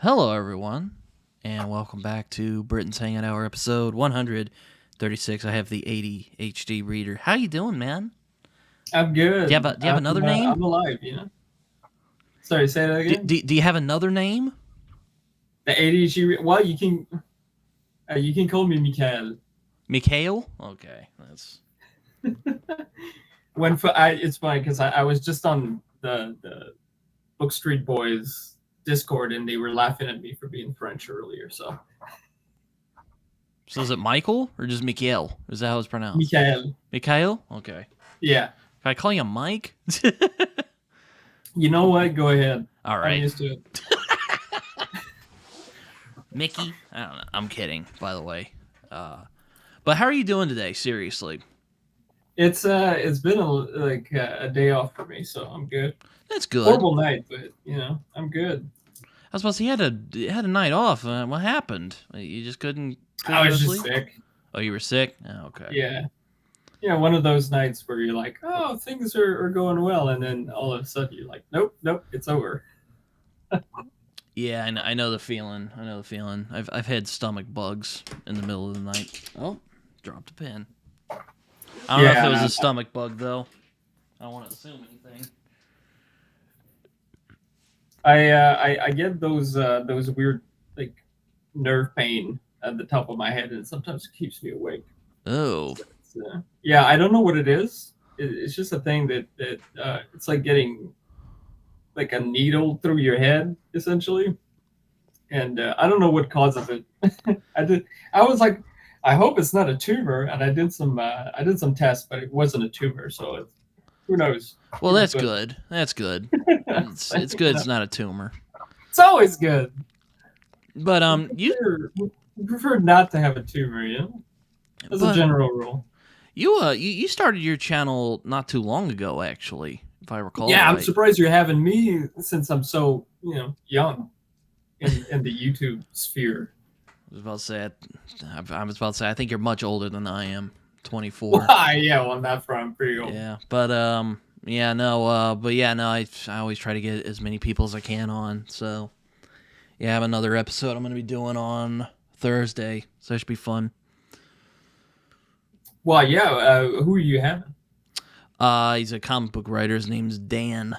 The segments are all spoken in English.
Hello, everyone, and welcome back to Britton's Hangout Hour, episode 136. I have the ADHD Reader. How you doing, man? I'm good. Do you have another name? I'm alive, Sorry, say that again. Do you have another name? The ADHD. Well, you can call me Mikhail. Mikhail? Okay, that's... It's funny because I was just on the Book Street Boys Discord and they were laughing at me for being French earlier. So is it Michael or just Mikhail? Is that how it's pronounced? Mikhail. Mikhail? Okay. Yeah. Can I call you Mike? You know what? Go ahead. All right. I'm used to it. Mickey? I don't know. I'm kidding, by the way. But how are you doing today? Seriously. It's been a day off for me, so I'm good. That's good. Horrible night, but I'm good. I was supposed to say you had a night off. What happened? You just couldn't I was sleep? just sick. Oh, you were sick? Oh, okay. Yeah. Yeah, one of those nights where you're like, oh, things are going well, and then all of a sudden you're like, nope, it's over. Yeah, I know the feeling. I've had stomach bugs in the middle of the night. Oh, dropped a pen. I don't know if it was a stomach bug, though. I don't want to assume anything. I get those weird like nerve pain at the top of my head, and sometimes it keeps me awake. Oh. Yeah, I don't know what it is. It's just a thing that it's like getting like a needle through your head, essentially. And I don't know what causes it. I was like, I hope it's not a tumor, and I did some tests, but it wasn't a tumor, so who knows? Well, that's good. That's good. It's good. It's not a tumor. It's always good. But you prefer not to have a tumor, as a general rule. You started your channel not too long ago, actually, if I recall. Yeah, right. I'm surprised you're having me since I'm so young in the YouTube sphere. I was about to say I think you're much older than I am. 24. Yeah, well, on that front, I'm pretty old. Yeah, but I always try to get as many people as I can on. So yeah, I have another episode I'm going to be doing on Thursday, so it should be fun. Well, yeah. Who are you having? He's a comic book writer. His name's Dan.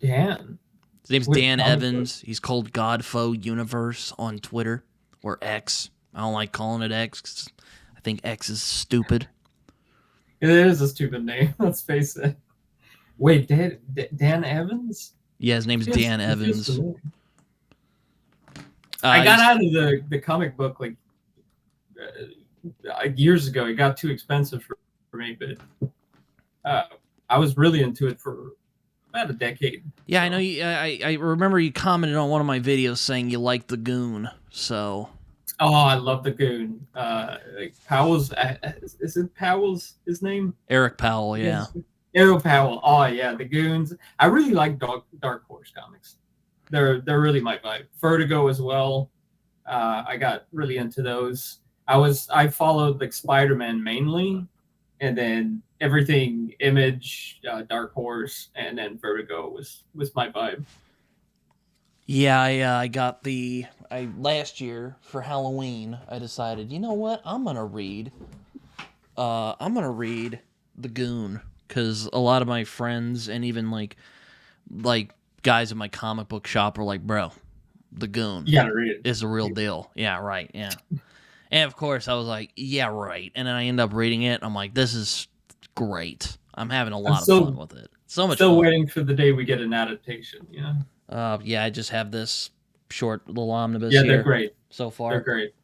Dan? His name's Dan Evans. He's called Godfoe Universe on Twitter, or X. I don't like calling it X because I think X is stupid. It is a stupid name, let's face it. Wait, Dan Evans? Yeah, his name's Dan Evans. I got out of the comic book like years ago. It got too expensive for me, but I was really into it for about a decade. Yeah, so. I know. I remember you commented on one of my videos saying you liked the Goon. So. Oh, I love the Goon. Like Powell's. Is it Powell's his name? Eric Powell. Yeah. Eric Powell. Oh yeah, the Goons. I really like Dark Horse comics. They're really my vibe. Vertigo as well. I got really into those. I followed like Spider-Man mainly, and then everything Image, Dark Horse, and then Vertigo was my vibe. Yeah, I got last year for Halloween. I decided, you know what, I'm gonna read the Goon, because a lot of my friends and even like guys in my comic book shop were like, bro, the Goon is a real deal. Yeah, right. Yeah. And of course I was like, yeah, right. And then I end up reading it. I'm like, this is great. I'm having a lot of fun with it. So much still fun. Waiting for the day we get an adaptation. Yeah, I just have this short little omnibus here. Yeah, they're great. So far. They're great.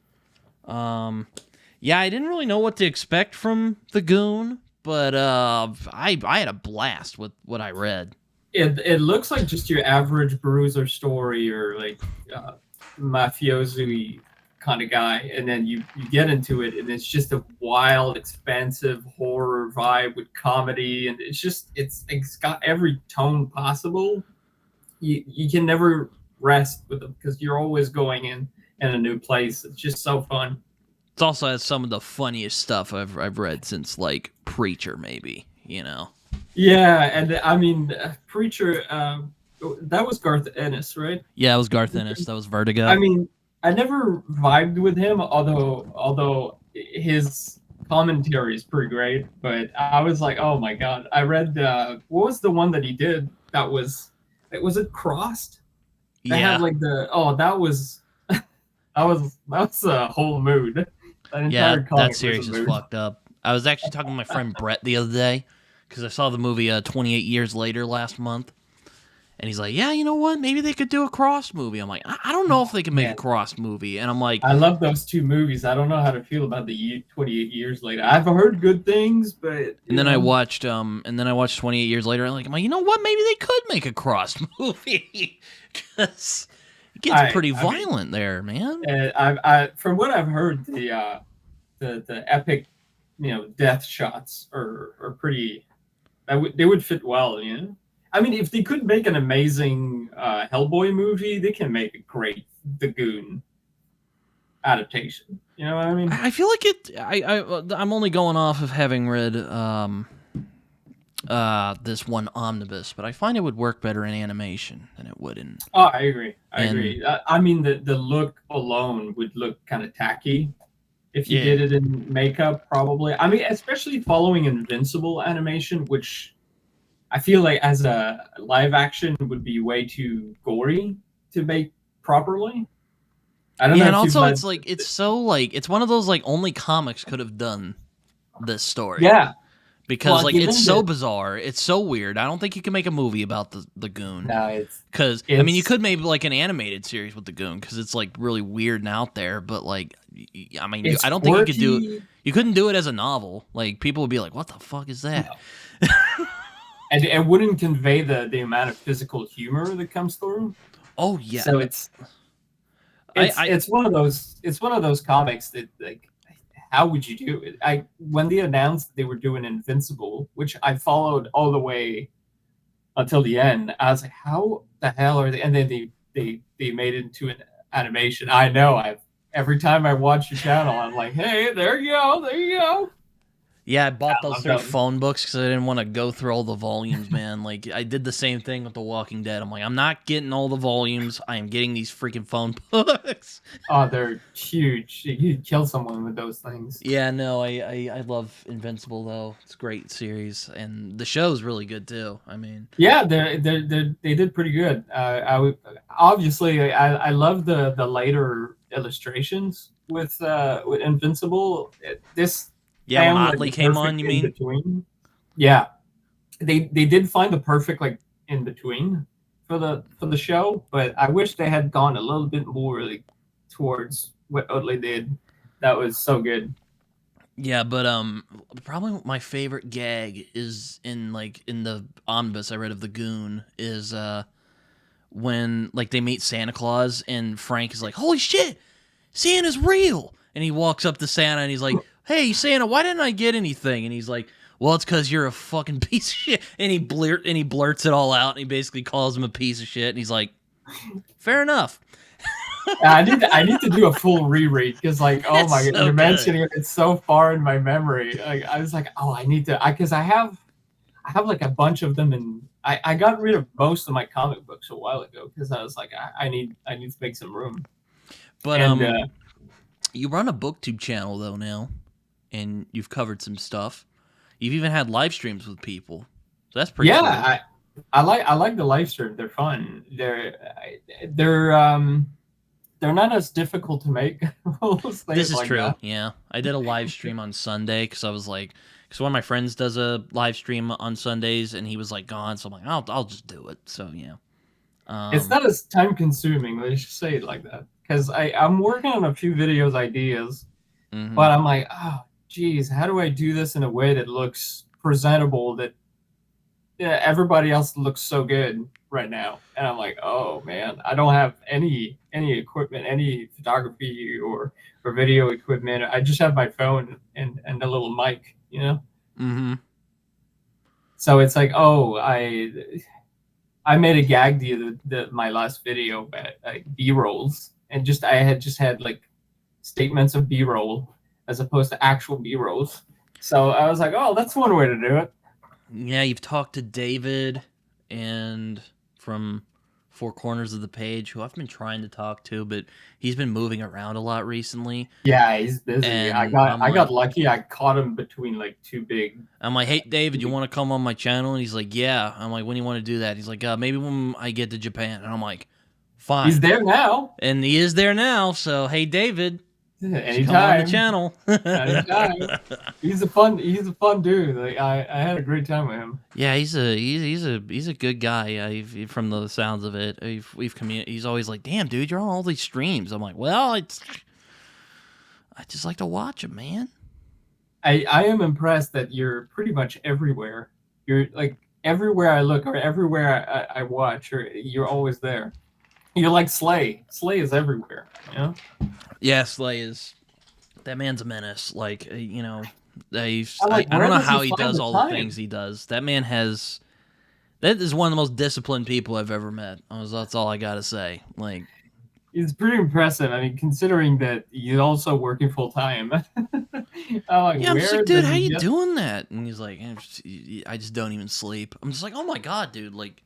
Yeah, I didn't really know what to expect from the Goon, but I had a blast with what I read. It looks like just your average bruiser story or like mafioso kind of guy, and then you get into it and it's just a wild, expansive horror vibe with comedy, and it's got every tone possible. You can never rest with them because you're always going in a new place. It's just so fun. It also has some of the funniest stuff I've read since like Preacher, maybe. Yeah, and I mean Preacher. that was Garth Ennis, right? Yeah, it was Garth Ennis. That was Vertigo. I mean, I never vibed with him, although his commentary is pretty great. But I was like, oh my god! I read what was the one that he did that was it Crossed? That Yeah. had like that was that's a whole mood. That series is fucked up. I was actually talking to my friend Brett the other day because I saw the movie 28 Years Later last month. And he's like, yeah, you know what? Maybe they could do a Cross movie. I'm like, I don't know if they can make a Cross movie. And I'm like, I love those two movies. I don't know how to feel about the 28 Years Later. I've heard good things, but and then I watched 28 Years Later. I'm like, you know what? Maybe they could make a Cross movie because it gets pretty violent there, man. I from what I've heard, the epic, death shots are pretty. They would fit well, you know. I mean, if they could make an amazing Hellboy movie, they can make a great The Goon adaptation. You know what I mean? I feel like I'm only going off of having read this one omnibus, but I find it would work better in animation than it would in. Oh, I agree. I agree. I mean, the look alone would look kind of tacky if you did it in makeup, probably. I mean, especially following Invincible animation, which I feel like as a live action would be way too gory to make properly. I don't know. And also it's it's one of those only comics could have done this story. Yeah. Because it's so bizarre, it's so weird. I don't think you can make a movie about the Goon. No, because I mean you could maybe an animated series with the Goon because it's really weird and out there. But I mean I don't think you couldn't do it as a novel. People would be like, what the fuck is that? No. And it wouldn't convey the amount of physical humor that comes through. Oh yeah. So it's one of those comics that how would you do it? When they announced they were doing Invincible, which I followed all the way until the end, I was like, how the hell are they? And then they made it into an animation. I know. Every time I watch your channel, I'm like, hey, there you go. Yeah, I bought those 3 phone books because I didn't want to go through all the volumes, man. I did the same thing with The Walking Dead. I'm like, I'm not getting all the volumes. I am getting these freaking phone books. Oh, they're huge. You'd kill someone with those things. Yeah, no, I love Invincible, though. It's a great series. And the show's really good, too. I mean... Yeah, they did pretty good. I love the later illustrations with Invincible. Yeah, when Oddly came on, you mean? Between. Yeah, they did find the perfect in between for the show, but I wish they had gone a little bit more towards what Oddly did. That was so good. Yeah, but probably my favorite gag is in the omnibus I read of the Goon is when they meet Santa Claus and Frank is like, holy shit, Santa's real, and he walks up to Santa and he's like, hey, Santa, why didn't I get anything? And he's like, well, it's because you're a fucking piece of shit. And he blurts it all out, and he basically calls him a piece of shit. And he's like, fair enough. I need to do a full reread because, oh my god, you're mentioning it. It's so far in my memory. I was like, oh, I need to, because I have a bunch of them, and I got rid of most of my comic books a while ago because I was like, I need to make some room. But you run a BookTube channel though now. And you've covered some stuff. You've even had live streams with people, so that's pretty. Yeah, cool. I like the live stream. They're fun. They're not as difficult to make. This is true. That. Yeah, I did a live stream on Sunday because I was because one of my friends does a live stream on Sundays, and he was gone, so I'm like, I'll just do it. So yeah, it's not as time consuming. Let's just say it like that because I'm working on a few videos ideas, but I'm like, oh. Geez, how do I do this in a way that looks presentable? That everybody else looks so good right now, and I'm like, oh man, I don't have any equipment, any photography or video equipment. I just have my phone and a little mic, you know. Mm-hmm. So it's like, oh, I made a gag my last video about B-rolls, and I had statements of B-roll as opposed to actual B-rolls. So I was like, oh, that's one way to do it. Yeah, you've talked to David and from Four Corners of the Page, who I've been trying to talk to, but he's been moving around a lot recently. Yeah, he's busy. And I got lucky. I caught him between like two big. I'm like, hey David, you want to come on my channel? And he's like, yeah. I'm like, when do you want to do that? He's like, maybe when I get to Japan. And I'm like, fine. He's there now. And he is there now. So hey David, anytime. Come on the channel. Anytime. He's a fun dude. Like I had a great time with him. Yeah, he's a good guy. From the sounds of it, he's always like, damn dude, you're on all these streams. I'm like, well, I just like to watch him, man. I am impressed that you're pretty much everywhere. You're like everywhere I look or everywhere I watch, or you're always there. You're like Slay. Slay is everywhere, you know? Yeah, Slay is. That man's a menace. Like, you know, I don't know how he does all the things he does. That man has. That is one of the most disciplined people I've ever met. That's all I gotta say. Like, it's pretty impressive. I mean, considering that he's also working full time. I'm just like, dude, how you doing that? And he's like, I just don't even sleep. I'm just like, oh my god, dude. Like,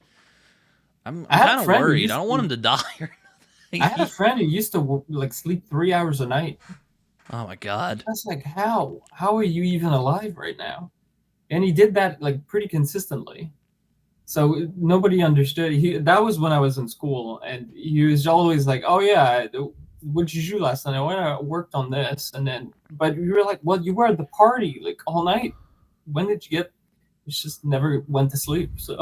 I'm kind of worried. I don't want him to die or nothing. I had a friend who used to like sleep 3 hours a night. Oh my god. That's like, how are you even alive right now? And he did that like pretty consistently. So nobody understood. That was when I was in school, and he was always like, "Oh yeah, what did you do last night? I worked on this." And then, but you were like, "Well, you were at the party like all night. When did you get?" You just never went to sleep. So,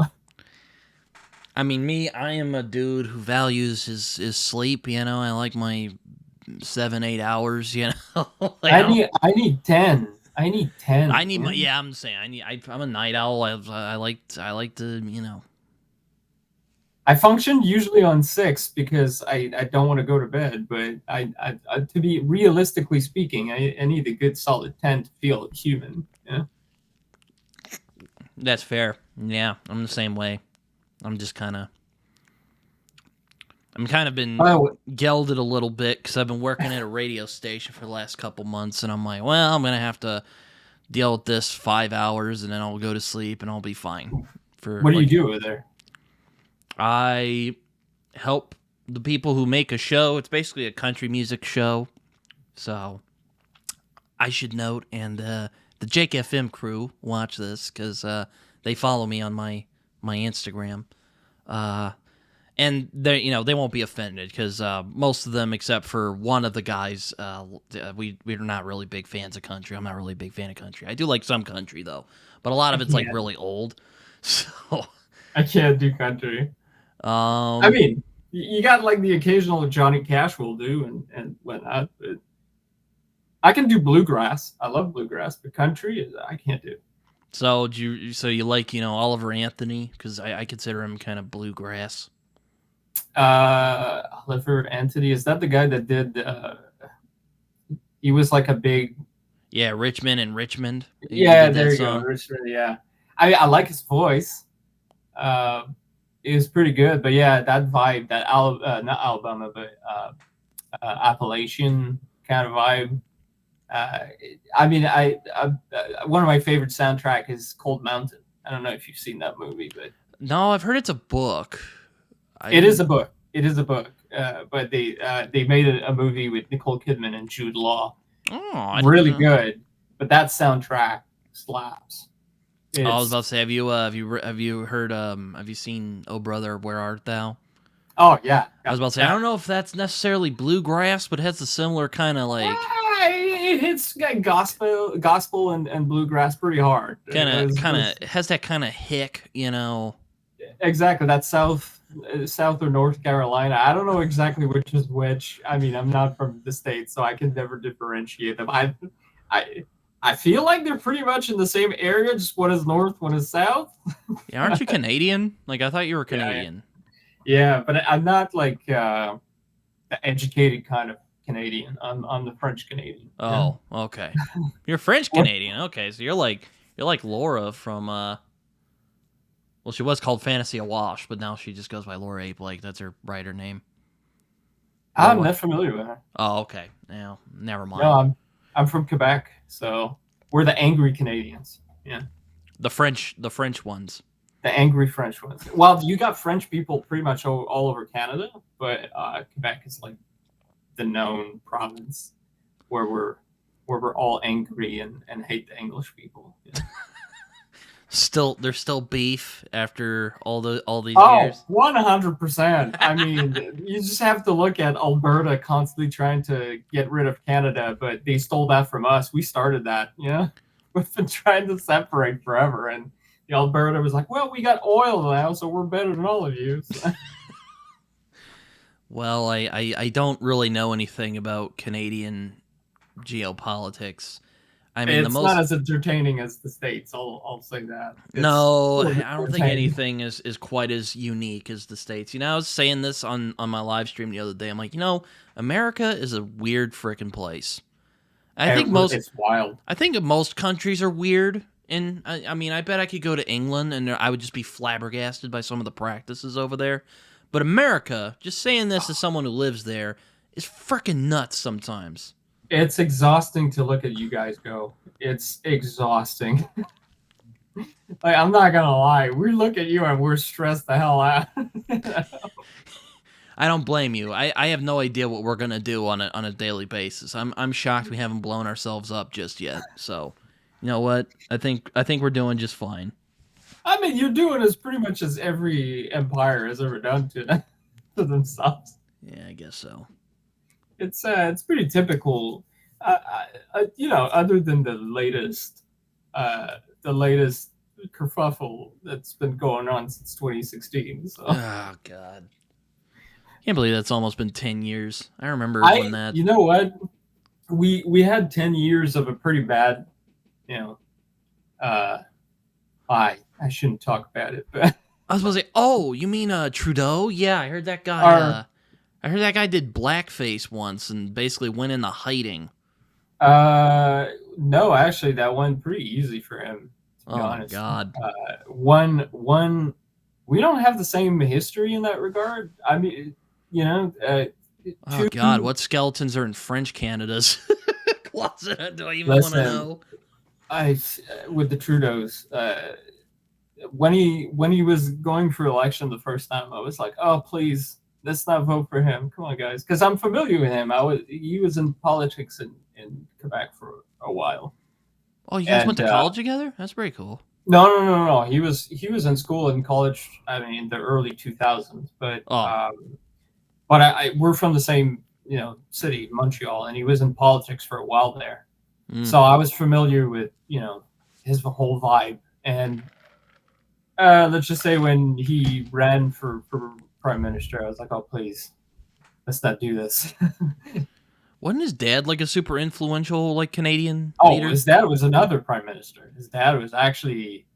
I mean, I am a dude who values his sleep. You know, I like my 7-8 hours. You know, like, I need 10. I need 10. I need I'm saying I'm a night owl. I like to, you know. I function usually on 6 because I don't want to go to bed, but I to be realistically speaking, I need a good solid 10 to feel human. Yeah. That's fair. Yeah, I'm the same way. I'm kind of been gelded a little bit because I've been working at a radio station for the last couple months, and I'm like, well, I'm gonna have to deal with this 5 hours, and then I'll go to sleep, and I'll be fine. What do you do over there? I help the people who make a show. It's basically a country music show, so I should note, and the Jake FM crew watch this because they follow me on my Instagram. And they won't be offended because most of them, except for one of the guys, we're not really big fans of country. I'm not really a big fan of country. I do like some country though, but a lot of it's like really old. So I can't do country. I mean, you got like the occasional Johnny Cash will do and whatnot, but I can do bluegrass. I love bluegrass, but country I can't do. So you like Oliver Anthony because I consider him kind of bluegrass. Oliver Anthony, is that the guy that did he was like a big Richmond and Richmond. Yeah, there you go. Richmond, yeah. I like his voice. It was pretty good, but yeah, that vibe, that not Alabama, but Appalachian kind of vibe. I mean, one of my favorite soundtrack is Cold Mountain. I don't know if you've seen that movie, but no, I've heard it's a book. It is a book. But they made a movie with Nicole Kidman and Jude Law. Oh, really good. But that soundtrack slaps. I was about to say, have you seen Oh Brother, Where Art Thou? Oh yeah. I was about to say, I don't know if that's necessarily bluegrass, but it has a similar kind of like. It hits gospel and bluegrass pretty hard. Kind of has that kind of hick, Exactly, that's South or North Carolina. I don't know exactly which is which. I mean, I'm not from the state, so I can never differentiate them. I feel like they're pretty much in the same area. Just one is north, one is south. Yeah, aren't you Canadian? Like I thought you were Canadian. Yeah, but I'm not like the educated kind of Canadian. I'm the French Canadian. Oh, okay. You're French Canadian. Okay, so you're like Laura from. Well, she was called Fantasy Awash, but now she just goes by Laura A. Blake. That's her writer name. I'm not familiar with her. Oh, okay. Now, never mind. No, I'm from Quebec, so we're the angry Canadians. Yeah. The French ones. The angry French ones. Well, you got French people pretty much all over Canada, but Quebec is like the known province where we're all angry and hate the English people. Yeah. There's still beef after all these years. 100%. I mean, you just have to look at Alberta constantly trying to get rid of Canada, but they stole that from us. We started that, yeah. We've been trying to separate forever, and the Alberta was like, well, we got oil now, so we're better than all of you. So. Well, I don't really know anything about Canadian geopolitics. I mean, it's not as entertaining as the States. I'll say that. No, I don't think anything is quite as unique as the States. You know, I was saying this on my live stream the other day. I'm like, America is a weird freaking place. It's wild. I think most countries are weird. And I mean, I bet I could go to England and I would just be flabbergasted by some of the practices over there. But America, just saying this as someone who lives there, is freaking nuts sometimes. It's exhausting to look at you guys go. It's exhausting. Like, I'm not gonna lie. We look at you and we're stressed the hell out. I don't blame you. I have no idea what we're gonna do on a daily basis. I'm shocked we haven't blown ourselves up just yet. So, you know what? I think we're doing just fine. I mean, you're doing as pretty much as every empire has ever done to themselves. Yeah, I guess so. It's pretty typical, other than the latest kerfuffle that's been going on since 2016. So. Oh God, can't believe that's almost been 10 years. I remember when that. You know what? We had 10 years of a pretty bad, I shouldn't talk about it, but I was supposed to say, oh, you mean Trudeau? Yeah, I heard that guy. I heard that guy did blackface once and basically went into hiding. No, actually, that went pretty easy for him. To be honest. God. We don't have the same history in that regard. I mean, oh God, what skeletons are in French Canada's closet? Do I even want to know? With the Trudeaus, when he was going for election the first time, I was like, oh please, let's not vote for him. Come on, guys, because I'm familiar with him. He was in politics in Quebec for a while. Oh, you guys went to college together? That's pretty cool. No. He was in school and college. I mean, in the early 2000s, but we're from the same city, Montreal, and he was in politics for a while there. So I was familiar with his whole vibe, and let's just say when he ran for prime minister, I was like, oh please, let's not do this. Wasn't his dad like a super influential Canadian leader? His dad was another prime minister. His dad was actually.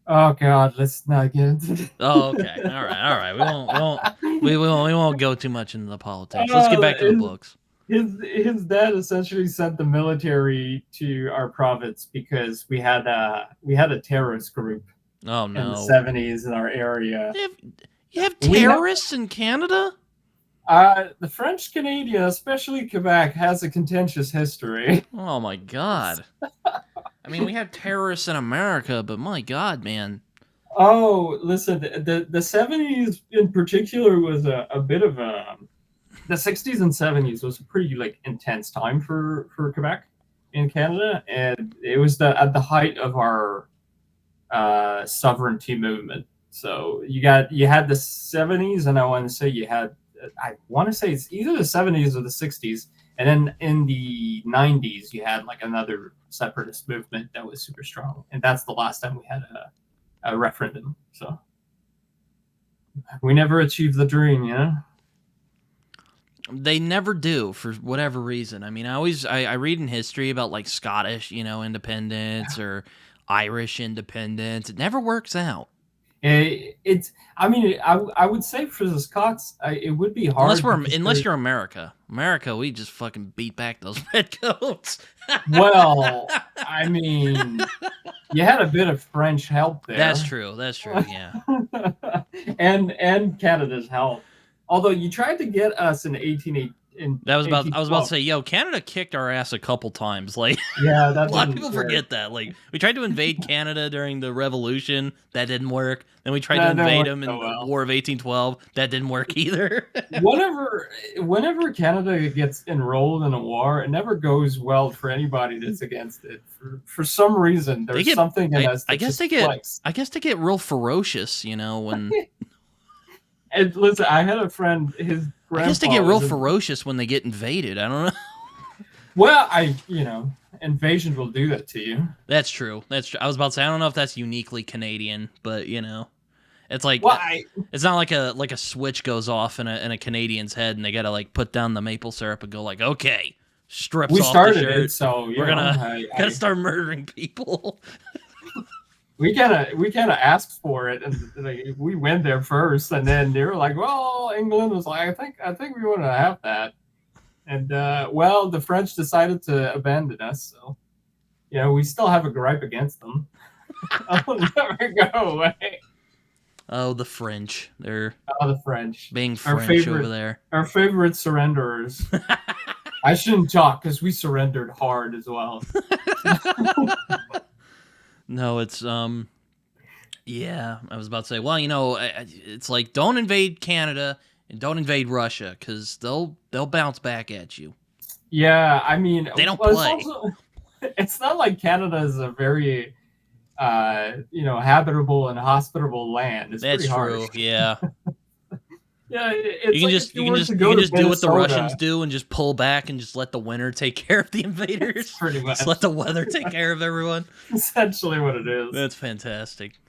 Oh God, let's not get into this. Oh, okay, all right. We won't go too much into the politics. Let's get back to the books. His dad essentially sent the military to our province because we had a terrorist group. Oh no! In the 70s in our area. You have terrorists in Canada? The French Canadian, especially Quebec, has a contentious history. Oh my God! I mean, we have terrorists in America, but my God, man. Oh, listen, the 70s in particular was a bit of a. The 60s and 70s was a pretty intense time for Quebec in Canada, and it was at the height of our sovereignty movement. So you had the 70s, and I want to say it's either the 70s or the 60s, and then in the 90s you had another separatist movement that was super strong, and that's the last time we had a referendum. So we never achieved the dream, They never do for whatever reason. I mean, I read in history about Scottish, independence or Irish independence. It never works out. I would say for the Scots, it would be hard. Unless you're America. America, we just fucking beat back those redcoats. Well, I mean, you had a bit of French help there. That's true, yeah. and Canada's help. Although you tried to get us in I was about to say, yo, Canada kicked our ass a couple times. Like, yeah, a lot of people forget that. Like, we tried to invade Canada during the Revolution, that didn't work. Then we tried to invade them in the War of 1812, that didn't work either. Whenever Canada gets enrolled in a war, it never goes well for anybody that's against it. For some reason, there's something in us that I guess they get real ferocious, you know, when. And listen, I had a friend. His grandpa. I guess they get real ferocious when they get invaded. I don't know. Well, invasion will do that to you. That's true. That's true. I was about to say, I don't know if that's uniquely Canadian, but you know, it's like it's not like a switch goes off in a Canadian's head and they gotta like put down the maple syrup and go like, okay, strips off the shirt. It, so we're gonna start murdering people. We kind of asked for it, and we went there first, and then they were like, "Well, England was like, I think we want to have that," and the French decided to abandon us, so we still have a gripe against them. I'll never go away. Oh, the French! They're the French being French over there. Our favorite surrenderers. I shouldn't talk because we surrendered hard as well. No, it's yeah. I was about to say, well, it's like don't invade Canada and don't invade Russia because they'll bounce back at you. Yeah, I mean, they don't play. It's not like Canada is a very habitable and hospitable land. It's That's true. Harsh. Yeah. Yeah, you can just do what the Russians do and just pull back and just let the winter take care of the invaders. Pretty much. Just let the weather take care of everyone. Essentially what it is. That's fantastic.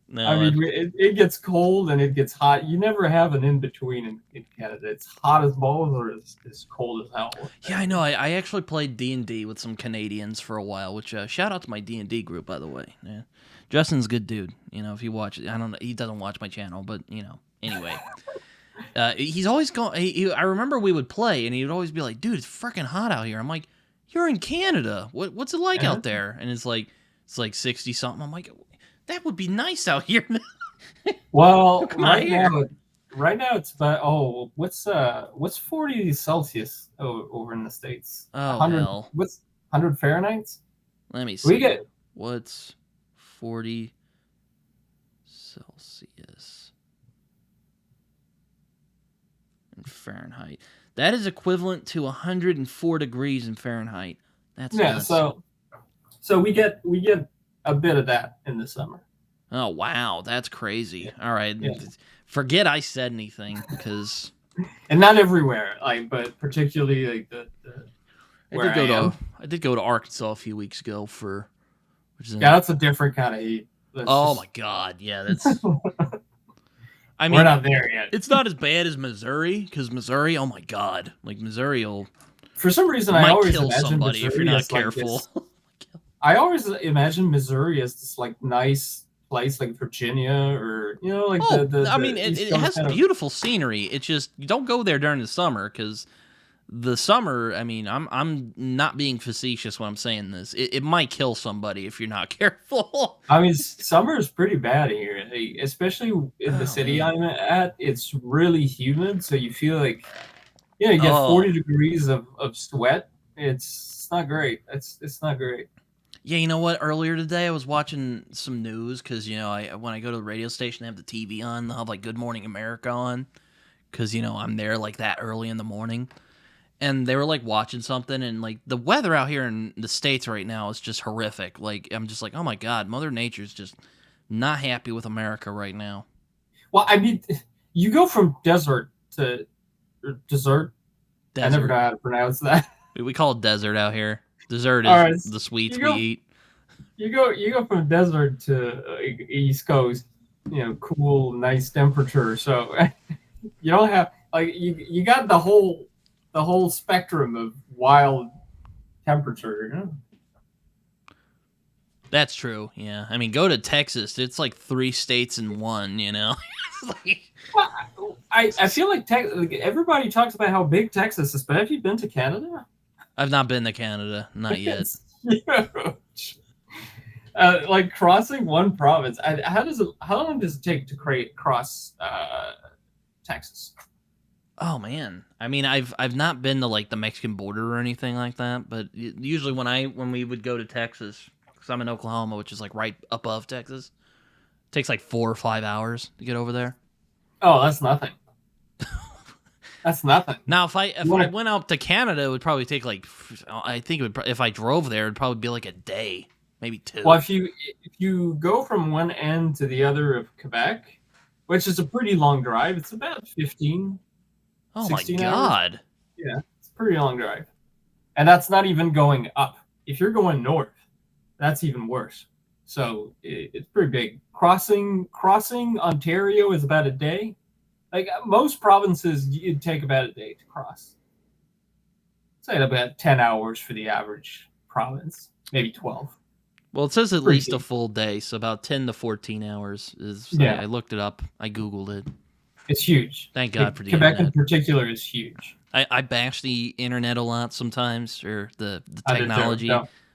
No, I mean, it gets cold and it gets hot. You never have an in-between in Canada. It's hot as balls or it's cold as hell. Yeah, I know. I actually played D&D with some Canadians for a while, which shout out to my D&D group, by the way. Yeah. Justin's a good dude. If you watch it. I don't know. He doesn't watch my channel, but, anyway. He's always going. I remember we would play, and he would always be like, "Dude, it's freaking hot out here." I'm like, "You're in Canada. What's it like out there?" And it's like 60 something. I'm like, "That would be nice out here." Well, right now it's about what's 40 Celsius over in the States? Oh, hell. What's 100 Fahrenheit? Let me see. What's 40 Celsius? Fahrenheit. That is equivalent to 104 degrees in Fahrenheit. That's nuts. So we get a bit of that in the summer. Oh wow, that's crazy. All right, forget I said anything because and not everywhere, but particularly I did go to Arkansas a few weeks ago that's a different kind of heat. My god, yeah, that's. I mean, we're not there yet. It's not as bad as Missouri, because Missouri, oh my god, Missouri will. For some reason, I always kill imagine somebody Missouri if you're not careful. I always imagine Missouri as this nice place like Virginia or it has beautiful scenery. It's just you don't go there during the summer because the summer. I mean, I'm not being facetious when I'm saying this. It might kill somebody if you're not careful. I mean, summer is pretty bad here, especially in the city I'm at. It's really humid, so you feel like you get 40 degrees of sweat. It's not great. It's not great. Yeah, you know what? Earlier today, I was watching some news because when I go to the radio station, they have the TV on. They'll have Good Morning America on because I'm there that early in the morning. And they were watching something, and the weather out here in the States right now is just horrific. I'm just oh my god, Mother Nature's just not happy with America right now. Well, I mean, you go from desert to dessert. I never know how to pronounce that. We call it desert out here. Dessert is the sweets we eat. You go from desert to East Coast, cool, nice temperature. So you don't have you got the whole spectrum of wild temperature. That's true. Yeah, I mean, go to Texas. It's 3 states in one. Well, I feel like everybody talks about how big Texas is, but have you been to Canada? I've not been to Canada, not yet. It's huge. Crossing one province. How long does it take to cross Texas? Oh man, I mean, I've not been to like the Mexican border or anything like that, but usually when we would go to Texas, because I'm in Oklahoma, which is like right above Texas, it takes like 4 or 5 hours to get over there. Oh, that's nothing. That's nothing. Now, if I went out to Canada, it would probably take like, I think it would, if I drove there, it'd probably be like a day, maybe 2. Well, if you go from one end to the other of Quebec, which is a pretty long drive, it's about 15, Oh my 16 God. hours. Yeah, it's a pretty long drive. And that's not even going up. If you're going north, that's even worse. So it's pretty big. Crossing Ontario is about a day. Like most provinces, you'd take about a day to cross. Say about 10 hours for the average province, maybe 12. Well, it says at least a full day, so about 10 to 14 hours is. Yeah. I looked it up. I Googled it. It's huge. Thank God for the Quebec internet. in particular is huge. I bash the internet a lot sometimes, or the technology,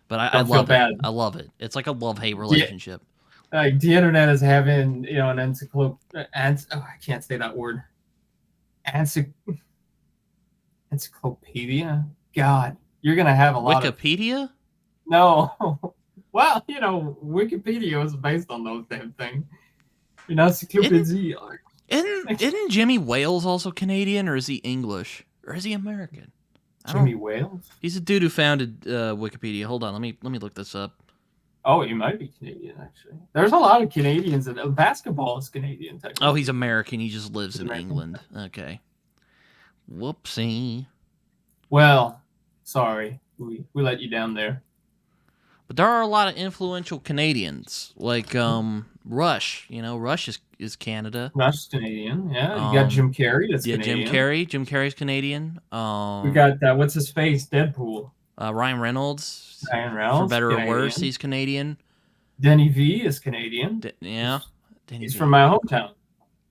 but I love it. I love it. It's like a love-hate relationship. Like the internet is having, an encyclopedia. I can't say that word. Encyclopedia. God, you're gonna have a lot Wikipedia? No. Well, Wikipedia is based on those damn things. Encyclopedia. Isn't Jimmy Wales also Canadian, or is he English, or is he American? Jimmy Wales? He's a dude who founded Wikipedia. Hold on, let me look this up. Oh, he might be Canadian, actually. There's a lot of Canadians, and basketball is Canadian, technically. Oh, he's American. He just lives in England. Okay. Whoopsie. Well, sorry. We let you down there. But there are a lot of influential Canadians, like Rush. Rush is Canada. Rush is Canadian, yeah. You got Jim Carrey, that's Canadian. Jim Carrey's Canadian. We got, what's his face, Deadpool. Ryan Reynolds. For better or worse, he's Canadian. Denny V is Canadian. He's from my hometown.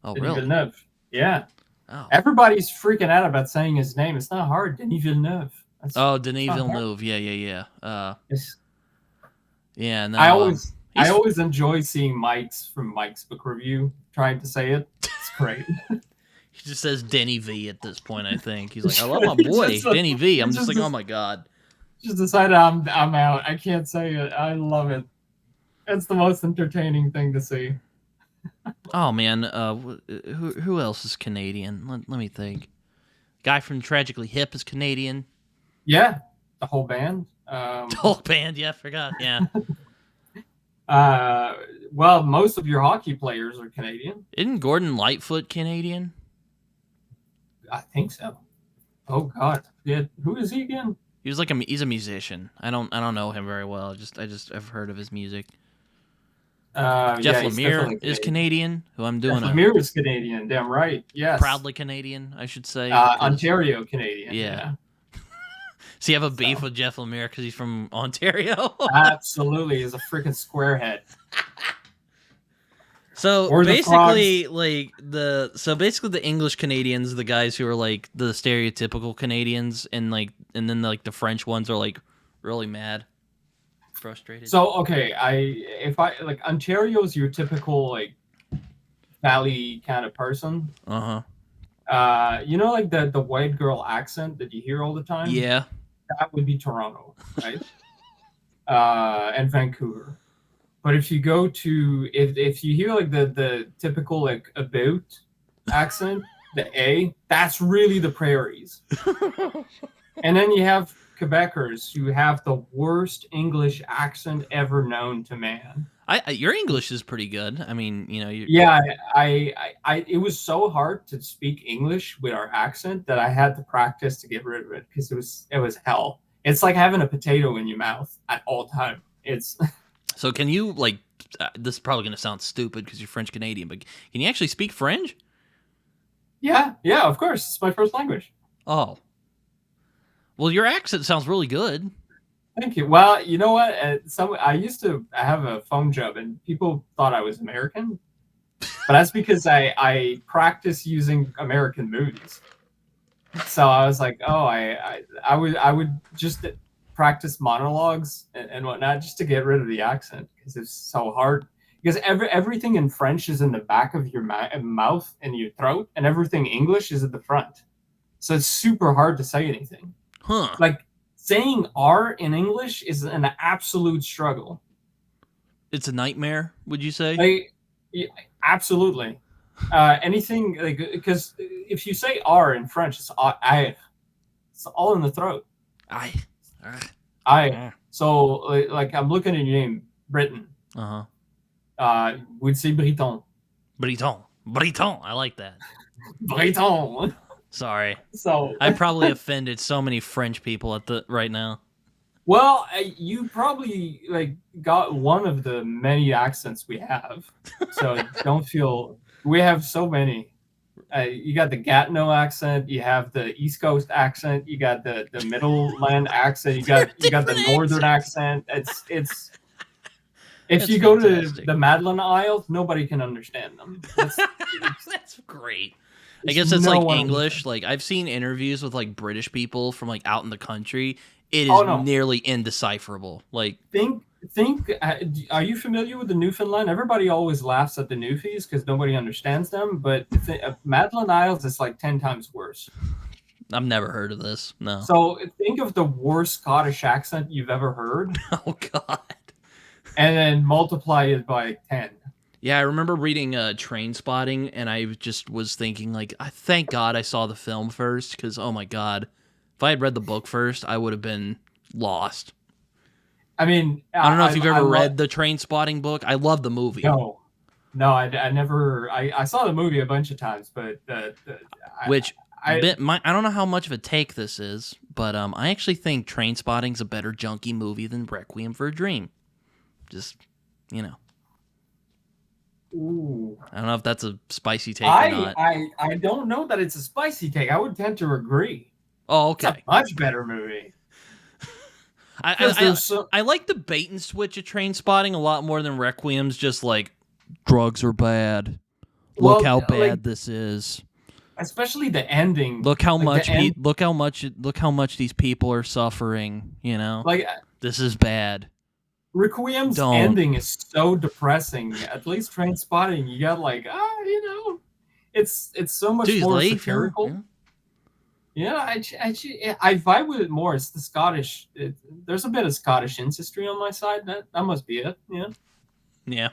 Oh, Denny really? Villeneuve. Yeah. Oh. Everybody's freaking out about saying his name. It's not hard. Denis Villeneuve. Denis Villeneuve. Yeah. Yeah. No. I always enjoy seeing Mike's book review trying to say it. It's great. He just says Denny V at this point. I think he's like, I love my boy Denny V. I'm just like, oh my God. Just decided I'm out. I can't say it. I love it. It's the most entertaining thing to see. Oh man, who else is Canadian? Let me think. Guy from Tragically Hip is Canadian. Yeah, the whole band. The whole band, yeah, I forgot. Yeah. Well, most of your hockey players are Canadian. Isn't Gordon Lightfoot Canadian? I think so. Oh God, yeah. Who is he again? He was he's a musician. I don't know him very well. I've heard of his music. Jeff Lemire is Canadian, who I'm doing. Jeff Lemire is Canadian, damn right. Yes. Proudly Canadian, I should say. Ontario Canadian. Yeah. So you have a beef with Jeff Lemire because he's from Ontario? Absolutely, he's a freaking squarehead. So basically, the English Canadians, the guys who are like the stereotypical Canadians, and then the French ones are like really mad, frustrated. So okay, Ontario's your typical like valley kind of person. The white girl accent that you hear all the time. Yeah, that would be Toronto, right? And Vancouver. But if you go to if you hear like the typical like about accent, the A, that's really the prairies. And then you have Quebecers who have the worst English accent ever known to man. Your English is pretty good. I mean, it was so hard to speak English with our accent that I had to practice to get rid of it because it was hell. It's like having a potato in your mouth at all time. So can you this is probably going to sound stupid because you're French Canadian, but can you actually speak French? Yeah, of course. It's my first language. Oh. Well, your accent sounds really good. Thank you. Well, you know what? I used to have a phone job, and people thought I was American. But that's because I practice using American movies. So I was like, oh, I would just practice monologues and whatnot just to get rid of the accent because it's so hard. Because everything in French is in the back of your mouth and your throat, and everything English is at the front. So it's super hard to say anything. Huh. Like, saying R in English is an absolute struggle. It's a nightmare, would you say? Like, yeah, absolutely. Anything, like, because if you say R in French, it's I. It's all in the throat. I. So, like, I'm looking at your name, Britton. We'd say Britton. Britton. I like that. Britton. Sorry. So I probably offended so many French people right now. Well, you probably got one of the many accents we have. So don't feel we have so many. You got the Gatineau accent, you have the East Coast accent, you got the Middleland accent, you got the Northern accent. It's if you go to the Madeleine Isles, nobody can understand them. That's great. I guess it's like English. Like, I've seen interviews with like British people from like out in the country. It is nearly indecipherable. Like, think. Are you familiar with the Newfoundland? Everybody always laughs at the Newfies because nobody understands them. But Madeleine Isles is like 10 times worse. I've never heard of this. No. So think of the worst Scottish accent you've ever heard. Oh God. And then multiply it by 10. Yeah, I remember reading Train Spotting, and I just was thinking, like, thank God I saw the film first, because, oh my God, if I had read the book first, I would have been lost. I mean, I don't know if you've ever read the Train Spotting book. I love the movie. No, I never. I saw the movie a bunch of times, but I don't know how much of a take this is, but I actually think Train Spotting's a better junkie movie than Requiem for a Dream. Just, you know. Ooh. I don't know if that's a spicy take or not. I don't know that it's a spicy take. I would tend to agree. Oh, okay. It's a much better movie. I like the bait and switch of Train Spotting a lot more than Requiem's just like, drugs are bad. Look how bad this is. Especially the ending. Look how much these people are suffering, you know? Like, this is bad. Requiem's ending is so depressing. At least Train Spotting, you got like, it's so much more satirical. Yeah, I vibe with it more. It's the Scottish. There's a bit of Scottish ancestry on my side. That must be it. Yeah. Yeah.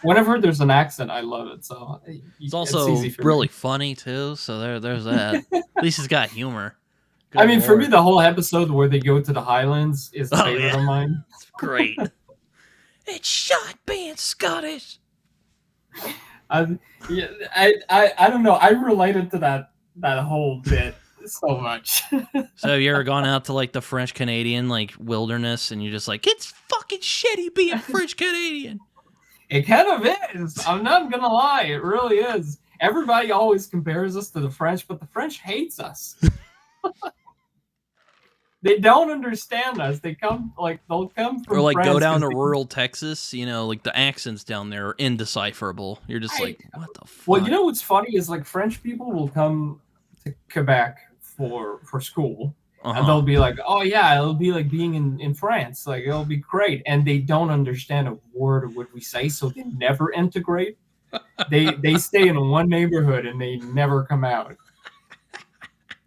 Whenever there's an accent, I love it. So it's also really funny too. So there's that. At least it's got humor. Good Lord. For me, the whole episode where they go to the Highlands is a favorite of mine. It's great. It's shot being Scottish. I don't know. I related to that whole bit so much. So have you ever gone out to like the French Canadian like wilderness and you're just like, it's fucking shitty being French Canadian? It kind of is. I'm not gonna lie. It really is. Everybody always compares us to the French, but the French hates us. They don't understand us. They'll come from or like go down to rural Texas, you know, like the accents down there are indecipherable. You're just like, what the fuck? Well, you know what's funny is like French people will come to Quebec for school, and they'll be like, oh yeah, it'll be like being in France, like it'll be great, and they don't understand a word of what we say, so they never integrate. They stay in one neighborhood and they never come out.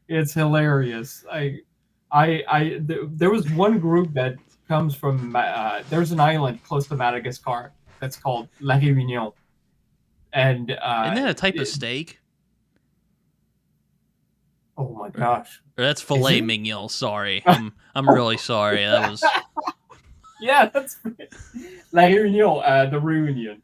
It's hilarious. There was one group that comes from there's an island close to Madagascar that's called La Réunion, and isn't that a type of steak? Oh my gosh, that's filet mignon. Sorry, I'm really sorry. That was yeah, that's La Réunion, the reunion.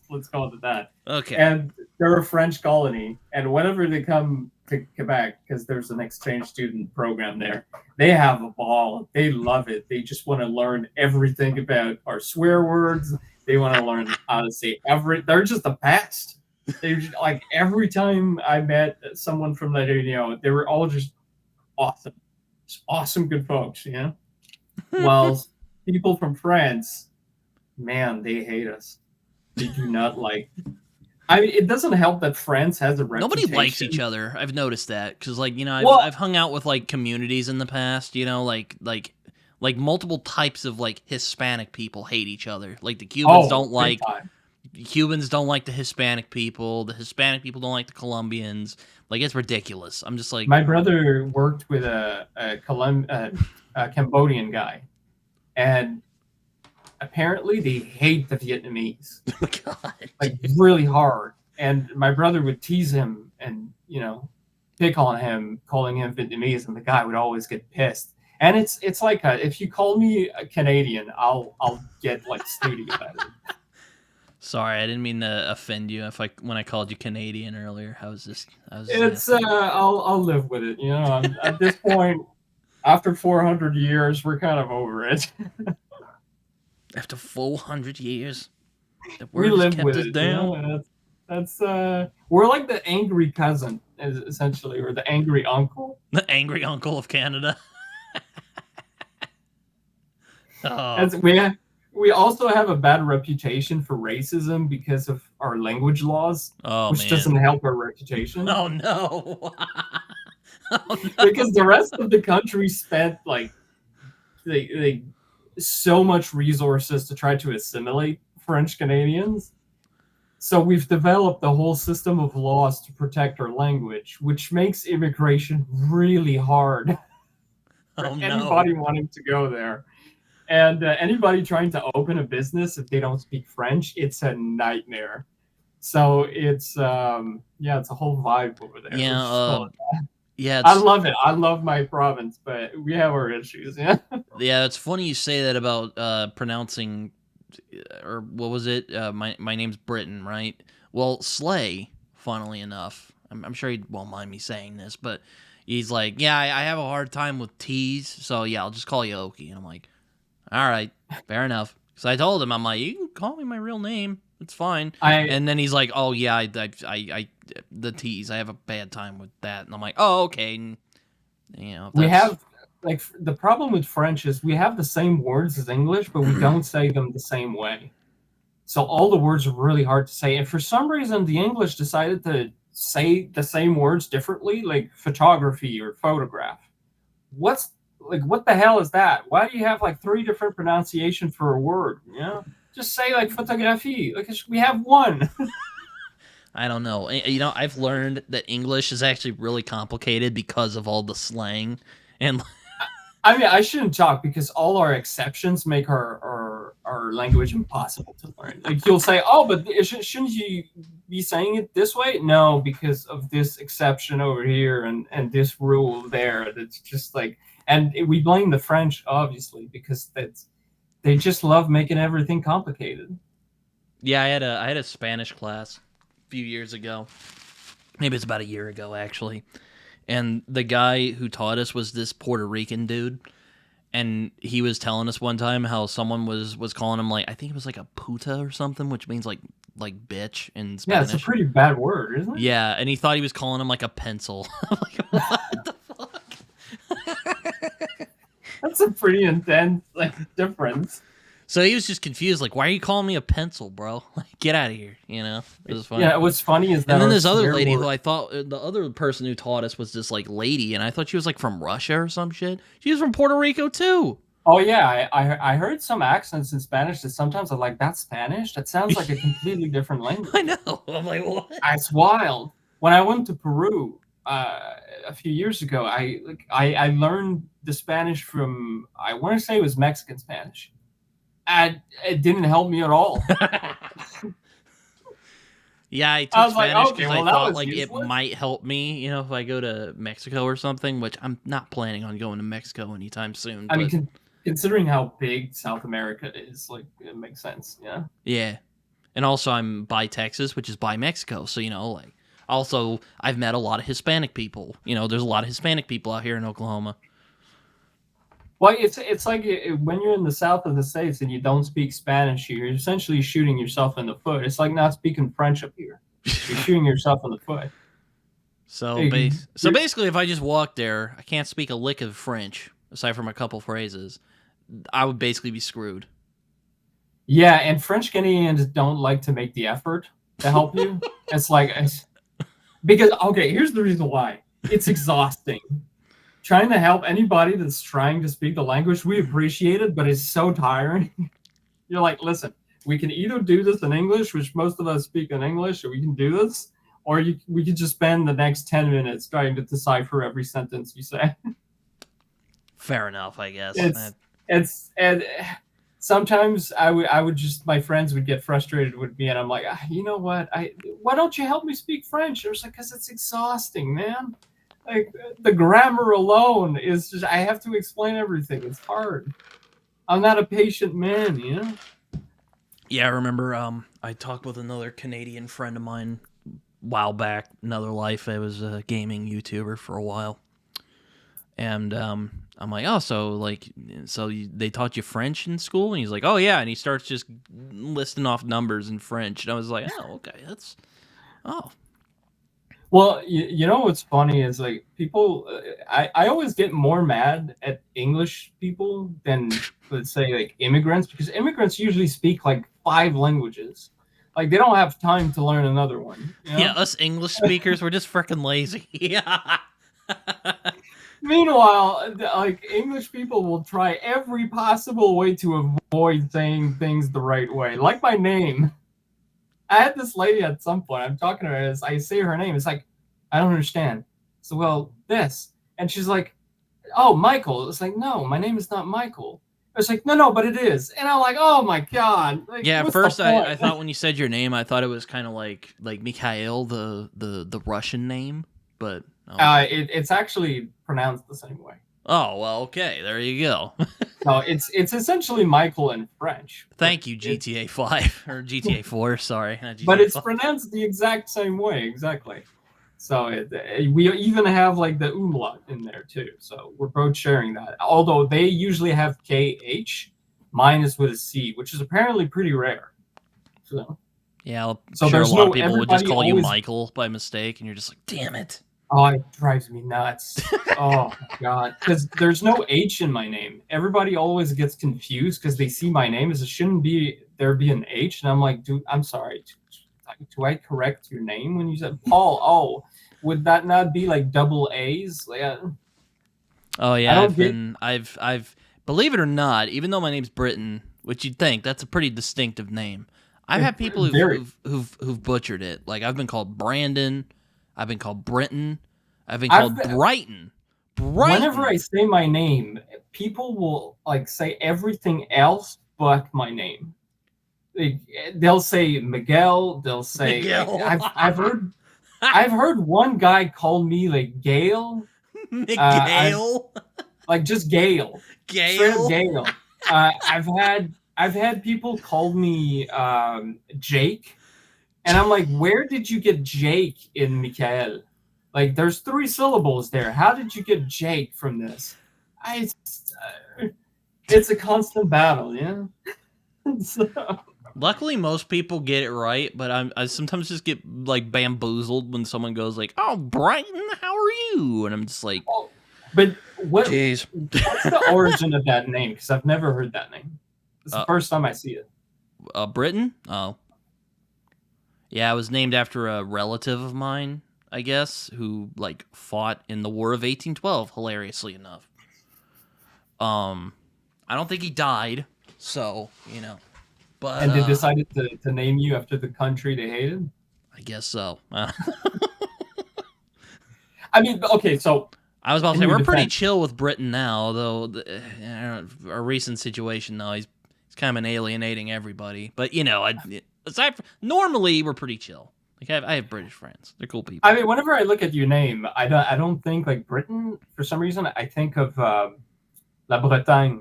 Let's call it that. Okay. And they're a French colony, and whenever they come to Quebec, because there's an exchange student program there, they have a ball. They love it. They just want to learn everything about our swear words. They want to learn how to say they're just the best. They like every time I met someone from La Réunion, they were all just awesome. Just awesome good folks, you know? While people from France, man, they hate us. They do not like. I mean, it doesn't help that France has a reputation. Nobody likes each other. I've noticed that because, like, you know, I've hung out with like communities in the past. You know, like multiple types of like Hispanic people hate each other. Like the Cubans don't like Cubans don't like the Hispanic people. The Hispanic people don't like the Colombians. Like, it's ridiculous. I'm just like, my brother worked with a Cambodian guy, and apparently they hate the Vietnamese. oh my God, like really hard. And my brother would tease him and pick on him, calling him Vietnamese, and the guy would always get pissed. And it's like if you call me a Canadian, I'll get like snooty about it. Sorry, I didn't mean to offend you. When I called you Canadian earlier, how was this? I'll live with it. At this point, after 400 years, we're kind of over it. After 400 years, we live with it. Down. That's we're like the angry cousin, essentially, or the angry uncle. The angry uncle of Canada. We also have a bad reputation for racism because of our language laws, which doesn't help our reputation. Oh no! Oh, no. Because the rest of the country spent like they so much resources to try to assimilate French Canadians. So we've developed a whole system of laws to protect our language, which makes immigration really hard for anybody wanting to go there. And anybody trying to open a business, if they don't speak French, it's a nightmare. So it's it's a whole vibe over there. I love it. I love my province, but we have our issues. Yeah. Yeah, it's funny you say that about pronouncing, or what was it? My name's Britton, right? Well, Slay, funnily enough, I'm sure he won't mind me saying this, but he's like, yeah, I have a hard time with T's, so yeah, I'll just call you Okie. And I'm like, all right, fair enough. Because I told him, I'm like, you can call me my real name. It's fine. And then he's like, oh, yeah, I the T's, I have a bad time with that. And I'm like, oh, okay. And, we have, like, the problem with French is we have the same words as English, but we don't say them the same way. So all the words are really hard to say. And for some reason, the English decided to say the same words differently, like photography or photograph. What the hell is that? Why do you have like 3 different pronunciations for a word? Just say like photographie. Like we have one. I don't know. I've learned that English is actually really complicated because of all the slang. And I mean, I shouldn't talk because all our exceptions make our language impossible to learn. Like you'll say, oh, but shouldn't you be saying it this way? No, because of this exception over here and this rule there. That's just like, and we blame the French, obviously, because they just love making everything complicated. Yeah, I had a Spanish class a few years ago. Maybe it's about a year ago, actually. And the guy who taught us was this Puerto Rican dude. And he was telling us one time how someone was calling him, like, I think it was like a puta or something, which means like bitch in Spanish. Yeah, it's a pretty bad word, isn't it? Yeah, and he thought he was calling him like a pencil. Like, what the fuck? That's a pretty intense difference. So he was just confused, like, why are you calling me a pencil, bro? Like, get out of here, It was funny. Yeah, what's funny is that. And then this other lady who I thought, the other person who taught us was this, like, lady, and I thought she was, like, from Russia or some shit. She was from Puerto Rico, too. Oh, yeah, I heard some accents in Spanish that sometimes I'm like, that's Spanish? That sounds like a completely different language. I know. I'm like, what? It's wild. When I went to Peru a few years ago, I learned the Spanish from, I want to say it was Mexican Spanish. And it didn't help me at all. Yeah, I took Spanish because I thought like useless. It might help me, if I go to Mexico or something, which I'm not planning on going to Mexico anytime soon. I mean, considering how big South America is, like, it makes sense, yeah. Yeah. And also I'm by Texas, which is by Mexico, so, like, also I've met a lot of Hispanic people. There's a lot of Hispanic people out here in Oklahoma. Well, it's like when you're in the south of the States and you don't speak Spanish, you're essentially shooting yourself in the foot. It's like not speaking French up here. You're shooting yourself in the foot. So basically, if I just walk there, I can't speak a lick of French, aside from a couple phrases, I would basically be screwed. Yeah, and French Canadians don't like to make the effort to help you. Because, okay, here's the reason why. It's exhausting. Trying to help anybody that's trying to speak the language, we appreciate it, but it's so tiring. You're like, listen, we can either do this in English, which most of us speak in English, or we can do this, or we could just spend the next 10 minutes trying to decipher every sentence you say. Fair enough, I guess. And sometimes I would just, my friends would get frustrated with me, and I'm like, you know what? Why don't you help me speak French? They're like, because it's exhausting, man. Like, the grammar alone is just, I have to explain everything. It's hard. I'm not a patient man, you know? Yeah, I remember I talked with another Canadian friend of mine a while back, another life. I was a gaming YouTuber for a while. And I'm like, oh, so they taught you French in school? And he's like, oh, yeah. And he starts just listing off numbers in French. And I was like, oh, okay, oh. Well, you know what's funny is, like, people, I always get more mad at English people than, let's say, like, immigrants, because immigrants usually speak like 5 languages. Like, they don't have time to learn another one. You know? Yeah, us English speakers, we're just freaking lazy. Yeah. Meanwhile, like, English people will try every possible way to avoid saying things the right way. Like my name. I had this lady at some point, I'm talking to her, as I say her name, it's like, I don't understand. So, well, this. And she's like, oh, Michael. It's like, no, my name is not Michael. It's like, no, but it is. And I'm like, oh my God. Like, yeah, at first I thought when you said your name, I thought it was kind of like Mikhail, the Russian name, but... it's actually pronounced the same way. Oh, well, okay. There you go. No, it's essentially Michael in French. Thank you, GTA 5 or GTA 4. Sorry, not GTA but it's 5. pronounced the exact same way, exactly. So we even have like the umlaut in there too. So we're both sharing that. Although they usually have KH, mine is with a C, which is apparently pretty rare. So yeah, so sure a lot of people would just call you Michael by mistake, and you're just like, damn it. Oh, it drives me nuts. Oh, my God. Because there's no H in my name. Everybody always gets confused because they see my name as it shouldn't there be an H. And I'm like, dude, I'm sorry. Do I correct your name when you said Paul? Oh, would that not be like double A's? Like, oh, yeah. I've believe it or not, even though my name's Britton, which you'd think that's a pretty distinctive name, I've had people who've butchered it. Like, I've been called Brandon. I've been called Britton. I've been called Brighton. Whenever I say my name, people will like say everything else but my name. They'll say Miguel. They'll say Miguel. I've heard one guy call me like Gale. Miguel. Like just Gale. Gale. Gale. I've had people call me Jake. And I'm like, where did you get Jake in Mikhail? Like, there's 3 syllables there. How did you get Jake from this? It's a constant battle, yeah? So. Luckily, most people get it right, but I sometimes just get, like, bamboozled when someone goes, like, oh, Brighton, how are you? And I'm just like... Oh, but what's the origin of that name? Because I've never heard that name. It's the first time I see it. Britton? Oh. Yeah, I was named after a relative of mine, I guess, who, like, fought in the War of 1812, hilariously enough. I don't think he died, so, you know. But, and they decided to name you after the country they hated? I guess so. I mean, okay, so... I was about to say, we're pretty chill with Britain now, though our recent situation, though, he's kind of alienating everybody. But, you know, normally we're pretty chill. Like I have British friends; they're cool people. I mean, whenever I look at your name, I don't think like Britain. For some reason, I think of La Bretagne.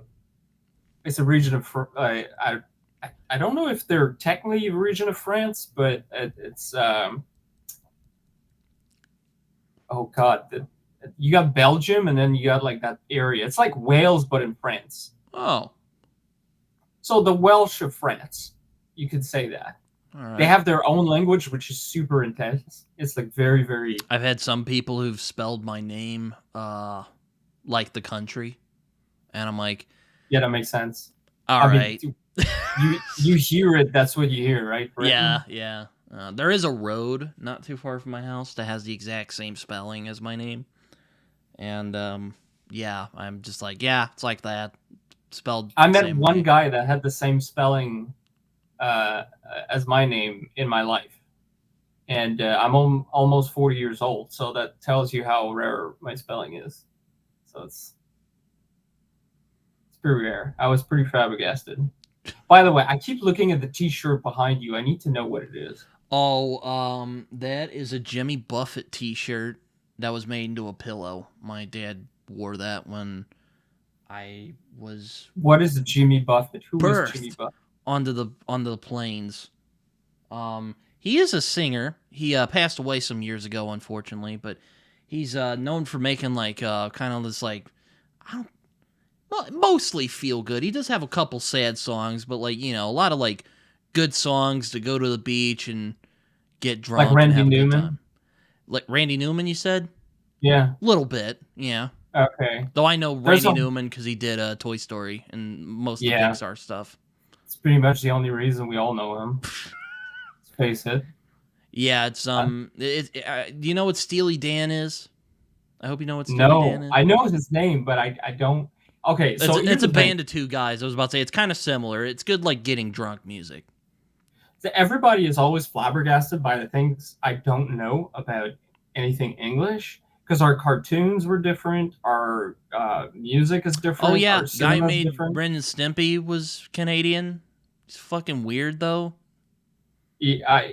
It's a region of I don't know if they're technically a region of France, but it's oh God, you got Belgium, and then you got like that area. It's like Wales, but in France. Oh, so the Welsh of France. You could say that. Right. They have their own language, which is super intense. It's like very, very... I've had some people who've spelled my name like the country. And I'm like... Yeah, that makes sense. All right. You hear it, that's what you hear, right? Britain? Yeah. There is a road not too far from my house that has the exact same spelling as my name. And, yeah, I'm just like, yeah, it's like that. Spelled I met one guy that had the same spelling as my name in my life. And I'm almost 40 years old, so that tells you how rare my spelling is. So it's pretty rare. I was pretty flabbergasted. By the way, I keep looking at the T-shirt behind you. I need to know what it is. Oh, that is a Jimmy Buffett T-shirt that was made into a pillow. My dad wore that when I was. What is a Jimmy Buffett? Who is birthed Jimmy Buffett? onto the plains. He is a singer. He passed away some years ago, unfortunately, but he's known for making like kind of this like mostly feel good. He does have a couple sad songs, but like a lot of like good songs to go to the beach and get drunk Like Randy and have Newman? a good time. Like Randy Newman, you said? Yeah. A little bit, yeah. Okay. Though I know Randy Newman because he did Toy Story and most of the Pixar stuff. It's pretty much the only reason we all know him. Let's face it. Yeah, it's do you know what Steely Dan is? I hope you know what Steely Dan is. No, I know his name, but I don't. Okay, so it's a band of two guys. I was about to say it's kind of similar. It's good, like getting drunk music. So everybody is always flabbergasted by the things I don't know about anything English, because our cartoons were different, our music is different. Oh yeah, guy who made Ren and Stimpy was Canadian. He's fucking weird though. Yeah,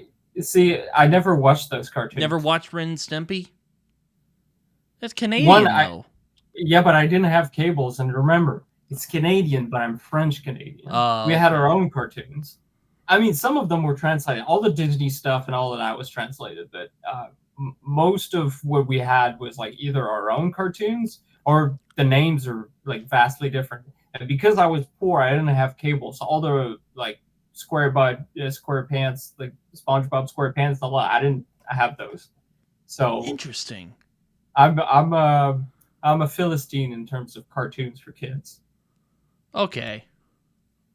I never watched those cartoons. Never watched Ren and Stimpy? That's Canadian though. Yeah, but I didn't have cables, and remember, it's Canadian, but I'm French Canadian. We had our own cartoons. I mean, some of them were translated. All the Disney stuff and all of that was translated, but most of what we had was like either our own cartoons or the names are like vastly different. And because I was poor, I didn't have cable, so all the like SquarePants, like SpongeBob SquarePants, I have those. So interesting. I'm a Philistine in terms of cartoons for kids. Okay,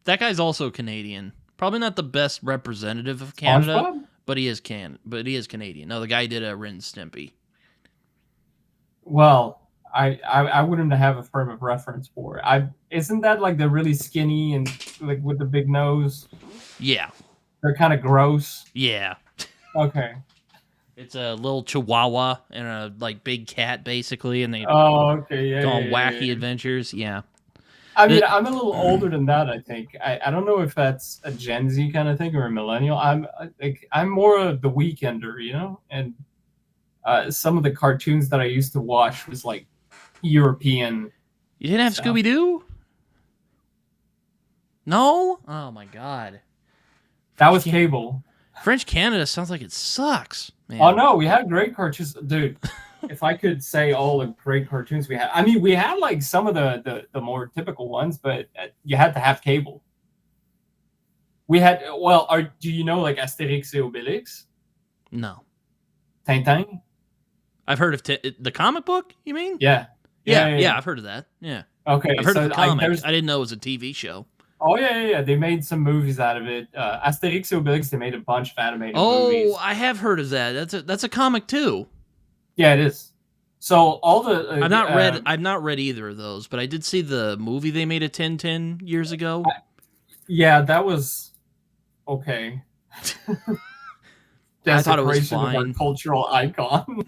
that guy's also Canadian. Probably not the best representative of Canada, SpongeBob? but he is Canadian. No, the guy did a Ren and Stimpy. Well, I wouldn't have a frame of reference for it. Isn't that like the really skinny and like with the big nose? Yeah. They're kind of gross. Yeah. Okay. It's a little chihuahua and a like big cat basically, and they go on wacky adventures. Yeah. I mean, I'm a little older than that. I think I don't know if that's a Gen Z kind of thing or a millennial. I'm more of the weekender, and some of the cartoons that I used to watch was like European. You didn't have Scooby Doo? No? Oh my god. That was cable. French Canada sounds like it sucks, man. Oh no, we had great cartoons, dude. If I could say all the great cartoons we had, I mean, we had like some of the more typical ones, but you had to have cable. We had, do you know like Asterix et Obelix? No. Tintin? I've heard of the comic book, you mean? Yeah. Yeah, I've heard of that. Yeah. Okay. I've heard of the comic. I didn't know it was a TV show. Oh, yeah. They made some movies out of it. Asterix et Obelix, they made a bunch of animated movies. Oh, I have heard of that. That's a comic too. Yeah, it is. So all the I've not read either of those, but I did see the movie they made of Tintin years ago. Yeah, that was okay. I thought it was fine. Of our cultural icon.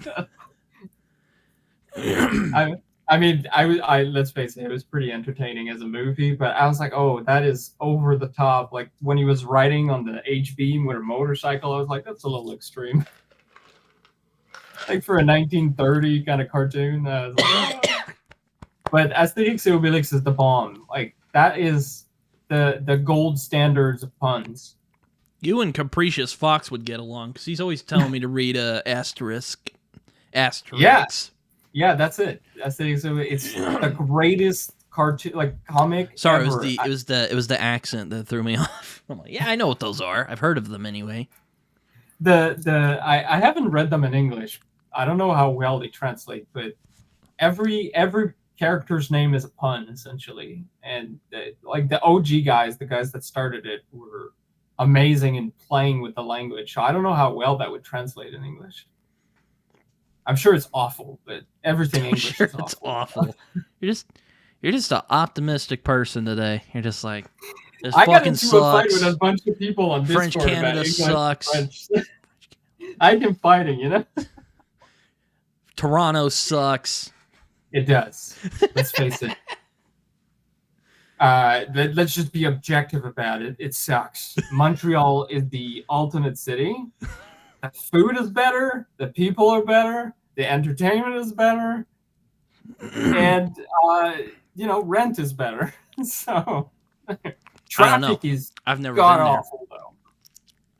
I mean, I let's face it, it was pretty entertaining as a movie, but I was like, oh, that is over the top. Like when he was riding on the H-beam with a motorcycle, I was like, that's a little extreme. Like for a 1930 kind of cartoon. But Asterix et Obelix is the bomb. Like that is the gold standards of puns. You and Capricious Fox would get along because he's always telling me to read Asterisk. Yeah, that's it. Asterix. It's the greatest cartoon, like comic. Sorry, ever. it was the accent that threw me off. I'm like, yeah, I know what those are. I've heard of them anyway. I haven't read them in English. I don't know how well they translate, but every character's name is a pun essentially, and like the OG guys, the guys that started it, were amazing in playing with the language. So I don't know how well that would translate in English. I'm sure it's awful, but everything in English is awful. You're just an optimistic person today. You're just like, This I got fucking into a fight sucks. with a bunch of people on French Discord Canada about English sucks. and French. I can fighting, you know. Toronto sucks. It does. Let's face it. Let's just be objective about it. It sucks. Montreal is the ultimate city. The food is better. The people are better. The entertainment is better. And, rent is better. So, traffic is I've never god been there. awful, though.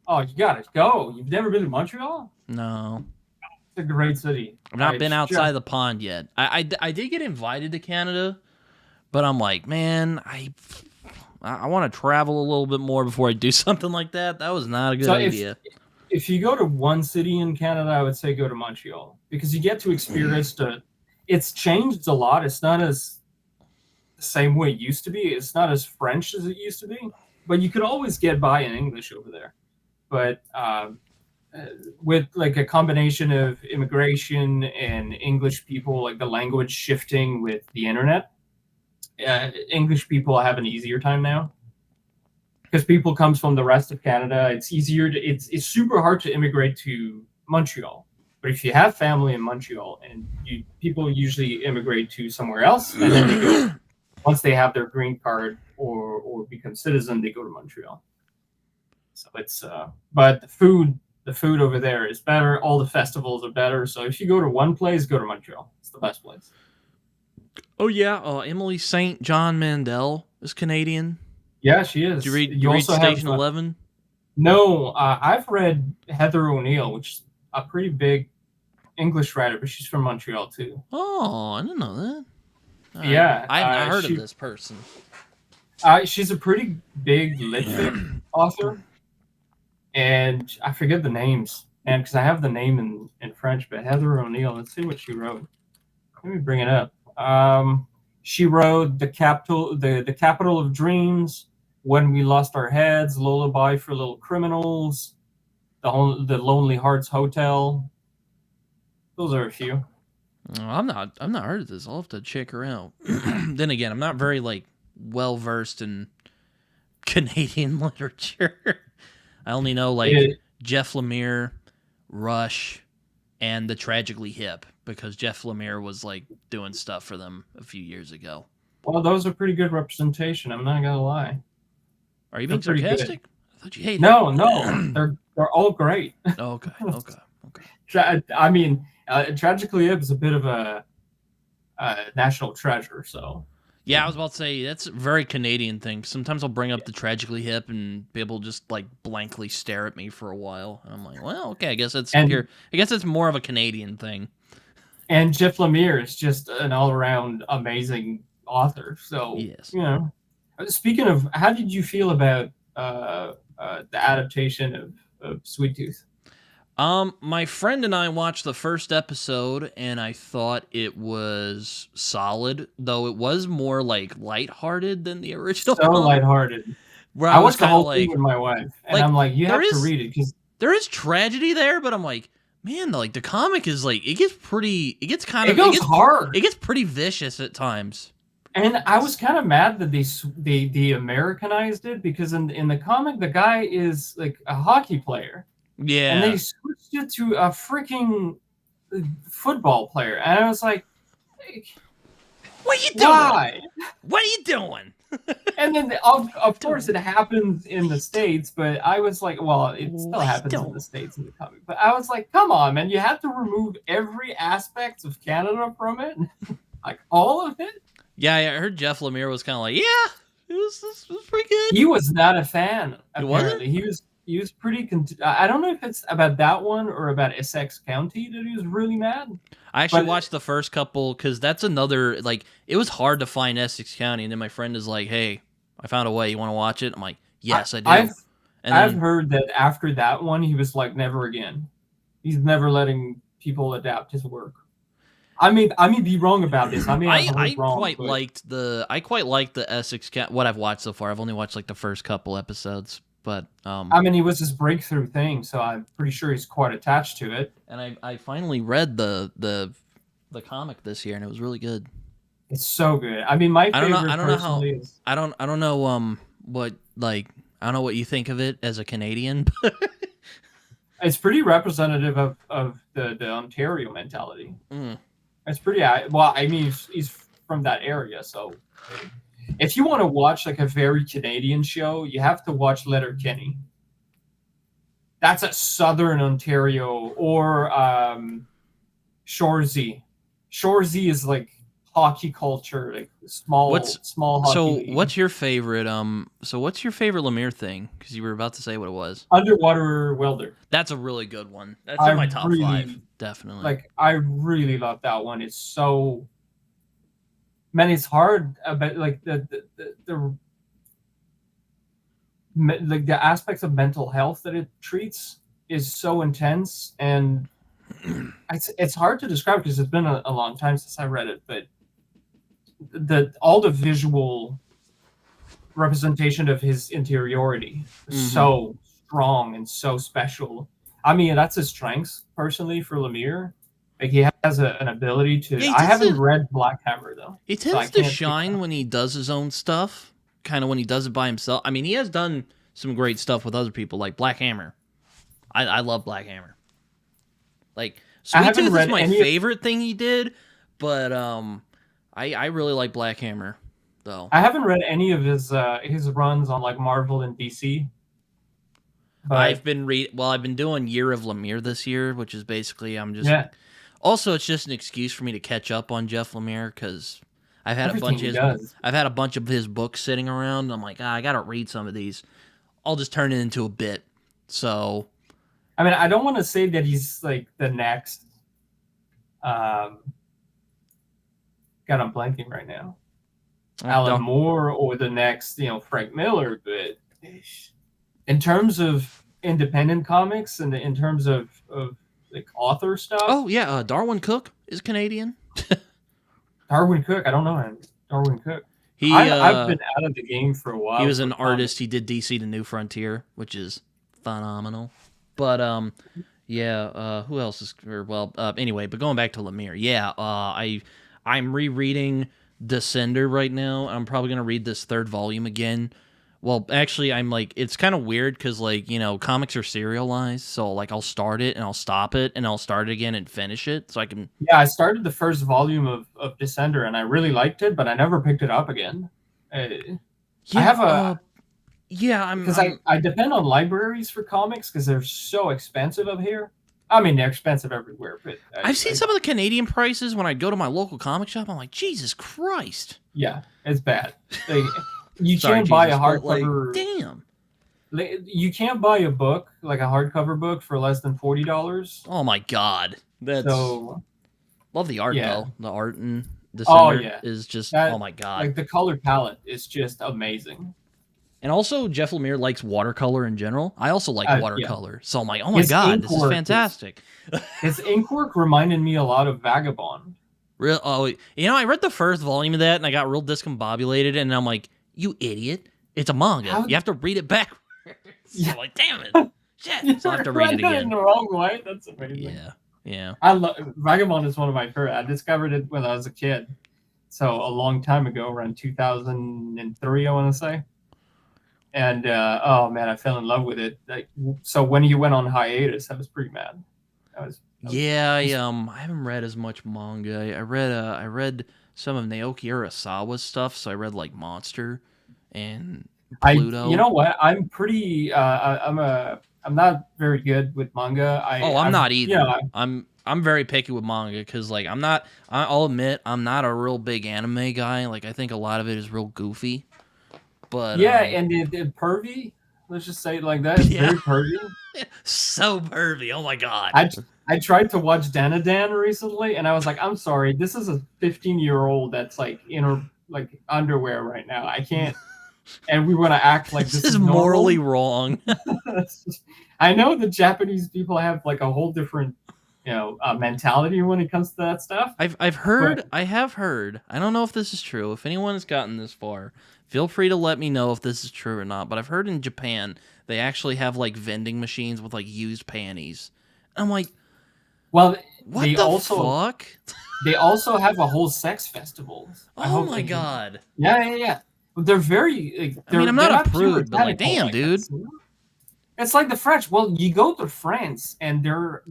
Oh, you gotta go. You've never been to Montreal? No. It's a great city. I've not been outside the pond yet. I did get invited to Canada, but I'm like, man, I want to travel a little bit more before I do something like that. That was not a good idea. If you go to one city in Canada, I would say go to Montreal because you get to experience it's changed a lot. It's not as the same way it used to be. It's not as French as it used to be, but you could always get by in English over there. But with like a combination of immigration and English people, like the language shifting with the internet, English people have an easier time now because people comes from the rest of Canada. It's easier to it's super hard to immigrate to Montreal. But if you have family in Montreal, and people usually immigrate to somewhere else, and then they go once they have their green card or become citizen, they go to Montreal. So it's but the food over there is better. All the festivals are better. So if you go to one place, go to Montreal. It's the best place. Oh yeah, Emily St. John Mandel is Canadian. Yeah, she is. Did you read Station 11? No, I've read Heather O'Neill, which is a pretty big English writer, but she's from Montreal too. Oh, I didn't know that. Yeah, I've heard of this person. She's a pretty big lit author, and I forget the names, and because I have the name in French, but Heather O'Neill. Let's see what she wrote. Let me bring it up. She wrote the capital of dreams, When We Lost Our Heads, Lullaby for Little Criminals, the Lonely Hearts Hotel. Those are a few. I've not heard of this. I'll have to check her out. Then again, I'm not very well versed in Canadian literature. I only know Jeff Lemire, Rush, and the Tragically Hip, because Jeff Lemire was doing stuff for them a few years ago. Well, those are pretty good representation. I'm not gonna lie. Are you being sarcastic? I thought you hated them. No, they're all great. Okay. I mean, Tragically Hip is a bit of a national treasure. So yeah, I was about to say that's a very Canadian thing. Sometimes I'll bring up the Tragically Hip and people just blankly stare at me for a while, and I'm like, well, okay, I guess it's more of a Canadian thing. And Jeff Lemire is just an all-around amazing author. So yes, Speaking of, how did you feel about the adaptation of Sweet Tooth? My friend and I watched the first episode, and I thought it was solid, though it was more lighthearted than the original. So lighthearted. I watched the whole thing with my wife, and I'm like, you have to read it because there is tragedy there, but I'm like, man, the comic is it gets hard. It gets pretty vicious at times. And I was kind of mad that they Americanized it, because in the comic the guy is a hockey player. Yeah. And they switched it to a freaking football player. And I was like, what are you doing? Why? What are you doing? And then, of course, it happens in the States, but I was like, well, it still happens in the States in the comic. But I was like, come on, man. You have to remove every aspect of Canada from it? All of it? Yeah, I heard Jeff Lemire was kind of yeah, it was pretty good. He was not a fan, apparently. He was pretty... I don't know if it's about that one or about Essex County that he was really mad. I actually watched the first couple, because that's another... it was hard to find Essex County, and then my friend is like, hey, I found a way. You want to watch it? I'm like, yes, I do. I've heard that after that one, he was like, never again. He's never letting people adapt his work. I may be wrong about this. I quite liked the Essex County... What I've watched so far. I've only watched the first couple episodes. But it was his breakthrough thing, so I'm pretty sure he's quite attached to it. And I finally read the comic this year, and it was really good. It's so good. My favorite. I don't know what like, I don't know what you think of it as a Canadian. It's pretty representative of the Ontario mentality. Mm. It's pretty well. I mean, he's from that area, so if you want to watch like a very Canadian show, you have to watch Letterkenny. That's a Southern Ontario, or Shoresy. Shoresy is like hockey culture, like small hockey. So league. what's your favorite Lemire thing? Because you were about to say what it was. Underwater Welder. That's a really good one. That's in my top 5, definitely. Like, I really love that one. It's so, man, it's hard, but like the aspects of mental health that it treats is so intense, and it's hard to describe because it's been a long time since I read it, but all the visual representation of his interiority is so strong and so special. I mean, that's his strengths personally for Lemire. Like, he has an ability to. I haven't read Black Hammer though. He tends to shine when he does his own stuff, kind of when he does it by himself. I mean, he has done some great stuff with other people, like Black Hammer. I love Black Hammer. Like, Sweet Tooth is my favorite thing he did, but I really like Black Hammer though. I haven't read any of his runs on like Marvel and DC. But I've been doing Year of Lemire this year, which is basically Also, it's just an excuse for me to catch up on Jeff Lemire because I've had a bunch of his books sitting around. And I'm like, I gotta read some of these. I'll just turn it into a bit. So, I mean, I don't want to say that he's like the next. God, I'm blanking right now. Alan Moore or the next, Frank Miller, but in terms of independent comics and in terms of like author stuff. Oh yeah, Darwin Cook is Canadian. Darwin Cook, I don't know him. Darwin Cook. I've been out of the game for a while. He was an artist. He did DC to New Frontier, which is phenomenal. But who else is anyway, but going back to Lemire, I'm rereading Descender right now. I'm probably gonna read this 3rd volume again. Well, actually, I'm like, it's kind of weird because, like, comics are serialized, so like I'll start it and I'll stop it and I'll start it again and finish it, so I can. Yeah, I started the 1st volume of Descender and I really liked it, but I never picked it up again. I have a. Because I depend on libraries for comics because they're so expensive up here. I mean, they're expensive everywhere, but I've seen some of the Canadian prices when I go to my local comic shop. I'm like, Jesus Christ! Yeah, it's bad. You can't buy a hardcover. Damn. You can't buy a book, like a hardcover book, for less than $40. Oh my God! Love the art though. The art in Descender is just oh my God! Like, the color palette is just amazing. And also, Jeff Lemire likes watercolor in general. I also like watercolor. So I'm like, oh my God, this is fantastic. His ink work reminded me a lot of Vagabond. I read the 1st volume of that and I got real discombobulated and I'm like, you idiot. It's a manga. You have to read it backwards. I'm like, damn it. Shit. So I have to read it again. In the wrong way? That's amazing. Yeah. Vagabond is one of my favorite. I discovered it when I was a kid. So a long time ago, around 2003, I want to say. And oh man, I fell in love with it. Like, so when you went on hiatus, I was pretty mad. I haven't read as much manga. I read some of Naoki Urasawa's stuff, so I read like Monster and Pluto. You know what? I'm pretty. I'm not very good with manga. I'm not either. Yeah. I'm very picky with manga because like I'll admit I'm not a real big anime guy. Like I think a lot of it is real goofy. But and pervy. Let's just say it like that. It's very pervy. So pervy. Oh my God. I tried to watch Danadan recently, and I was like, I'm sorry, this is a 15-year-old that's like in her like underwear right now. I can't. And we want to act like this is morally wrong. I know the Japanese people have like a whole different, mentality when it comes to that stuff. I have heard. I don't know if this is true. If anyone has gotten this far, feel free to let me know if this is true or not. But I've heard in Japan they actually have like vending machines with like used panties. I'm like, well, what the fuck? They also have a whole sex festival. Oh my God. Yeah. They're very. I mean, I'm not a prude, but like, damn, dude. It's like the French. Well, you go to France, and their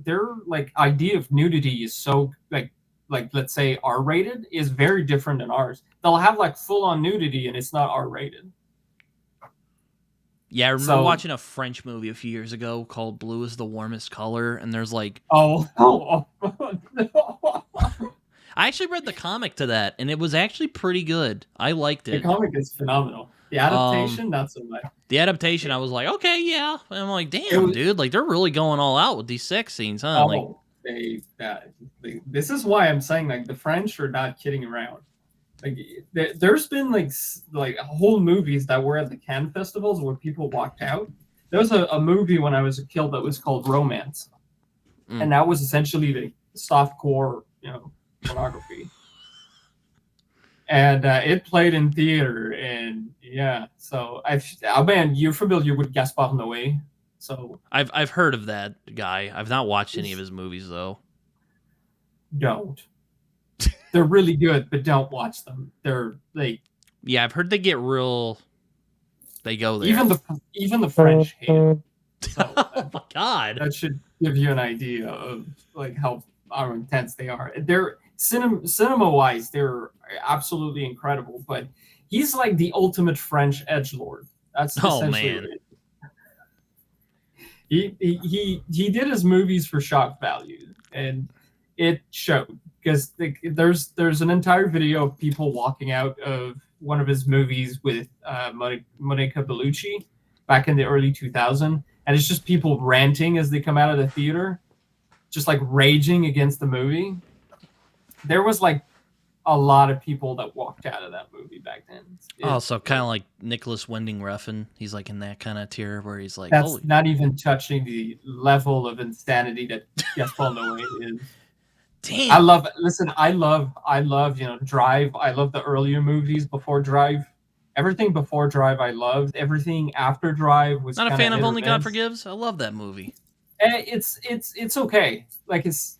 like idea of nudity is so like let's say R-rated is very different than ours. They'll have like full on nudity, and it's not R-rated. Yeah, I remember watching a French movie a few years ago called "Blue Is the Warmest Color," and there's like, no. I actually read the comic to that, and it was actually pretty good. I liked it. The comic is phenomenal. The adaptation, not so much. The adaptation, I was like, okay, yeah. And I'm like, damn, dude, like they're really going all out with these sex scenes, huh? This is why I'm saying like the French are not kidding around. Like there's been like whole movies that were at the Cannes festivals where people walked out. There was a movie when I was a kid that was called Romance, and that was essentially the softcore, pornography. And it played in theater, and yeah. So man, you're familiar with Gaspar Noé? So I've heard of that guy. I've not watched any of his movies though. Don't. They're really good, but don't watch them. Yeah, I've heard they get real. They go there. Even the French hate it. So, oh my god! That should give you an idea of like how intense they are. They're cinema wise, they're absolutely incredible. But he's like the ultimate French edgelord. That's essentially what it is. He did his movies for shock value, and it showed. Because there's an entire video of people walking out of one of his movies with Monica Bellucci back in the early 2000s, and it's just people ranting as they come out of the theater, just like raging against the movie. There was like a lot of people that walked out of that movie back then. So kind of like Nicholas Winding Refn. He's like in that kind of tier where he's like, that's not even touching the level of insanity that Gaspar Noé is. Damn. I love Drive. I love the earlier movies before Drive. Everything before Drive I loved. Everything after Drive was not a fan of Only God Forgives. I love that movie. It's okay. Like it's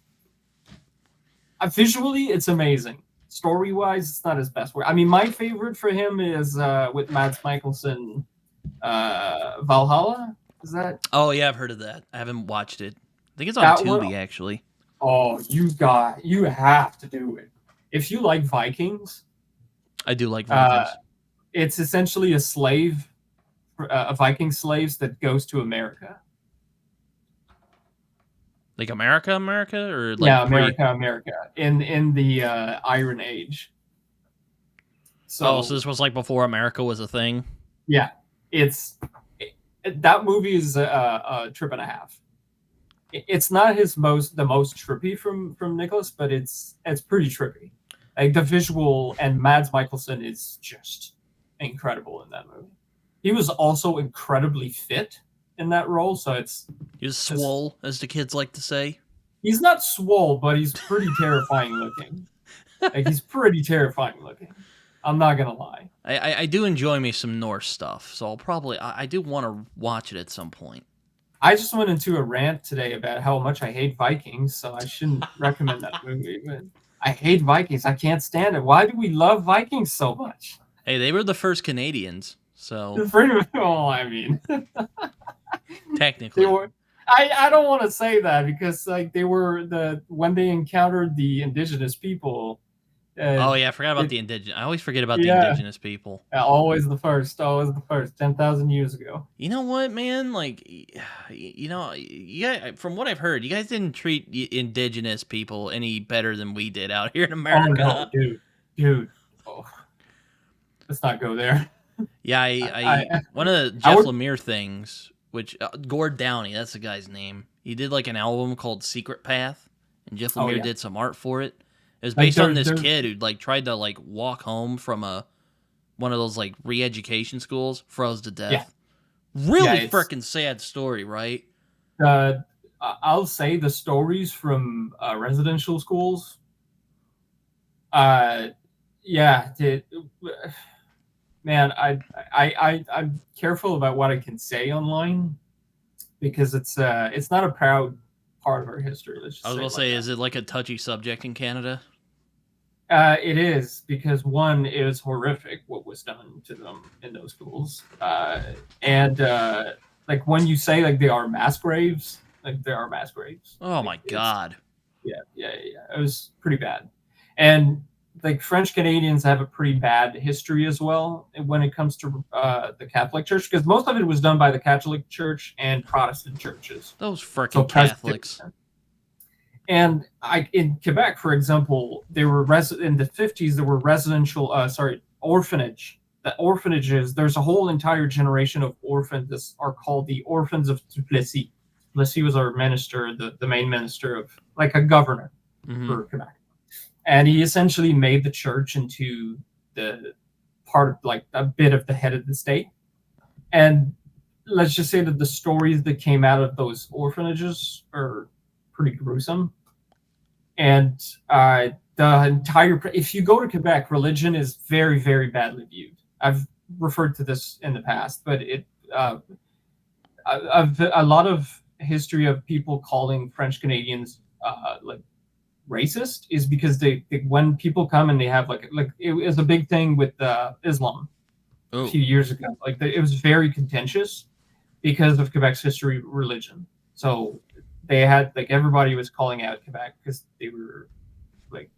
visually it's amazing. Story wise, it's not his best work. I mean, my favorite for him is with Mads Mikkelsen, Valhalla. Is that? Oh yeah, I've heard of that. I haven't watched it. I think it's on Tubi actually. Oh, you have to do it. If you like Vikings. I do like Vikings. It's essentially a Viking slaves that goes to America. Like America, or like yeah, America in the Iron Age. So this was like before America was a thing. Yeah, that movie is a trip and a half. It's not the most trippy from Nicholas, but it's pretty trippy. Like the visual, and Mads Mikkelsen is just incredible in that movie. He was also incredibly fit in that role, so he's swole, as the kids like to say. He's not swole, but he's pretty terrifying looking. Like he's pretty terrifying looking. I'm not gonna lie. I do enjoy me some Norse stuff, so I do want to watch it at some point. I just went into a rant today about how much I hate Vikings, so I shouldn't recommend that movie. But I hate Vikings. I can't stand it. Why do we love Vikings so much? Hey, they were the first Canadians, so. Well, I mean, technically, I don't want to say that because like they were when they encountered the indigenous people. Oh yeah, I forgot about the indigenous. I always forget about the indigenous people. Always the first. 10,000 years ago. You know what, man? Like, from what I've heard, you guys didn't treat indigenous people any better than we did out here in America. Oh, no, dude. Oh. Let's not go there. Yeah, I one of the Jeff Lemire things, which Gord Downey, that's the guy's name. He did like an album called Secret Path, and Jeff Lemire did some art for it. It was based on this kid who like tried to like walk home from one of those like re-education schools, froze to death. Yeah. Really freaking sad story, right? I'll say the stories from residential schools. Man, I'm careful about what I can say online because it's not a proud part of our history. I was gonna say, is it like a touchy subject in Canada? It is, because one, it was horrific what was done to them in those schools, and like when you say like they are mass graves, like they are mass graves. Oh like, my God. Yeah. It was pretty bad, and like French Canadians have a pretty bad history as well when it comes to the Catholic Church, because most of it was done by the Catholic Church and Protestant churches. Those freaking Catholics. And in Quebec, for example, there were in the 50s. There were orphanage. The orphanages. There's a whole entire generation of orphans that are called the orphans of Duplessis. Duplessis was our minister, the main minister of, like, a governor for Quebec, and he essentially made the church into the part of, like, a bit of the head of the state. And let's just say that the stories that came out of those orphanages are pretty gruesome. And the entire, if you go to Quebec, religion is very, very badly viewed. I've referred to this in the past, but a lot of history of people calling French Canadians like racist is because they when people come and they have like it was a big thing with Islam a few years ago. Like it was very contentious because of Quebec's history, religion. So they had, like, everybody was calling out Quebec because they were, like,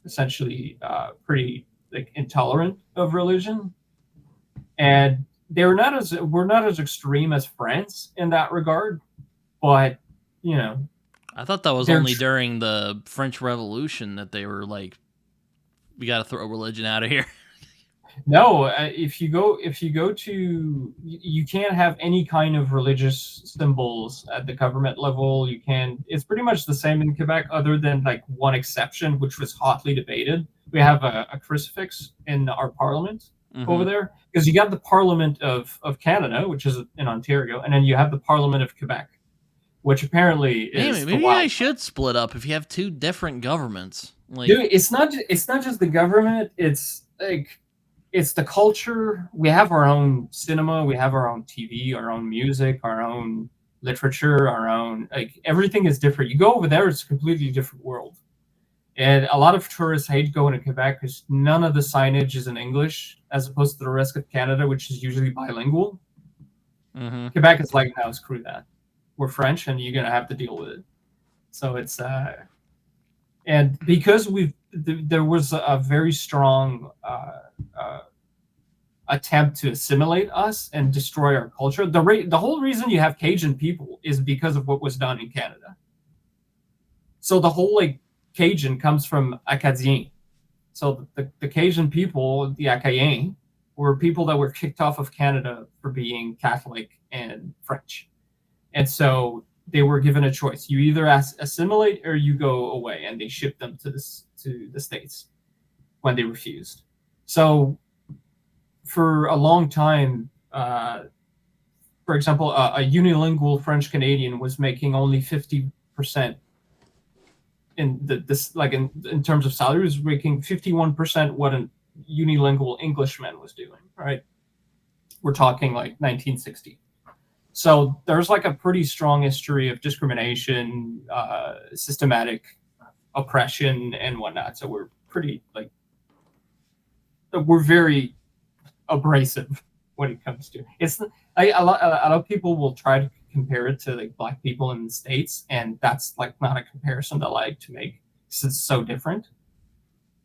essentially pretty, like, intolerant of religion, and we're not as extreme as France in that regard, but you know. I thought that was only during the French Revolution that they were like, we got to throw religion out of here. No, if you go to, you can't have any kind of religious symbols at the government level. You can. It's pretty much the same in Quebec, other than like one exception, which was hotly debated. We have a crucifix in our parliament over there, because you got the Parliament of Canada, which is in Ontario, and then you have the Parliament of Quebec, which apparently is. Maybe I should split up if you have two different governments. Like, dude, it's not just the government. It's like. It's the culture. We have our own cinema. We have our own TV, our own music, our own literature, our own, like, everything is different. You go over there, it's a completely different world. And a lot of tourists hate going to Quebec because none of the signage is in English, as opposed to the rest of Canada, which is usually bilingual. Quebec is like, no, screw that. We're French, and you're going to have to deal with it. So it's, and because there was a very strong attempt to assimilate us and destroy our culture. The whole reason you have Cajun people is because of what was done in Canada. So the whole, like, Cajun comes from Acadien. So the Cajun people, the Acadiens, were people that were kicked off of Canada for being Catholic and French. And so they were given a choice. You either assimilate or you go away, and they shipped them to the States when they refused. So for a long time, for example, a unilingual French Canadian was making only 50% in terms of salary, was making 51% what a unilingual Englishman was doing. Right? We're talking like 1960. So there's like a pretty strong history of discrimination, systematic oppression, and whatnot. So we're pretty, like, we're very abrasive when it comes to it's. A lot of people will try to compare it to, like, Black people in the States, and that's, like, not a comparison that I like to make because it's so different.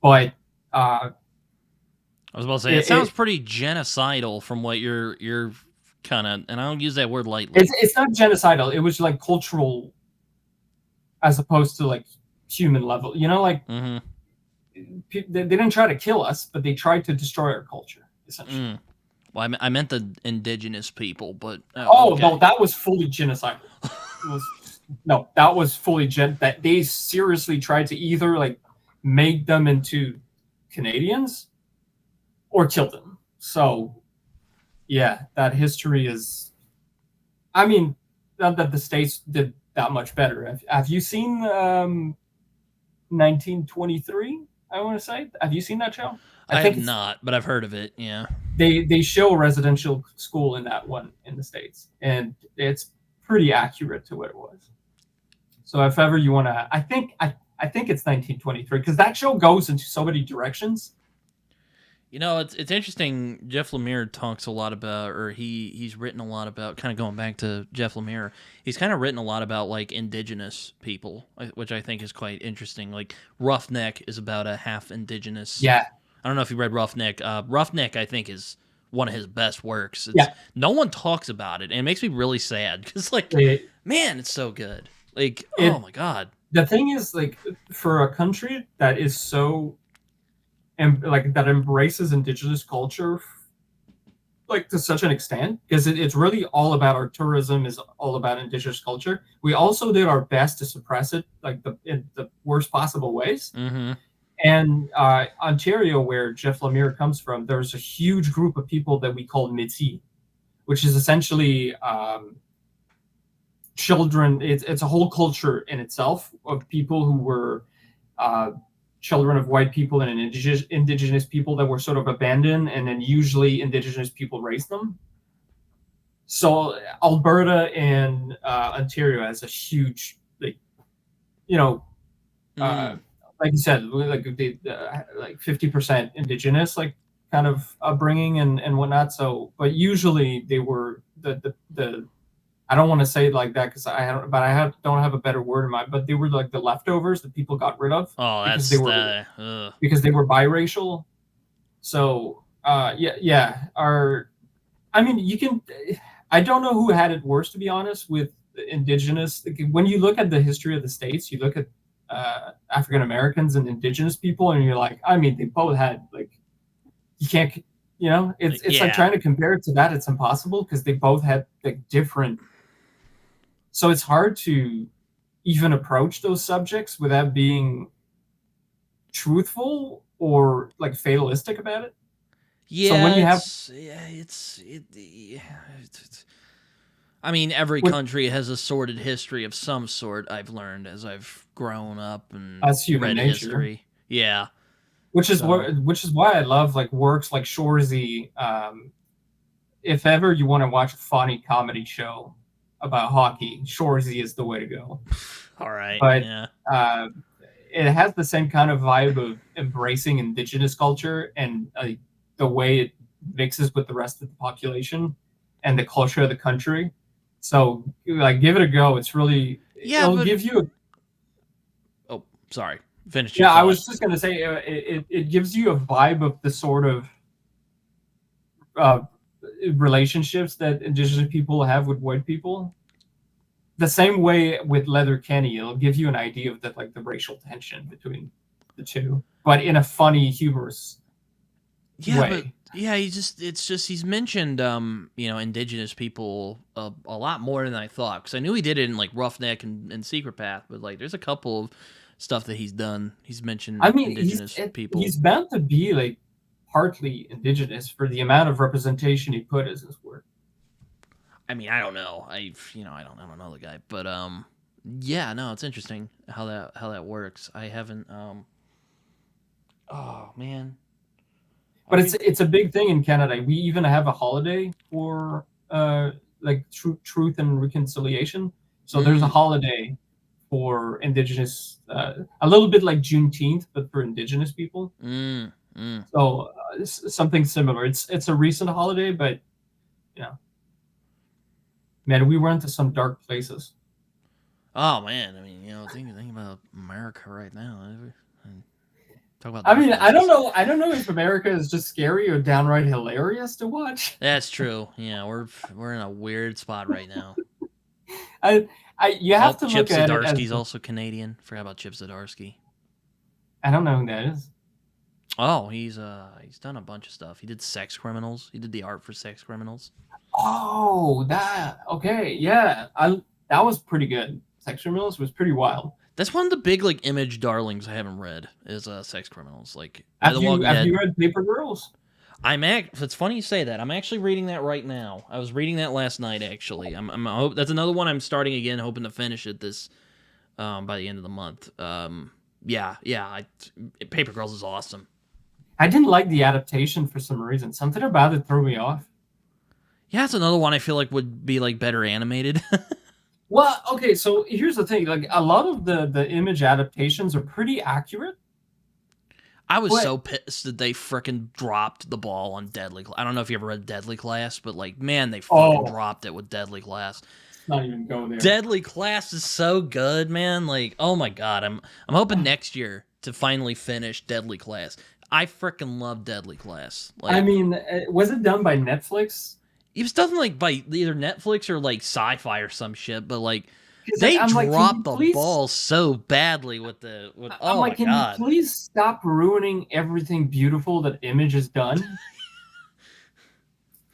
But I was about to say, it sounds pretty genocidal from what you're kind of, and I don't use that word lightly. It's not genocidal. It was like cultural, as opposed to, like, human level. You know, like, they didn't try to kill us, but they tried to destroy our culture, essentially. Well, I meant the indigenous people, but okay. No, that was fully genocidal. That was fully that they seriously tried to either, like, make them into Canadians or kill them. So yeah, that history is, I mean, not that the States did that much better. Have you seen 1923? I want to say. Have you seen that show? I have not, but I've heard of it. Yeah. They show a residential school in that one in the States, and it's pretty accurate to what it was. So if ever you want to, I I think it's 1923 because that show goes into so many directions. You know, it's interesting. Jeff Lemire talks a lot about, or he's written a lot about, kind of going back to Jeff Lemire, he's kind of written a lot about like indigenous people, which I think is quite interesting. Like Roughneck is about a half indigenous. Yeah. I don't know if you read Roughneck. Roughneck, I think, is one of his best works. Yeah. No one talks about it, and it makes me really sad because, like, man, it's so good. Like, oh my god. The thing is, like, for a country that is so, and like that embraces indigenous culture, like to such an extent, because it's really all about our tourism is all about indigenous culture. We also did our best to suppress it, like in the worst possible ways. Mm-hmm. And Ontario, where Jeff Lemire comes from, there's a huge group of people that we call Métis, which is essentially children. It's a whole culture in itself of people who were children of white people and indigenous people that were sort of abandoned, and then usually indigenous people raised them. So Alberta and Ontario has a huge, like, you know, like you said, like like 50% indigenous, like kind of upbringing and whatnot. So, but usually they were the I don't want to say it like that because don't have a better word in mind. But they were like the leftovers that people got rid of. Oh, because they were biracial. So, yeah. I mean, you can. I don't know who had it worse, to be honest, with indigenous. When you look at the history of the states, you look at African Americans and indigenous people, and you're like, I mean, they both had, like, you can't, you know, it's like trying to compare it to that. It's impossible because they both had like different. So it's hard to even approach those subjects without being truthful or like fatalistic about it. Yeah, so when you have, I mean, every country has a sordid history of some sort. I've learned as I've grown up and read history. Yeah, which is why I love like works like Shoresy. If ever you want to watch a funny comedy show about hockey, Shoresy is the way to go. All right, but it has the same kind of vibe of embracing indigenous culture and the way it mixes with the rest of the population and the culture of the country. So, like, give it a go. It's really it'll give you. Oh, sorry. Finish. Yeah, I was just gonna say it gives you a vibe of the sort of relationships that indigenous people have with white people. The same way with Letterkenny, it'll give you an idea of the racial tension between the two, but in a funny, humorous way. But he's mentioned indigenous people a lot more than I thought, because I knew he did it in like Roughneck and Secret Path, but like there's a couple of stuff that he's done. He's mentioned indigenous people. He's bound to be like partly indigenous for the amount of representation he put as his work. I mean, I don't know. I don't know the guy, but yeah, no, it's interesting how that works. I haven't oh man. But it's a big thing in Canada. We even have a holiday for like truth and reconciliation. So there's a holiday for indigenous, a little bit like Juneteenth, but for indigenous people. So something similar. It's a recent holiday, but man, we went to some dark places. Oh man, I mean, think about America right now. Talk about. I mean, I don't know if America is just scary or downright hilarious to watch. That's true. Yeah, we're in a weird spot right now. You have to Chip look at Zdarsky's it. Chip Zdarsky's also Canadian. Forgot about Chip Zdarsky. I don't know who that is. Oh, he's done a bunch of stuff. He did Sex Criminals. He did the art for Sex Criminals. Oh, okay, yeah. That was pretty good. Sex Criminals was pretty wild. That's one of the big like image darlings I haven't read is Sex Criminals. Like, have you read Paper Girls? It's funny you say that. I'm actually reading that right now. I was reading that last night actually. That's another one I'm starting again, hoping to finish it this by the end of the month. Paper Girls is awesome. I didn't like the adaptation for some reason. Something about it threw me off. Yeah, it's another one I feel like would be like better animated. Well, okay, so here's the thing. Like, a lot of the Image adaptations are pretty accurate. I was so pissed that they frickin' dropped the ball on Deadly Class. I don't know if you ever read Deadly Class, but, like, man, they fucking dropped it with Deadly Class. Let's not even go there. Deadly Class is so good, man. Like, oh my god, I'm hoping next year to finally finish Deadly Class. I frickin' love Deadly Class. Like, I mean, was it done by Netflix? It was done, like, by either Netflix or, like, Sci-Fi or some shit, but, like, they dropped the ball so badly with the... oh, my God. Can you please stop ruining everything beautiful that Image has done?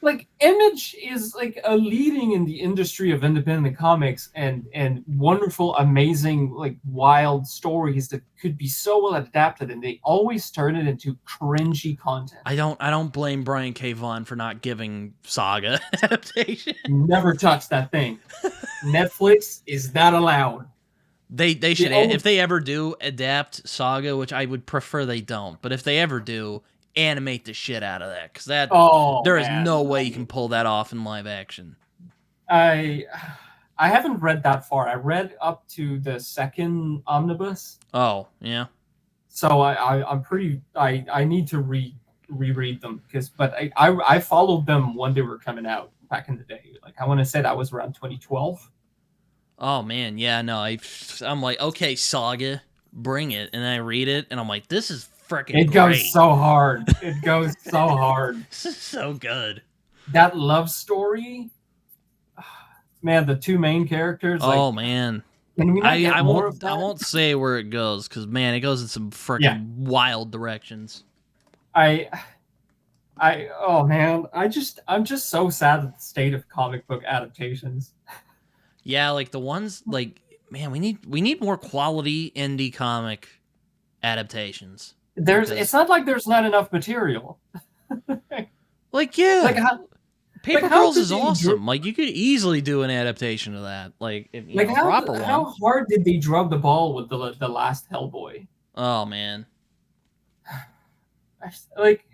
Like, Image is, like, a leading in the industry of independent comics and wonderful, amazing, like, wild stories that could be so well adapted, and they always turn it into cringy content. I don't blame Brian K. Vaughan for not giving Saga adaptation. Never touch that thing. Netflix is not allowed. They should, if they ever do adapt Saga, which I would prefer they don't, but if they ever do, animate the shit out of that, because there is no way you can pull that off in live action. I haven't read that far. I read up to the second omnibus. Oh yeah. So I'm pretty. I need to reread them but I followed them when they were coming out back in the day. Like, I want to say that was around 2012. Oh man, yeah, no, I'm like, okay, Saga, bring it, and I read it, and I'm like, this is freaking great. It goes so hard. It goes so hard. This is so good. That love story, man. The two main characters. Oh, like, man. I won't say where it goes, because man, it goes in some freaking wild directions. Oh man, I'm just so sad at the state of comic book adaptations. Yeah, like the ones, like, man, we need more quality indie comic adaptations. It's not like there's not enough material. Like, yeah, Paper Girls is awesome. Like, you could easily do an adaptation of that. Like, if you know, proper one. How hard did they drop the ball with the last Hellboy? Oh man. Like,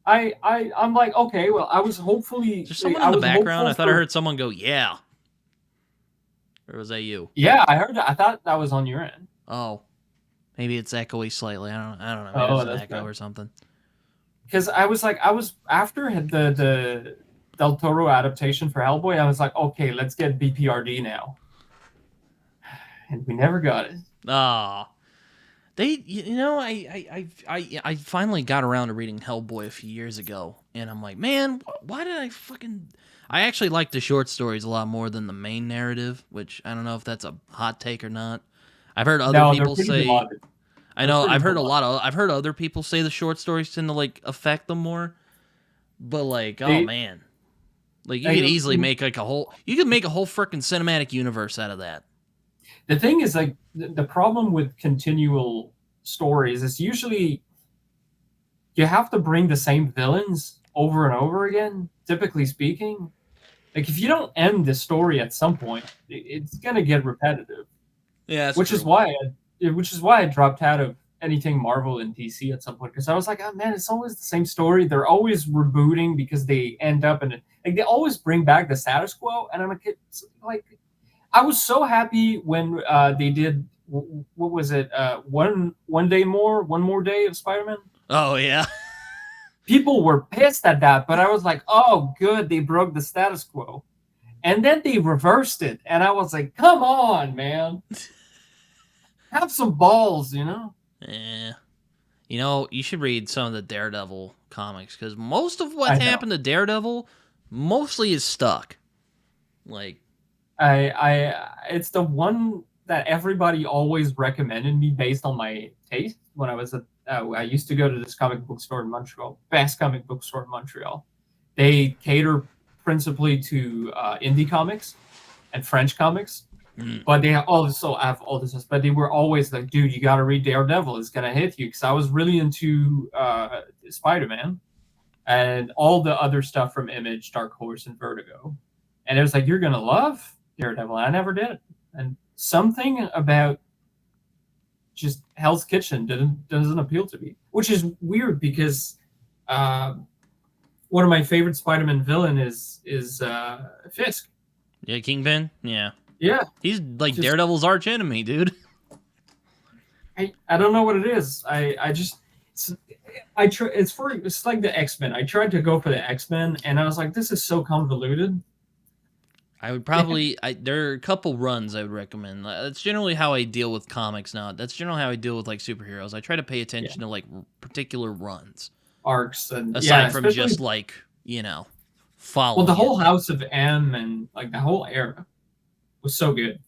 I'm like, okay, well, I was hopefully. There's someone in the background. I thought I heard someone go, "Yeah." Or was that you? Yeah, I heard that. I thought that was on your end. Oh, maybe it's echoey slightly. I don't know. Maybe it's an echo or something. Because I was after the Del Toro adaptation for Hellboy, I was like, okay, let's get BPRD now, and we never got it. Ah, I finally got around to reading Hellboy a few years ago, and I'm like, man, why did I actually like the short stories a lot more than the main narrative, which I don't know if that's a hot take or not. I've heard other people say. I know I've heard other people say the short stories tend to like affect them more, but like, oh man, like you could easily make like a whole freaking cinematic universe out of that. The thing is, like, the problem with continual stories is usually you have to bring the same villains over and over again, typically speaking. Like, if you don't end the story at some point, it's gonna get repetitive. Yeah, which is why I dropped out of anything Marvel and DC at some point, because I was like, oh man, it's always the same story. They're always rebooting because they end up in it. Like, they always bring back the status quo, and I'm like, I was so happy when they did what was it? One more day of Spider-Man. Oh yeah. People were pissed at that, but I was like, oh, good, they broke the status quo. And then they reversed it, and I was like, come on, man. Have some balls, you know? Yeah. You know, you should read some of the Daredevil comics, because most of what's happened to Daredevil mostly is stuck. Like, it's the one that everybody always recommended me based on my taste when I was I used to go to this comic book store in Montreal, best comic book store in Montreal. They cater principally to indie comics and French comics, but they also have all this. But they were always like, "Dude, you got to read Daredevil; it's gonna hit you." Because I was really into Spider-Man and all the other stuff from Image, Dark Horse, and Vertigo, and it was like, "You're gonna love Daredevil." I never did, and something about just Hell's Kitchen doesn't appeal to me, which is weird because one of my favorite Spider-Man villain is Fisk. Yeah, Kingpin. Yeah. Yeah. He's like Daredevil's arch enemy, dude. I don't know what it is. It's like the X-Men. I tried to go for the X-Men, and I was like, this is so convoluted. I would probably there are a couple runs I would recommend. That's generally how I deal with comics now. That's generally how I deal with like superheroes. I try to pay attention to like particular runs, arcs, and aside from just like following. Well, the whole House of M and like the whole era was so good.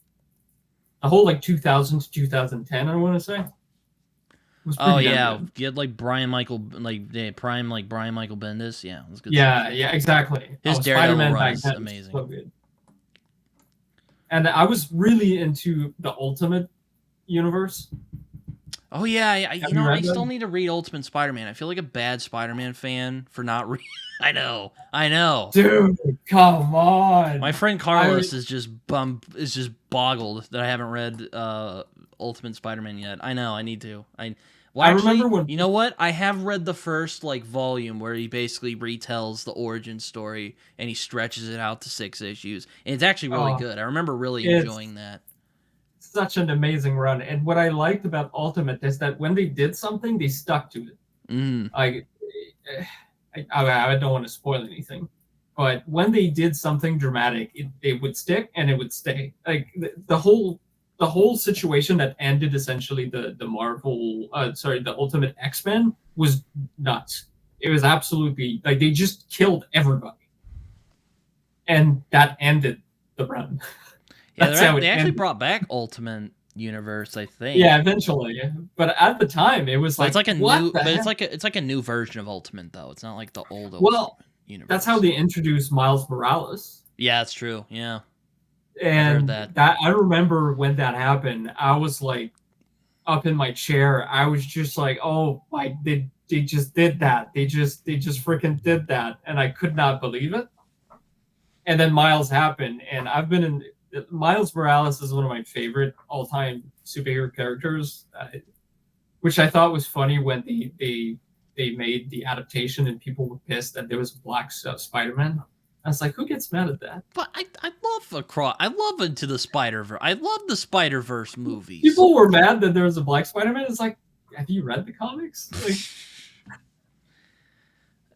The whole like 2000 to 2010, I want to say. Oh yeah, good. You had like Brian Michael Bendis. Yeah, it was good. Yeah, stuff. Yeah, exactly. His Daredevil run is amazing. So good. And I was really into the Ultimate Universe. Oh yeah, I still need to read Ultimate Spider-Man. I feel like a bad Spider-Man fan for not reading. I know. Dude, come on. My friend Carlos is just boggled that I haven't read Ultimate Spider-Man yet. I know, I need to. I remember when you know what? I have read the first like volume where he basically retells the origin story and he stretches it out to 6 issues. And it's actually really good. I remember really enjoying that. Such an amazing run. And what I liked about Ultimate is that when they did something, they stuck to it. I don't want to spoil anything, but when they did something dramatic, it would stick and it would stay. Like the whole situation that ended essentially the Ultimate X-Men was nuts. It was absolutely like they just killed everybody, and that ended the run. Yeah, they actually brought back Ultimate Universe, I think. Yeah, eventually. But at the time, it was like it's like a new, but it's like a new version of Ultimate though. It's not like the old Ultimate Universe. That's how they introduced Miles Morales. Yeah, that's true. Yeah, and I remember when that happened. I was like up in my chair. I was just like, oh my, they just did that. They just freaking did that, and I could not believe it. And then Miles happened, and Miles Morales is one of my favorite all-time superhero characters, which I thought was funny when they made the adaptation and people were pissed that there was a black Spider-Man. I was like, who gets mad at that? But I love Into the Spider-Verse. I love the Spider-Verse movies. People were mad that there was a black Spider-Man. It's like, have you read the comics? Like,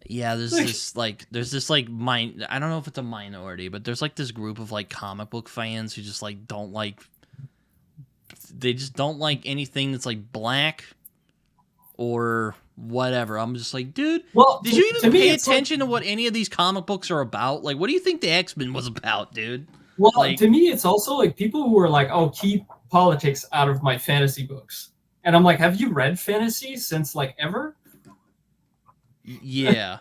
yeah, there's this I don't know if it's a minority, but there's like this group of like comic book fans who just like don't like anything that's like black or whatever. I'm just like, dude, did you even pay attention to what any of these comic books are about? Like, what do you think the X-Men was about, dude? Well, to me, it's also like people who are like, oh, keep politics out of my fantasy books. And I'm like, have you read fantasy since like ever? Yeah.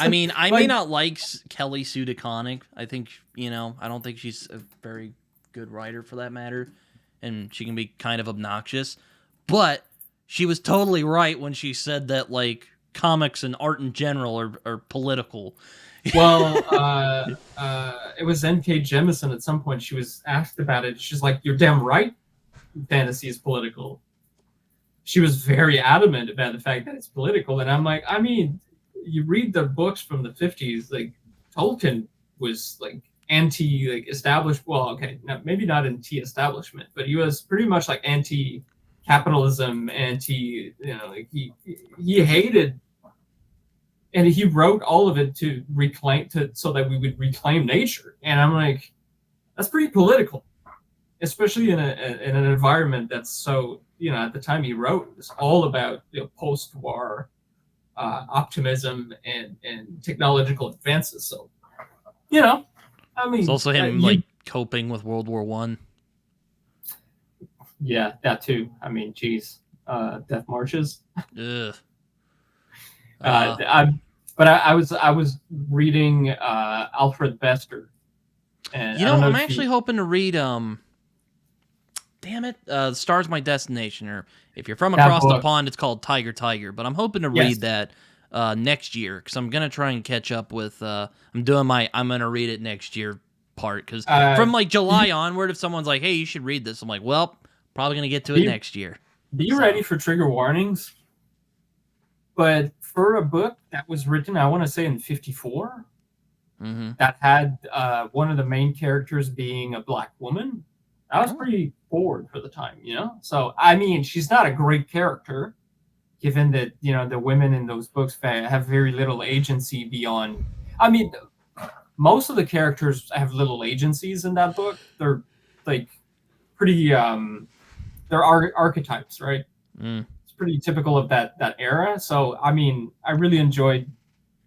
I mean, I may not like Kelly Sue DeConnick. I think, I don't think she's a very good writer for that matter. And she can be kind of obnoxious. But she was totally right when she said that, like, comics and art in general are political. Well, it was N.K. Jemisin at some point. She was asked about it. She's like, you're damn right fantasy is political. She was very adamant about the fact that it's political. And I'm like, I mean, you read the books from the 50s, like, Tolkien was, like, establishment. Well, okay, maybe not anti-establishment, but he was pretty much, like, anti-capitalism, he hated, and he wrote all of it so that we would reclaim nature. And I'm like, that's pretty political, especially in an environment that's so, at the time he wrote, it was all about post-war optimism and technological advances. So, I mean, it's also him coping with World War I. Yeah, that too. I mean, geez, death marches. Ugh. I was reading Alfred Bester, and I'm actually hoping to read damn it, Star's My Destination, or if you're from across the pond, it's called Tiger. But I'm hoping to read that next year because I'm gonna try and catch up with. I'm gonna read it next year part because from like July onward, if someone's like, hey, you should read this, I'm like, well, probably gonna get to it next year. Be ready for trigger warnings. But for a book that was written, I want to say in 1954, that had one of the main characters being a black woman. That was pretty forward for the time, you know? So, I mean, she's not a great character, given that, you know, the women in those books have very little agency beyond... I mean, most of the characters have little agencies in that book. They're, like, pretty... they're archetypes, right? It's pretty typical of that era. So, I mean, I really enjoyed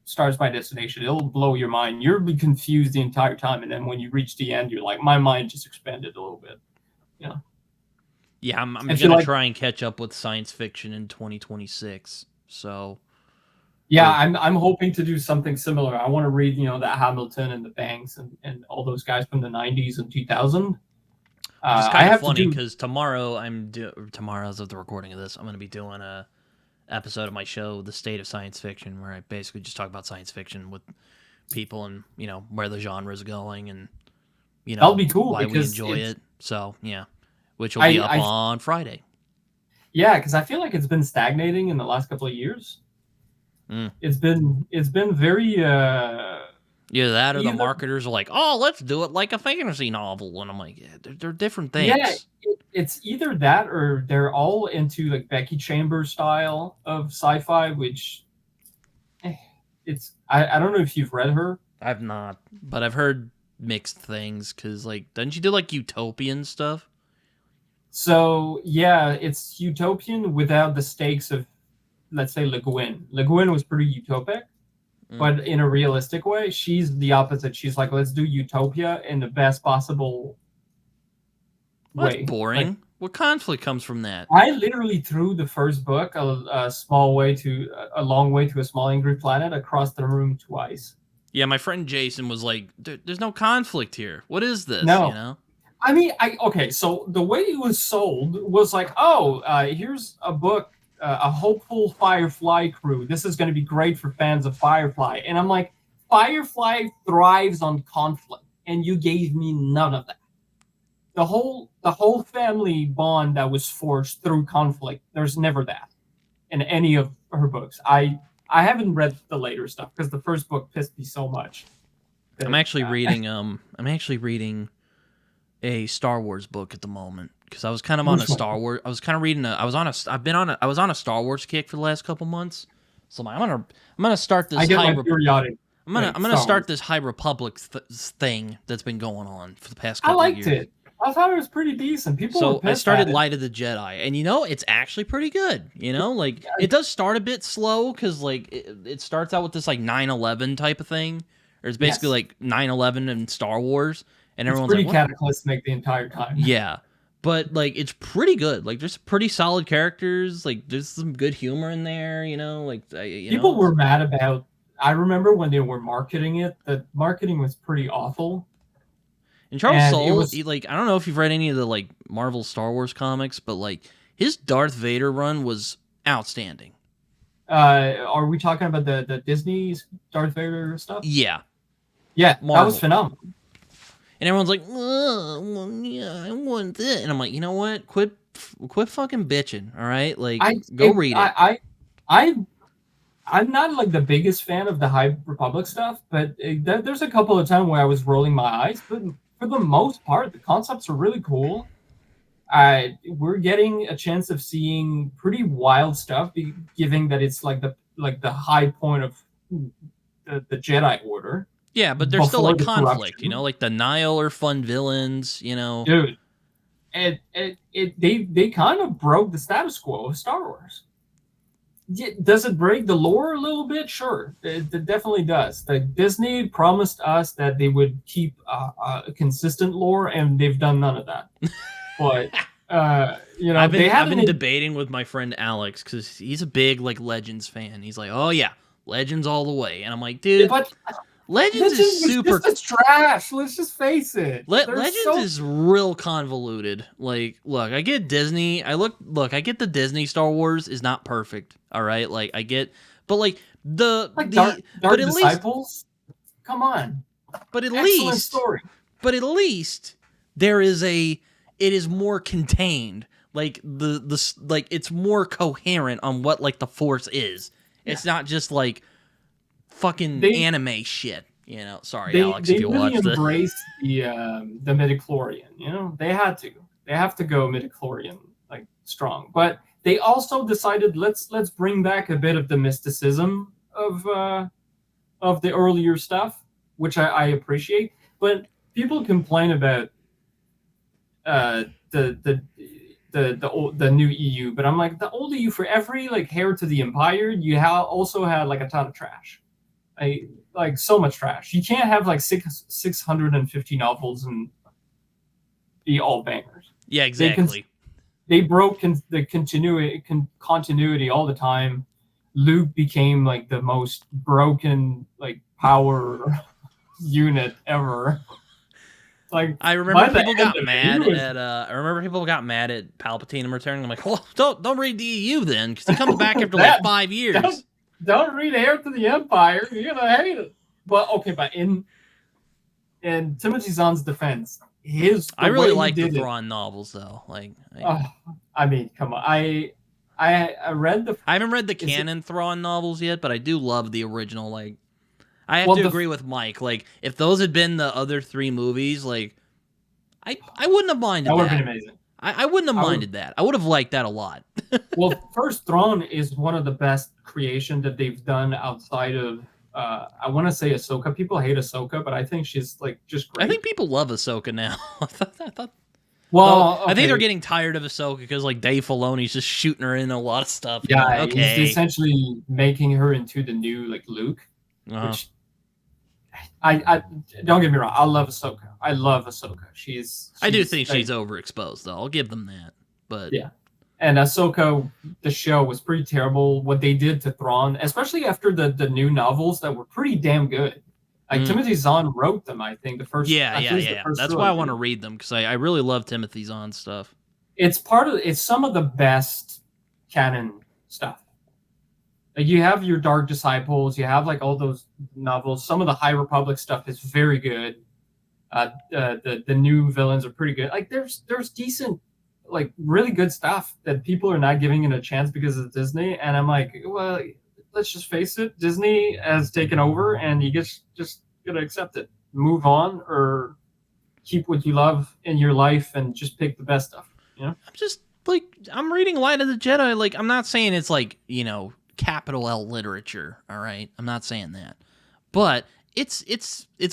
Stars by Destination. It'll blow your mind. You'll be confused the entire time, and then when you reach the end, you're like, my mind just expanded a little bit. Yeah. Yeah, I'm gonna try and catch up with science fiction in 2026. So. Yeah, I'm hoping to do something similar. I want to read, you know, the Hamilton and the Banks and all those guys from the 90s and 2000. It's kind of funny because tomorrow as of the recording of this, I'm going to be doing a episode of my show, The State of Science Fiction, where I basically just talk about science fiction with people and, you know, where the genre is going and, you know, that'll be cool why we enjoy it. So, yeah, which will be up on Friday. Yeah, because I feel like it's been stagnating in the last couple of years. It's been very... Either that or the marketers are like, oh, let's do it like a fantasy novel. And I'm like, yeah, they're different things. Yeah, it's either that or they're all into like Becky Chambers style of sci-fi, which it's... I don't know if you've read her. I've not, but I've heard mixed things because, like, doesn't she do like utopian stuff? So, yeah, it's utopian without the stakes of, let's say, Le Guin. Le Guin was pretty utopic. But in a realistic way, she's the opposite. She's like, let's do utopia in the best possible way. That's boring. Like, what conflict comes from that? I literally threw the first book a long way to a small angry planet across the room twice. Yeah, my friend Jason was like, there's no conflict here. What is this? No. You know? I mean, okay, so the way it was sold was like, oh, here's a book, a hopeful Firefly crew. This is going to be great for fans of Firefly. And I'm like, Firefly thrives on conflict, and you gave me none of that. The whole family bond that was forged through conflict, there's never that in any of her books. I haven't read the later stuff because the first book pissed me so much. I'm actually reading a Star Wars book at the moment. Because I was kind of on a Star Wars. I was kind of reading. I was on a Star Wars kick for the last couple months. So I'm gonna start this. I'm gonna start this High Republic thing that's been going on for the past couple of years. I liked it. I thought it was pretty decent. I started Light of the Jedi, and you know it's actually pretty good. You know, like it does start a bit slow because like it starts out with this like 9/11 type of thing, or it's basically like 9/11 and Star Wars, and everyone's pretty like, cataclysmic the entire time. Yeah. But, like, it's pretty good. Like, there's pretty solid characters. Like, there's some good humor in there, you know? Like, people were mad about... I remember when they were marketing it, the marketing was pretty awful. And Charles Soule, I don't know if you've read any of the, like, Marvel Star Wars comics, but, like, his Darth Vader run was outstanding. Are we talking about the Disney Darth Vader stuff? Yeah. Yeah, Marvel. That was phenomenal. And everyone's like, well, yeah, I want this. And I'm like, you know what? Quit fucking bitching, all right? Like, go read it. I'm not, like, the biggest fan of the High Republic stuff, but there's a couple of times where I was rolling my eyes. But for the most part, the concepts are really cool. We're getting a chance of seeing pretty wild stuff, given that it's, like, the high point of the Jedi Order. Yeah, but there's still like conflict, you know, like the Nihil are fun villains, you know. Dude, they kind of broke the status quo of Star Wars. Does it break the lore a little bit? Sure, it definitely does. Disney promised us that they would keep a consistent lore, and they've done none of that. But you know, I've been debating with my friend Alex because he's a big like Legends fan. He's like, oh yeah, Legends all the way, and I'm like, dude. But Legends is super trash. Let's just face it. Legends is real convoluted. Like, look, I get Disney. I get the Disney Star Wars is not perfect. All right, like I get, but like Dark Disciples. Come on. But at Excellent story. But at least there is it is more contained. Like like it's more coherent on what like the Force is. It's not just like fucking anime shit, You know, sorry, Alex, if you really watched it. embraced the midichlorian. You know, they had to. They have to go midichlorian like strong. But they also decided let's bring back a bit of the mysticism of the earlier stuff, which I appreciate. But people complain about the new EU, but I'm like, the old EU, for every like heir to the empire, you also had like a ton of trash. Like so much trash. You can't have like 650 novels and be all bangers. Yeah, exactly. They broke the continuity all the time. Luke became like the most broken like power unit ever. Like, I remember people got mad at Palpatine returning. I'm like, well, don't read the EU then, because he comes back after like 5 years. Don't read Heir to the Empire. You're gonna hate it. But okay, but in Timothy Zahn's defense, I really like the Thrawn novels though. Like, I mean, come on, I read I haven't read the canon Thrawn novels yet, but I do love the original. Like, I have to agree with Mike. Like, if those had been the other 3 movies, like, I wouldn't have minded that. That would have been amazing. I wouldn't have minded that. I would have liked that a lot. Well, first, Thrawn is one of the best creation that they've done outside of, I want to say Ahsoka. People hate Ahsoka, but I think she's, like, just great. I think people love Ahsoka now. Well, okay. I think they're getting tired of Ahsoka because, like, Dave Filoni's just shooting her in a lot of stuff. Yeah, he's essentially making her into the new, like, Luke, which... I don't get me wrong. I love Ahsoka. I do think she's overexposed, though. I'll give them that. But yeah, and Ahsoka, the show was pretty terrible. What they did to Thrawn, especially after the new novels that were pretty damn good. Like Timothy Zahn wrote them. I think the first. Yeah. That's why I want to read them, because I really love Timothy Zahn stuff. It's some of the best canon stuff. Like, you have your Dark Disciples, you have like all those novels. Some of the High Republic stuff is very good. The new villains are pretty good. Like, there's decent, like, really good stuff that people are not giving it a chance because of Disney. And I'm like, well, let's just face it, Disney has taken over, and you just gotta accept it, move on, or keep what you love in your life and just pick the best stuff. You know, I'm reading Light of the Jedi. Like, I'm not saying it's like, you know, capital L literature, all right? I'm not saying that. But it's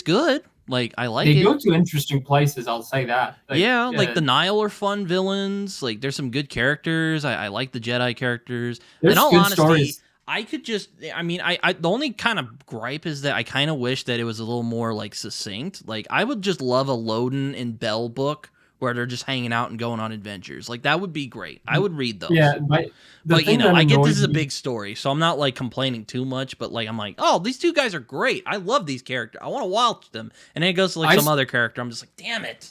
good. Like, I like it. They go to interesting places, I'll say that. Like, yeah, like the Nihil are fun villains. Like, there's some good characters. I like the Jedi characters. In all honesty, stories. I could just, I mean, I the only kind of gripe is that I kind of wish that it was a little more, like, succinct. Like, I would just love a Loden and Bell book where they're just hanging out and going on adventures. Like, that would be great. I would read those. Yeah, but you know, I get this is a big story, so I'm not, like, complaining too much, but, like, I'm like, oh, these 2 guys are great. I love these characters. I want to watch them. And then it goes to, like, some other character. I'm just like, damn it.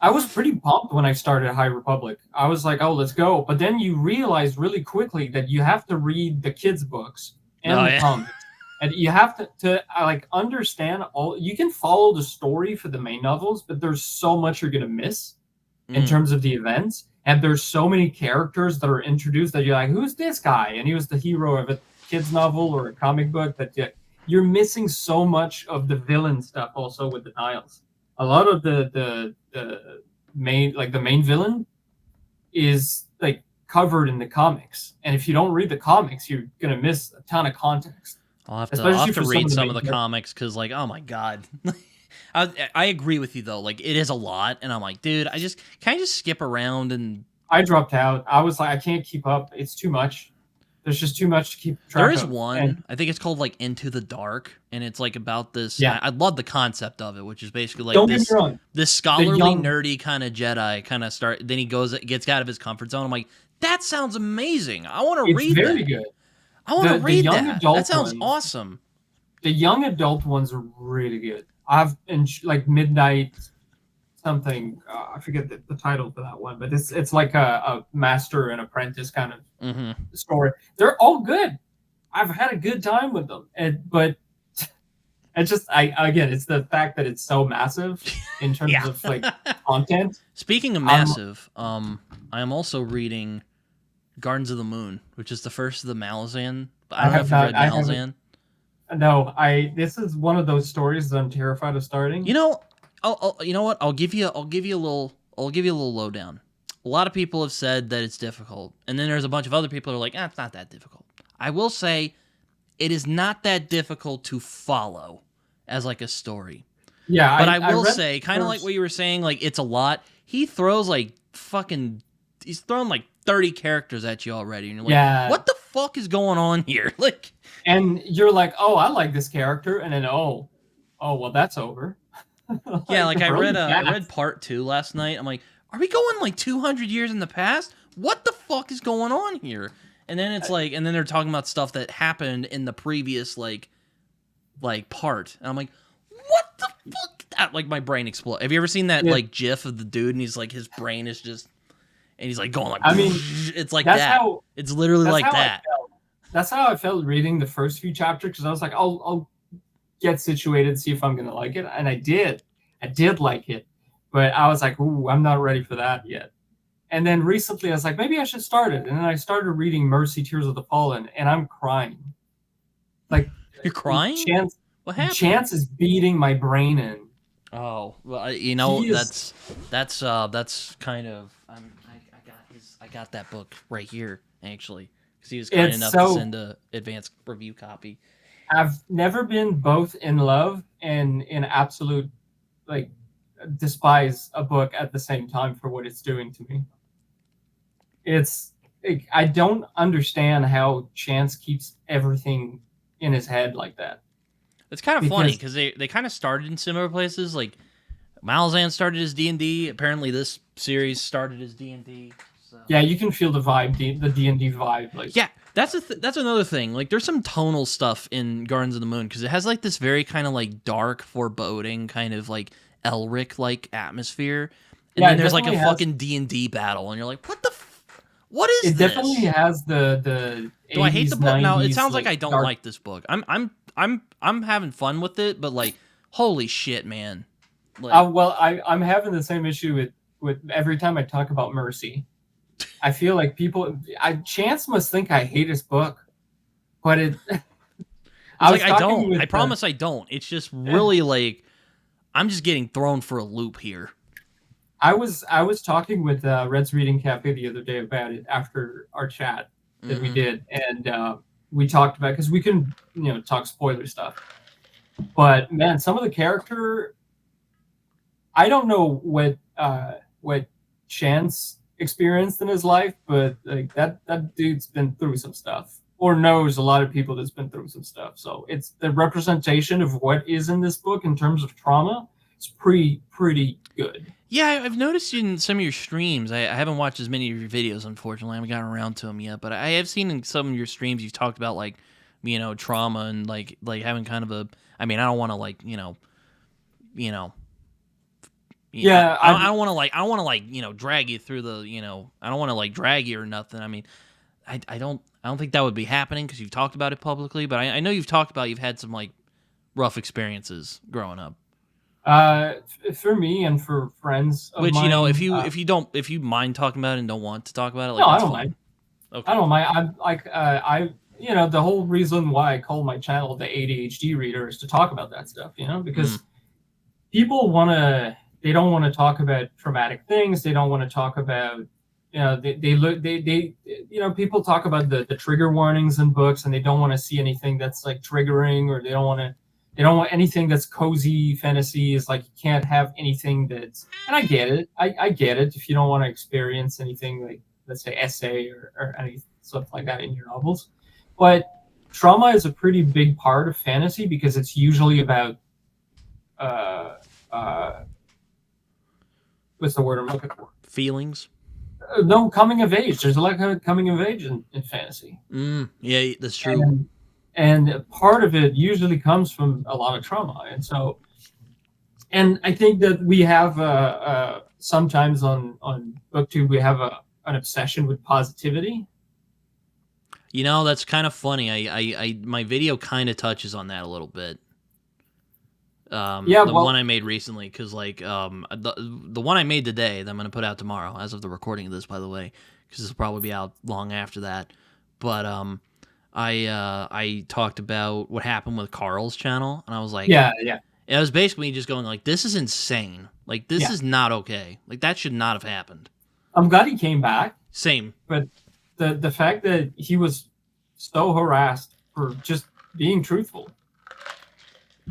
I was pretty pumped when I started High Republic. I was like, oh, let's go. But then you realize really quickly that you have to read the kids' books and the comics. And you have to like understand you can follow the story for the main novels, but there's so much you're going to miss in terms of the events. And there's so many characters that are introduced that you're like, who's this guy? And he was the hero of a kid's novel or a comic book that you're missing so much of the villain stuff also with the Niles. A lot of the main villain is like covered in the comics. And if you don't read the comics, you're going to miss a ton of context. I'll have to read some of the comics because, like, oh my god. I agree with you though. Like, it is a lot, and I'm like, dude, can I just skip around? And I dropped out. I was like, I can't keep up. It's too much. There's just too much to keep track of. There is one. I think it's called like Into the Dark, and it's like about this. Yeah, I love the concept of it, which is basically like this scholarly, nerdy kind of Jedi kind of start. Then he gets out of his comfort zone. I'm like, that sounds amazing. I want to read that. It's very good. I want to read that. That sounds awesome. The young adult ones are really good. I've like Midnight something. I forget the title for that one, but it's like a master and apprentice kind of story. They're all good. I've had a good time with them, but it's just again, it's the fact that it's so massive in terms of like content. Speaking of massive, I am also reading Gardens of the Moon, which is the first of the Malazan. I don't know if you've read Malazan. No, this is one of those stories that I'm terrified of starting. You know, you know what? I'll give you a little lowdown. A lot of people have said that it's difficult, and then there's a bunch of other people who are like, it's not that difficult. I will say, it is not that difficult to follow as like a story. Yeah, but I will say, kind of like what you were saying, like it's a lot. He throws like he's throwing like 30 characters at you already, and you're like, what the fuck is going on here? Like, and you're like, oh, I like this character, and then oh, well, that's over. Yeah, like I read part 2 last night. I'm like, are we going like 200 years in the past? What the fuck is going on here? And then it's like, and then they're talking about stuff that happened in the previous like part, and I'm like, what the fuck? That, like, my brain exploded. Have you ever seen that like GIF of the dude, and he's like, his brain is just, and he's like going like, I mean, it's like that. It's literally like that. That's how I felt reading the first few chapters, because I was like, I'll get situated, see if I'm gonna like it, and I did like it, but I was like, ooh, I'm not ready for that yet. And then recently I was like, maybe I should start it, and then I started reading Mercy, Tears of the Fallen, and I'm crying. Like, you're crying? What happened? Chance is beating my brain in. Oh, well, you know, that's kind of, I got that book right here, actually, because he was kind enough to send a advanced review copy. I've never been both in love and in absolute, like, despise a book at the same time for what it's doing to me. I don't understand how Chance keeps everything in his head like that. It's kind of funny because they kind of started in similar places. Like Malazan started as D&D. Apparently, this series started as D&D. So. Yeah, you can feel the vibe, the D&D vibe. Like, yeah, that's another thing. Like, there's some tonal stuff in Gardens of the Moon because it has like this very kind of like dark, foreboding kind of like Elric like atmosphere, and then there's like a fucking D&D battle, and you're like, what the. What is this? It definitely has the. Do I hate the book? No, it sounds like I don't like this book. I'm having fun with it, but like, holy shit, man. Like, well, I'm having the same issue with every time I talk about Mercy. I feel like Chance must think I hate his book, but it. I don't. I promise I don't. It's just really like, I'm just getting thrown for a loop here. I was talking with Red's Reading Cafe the other day about it after our chat that we did, and we talked about, because we couldn't talk spoiler stuff, but man, some of the character, I don't know what Chance experienced in his life, but like that dude's been through some stuff, or knows a lot of people that's been through some stuff. So it's the representation of what is in this book in terms of trauma. It's pretty good. Yeah, I've noticed in some of your streams, I haven't watched as many of your videos, unfortunately. I haven't gotten around to them yet, but I have seen in some of your streams you've talked about, like, trauma and, like having kind of a... I mean, I don't want to, like, I don't want to, drag you through the, I don't want to, like, drag you or nothing. I mean, I don't think that would be happening because you've talked about it publicly, but I know you've talked about you've had some, like, rough experiences growing up. For me and for friends of which mine, if you mind talking about it and don't want to talk about it, like, no, I don't mind. Okay. I don't mind. I'm like the whole reason why I call my channel the ADHD Reader is to talk about that stuff, because people they don't want to talk about traumatic things. They don't want to talk about people talk about the trigger warnings in books, and they don't want to see anything that's like triggering, or they don't want anything that's cozy fantasy. Is like, you can't have anything that's, and I get it. I get it if you don't want to experience anything like, let's say, essay or any stuff like that in your novels. But trauma is a pretty big part of fantasy because it's usually about what's the word I'm looking for? Feelings? No, coming of age. There's a lot of coming of age in fantasy. Yeah, that's true. And part of it usually comes from a lot of trauma. And I think that we have sometimes on BookTube, we have an obsession with positivity. That's kind of funny. I my video kind of touches on that a little bit. The one I made recently, because like the one I made today that I'm going to put out tomorrow, as of the recording of this, by the way, because this will probably be out long after that. But I talked about what happened with Carl's channel, and I was like, yeah. It was basically just going like, this is insane. Like, this is not okay. Like, that should not have happened. I'm glad he came back. Same. But the fact that he was so harassed for just being truthful.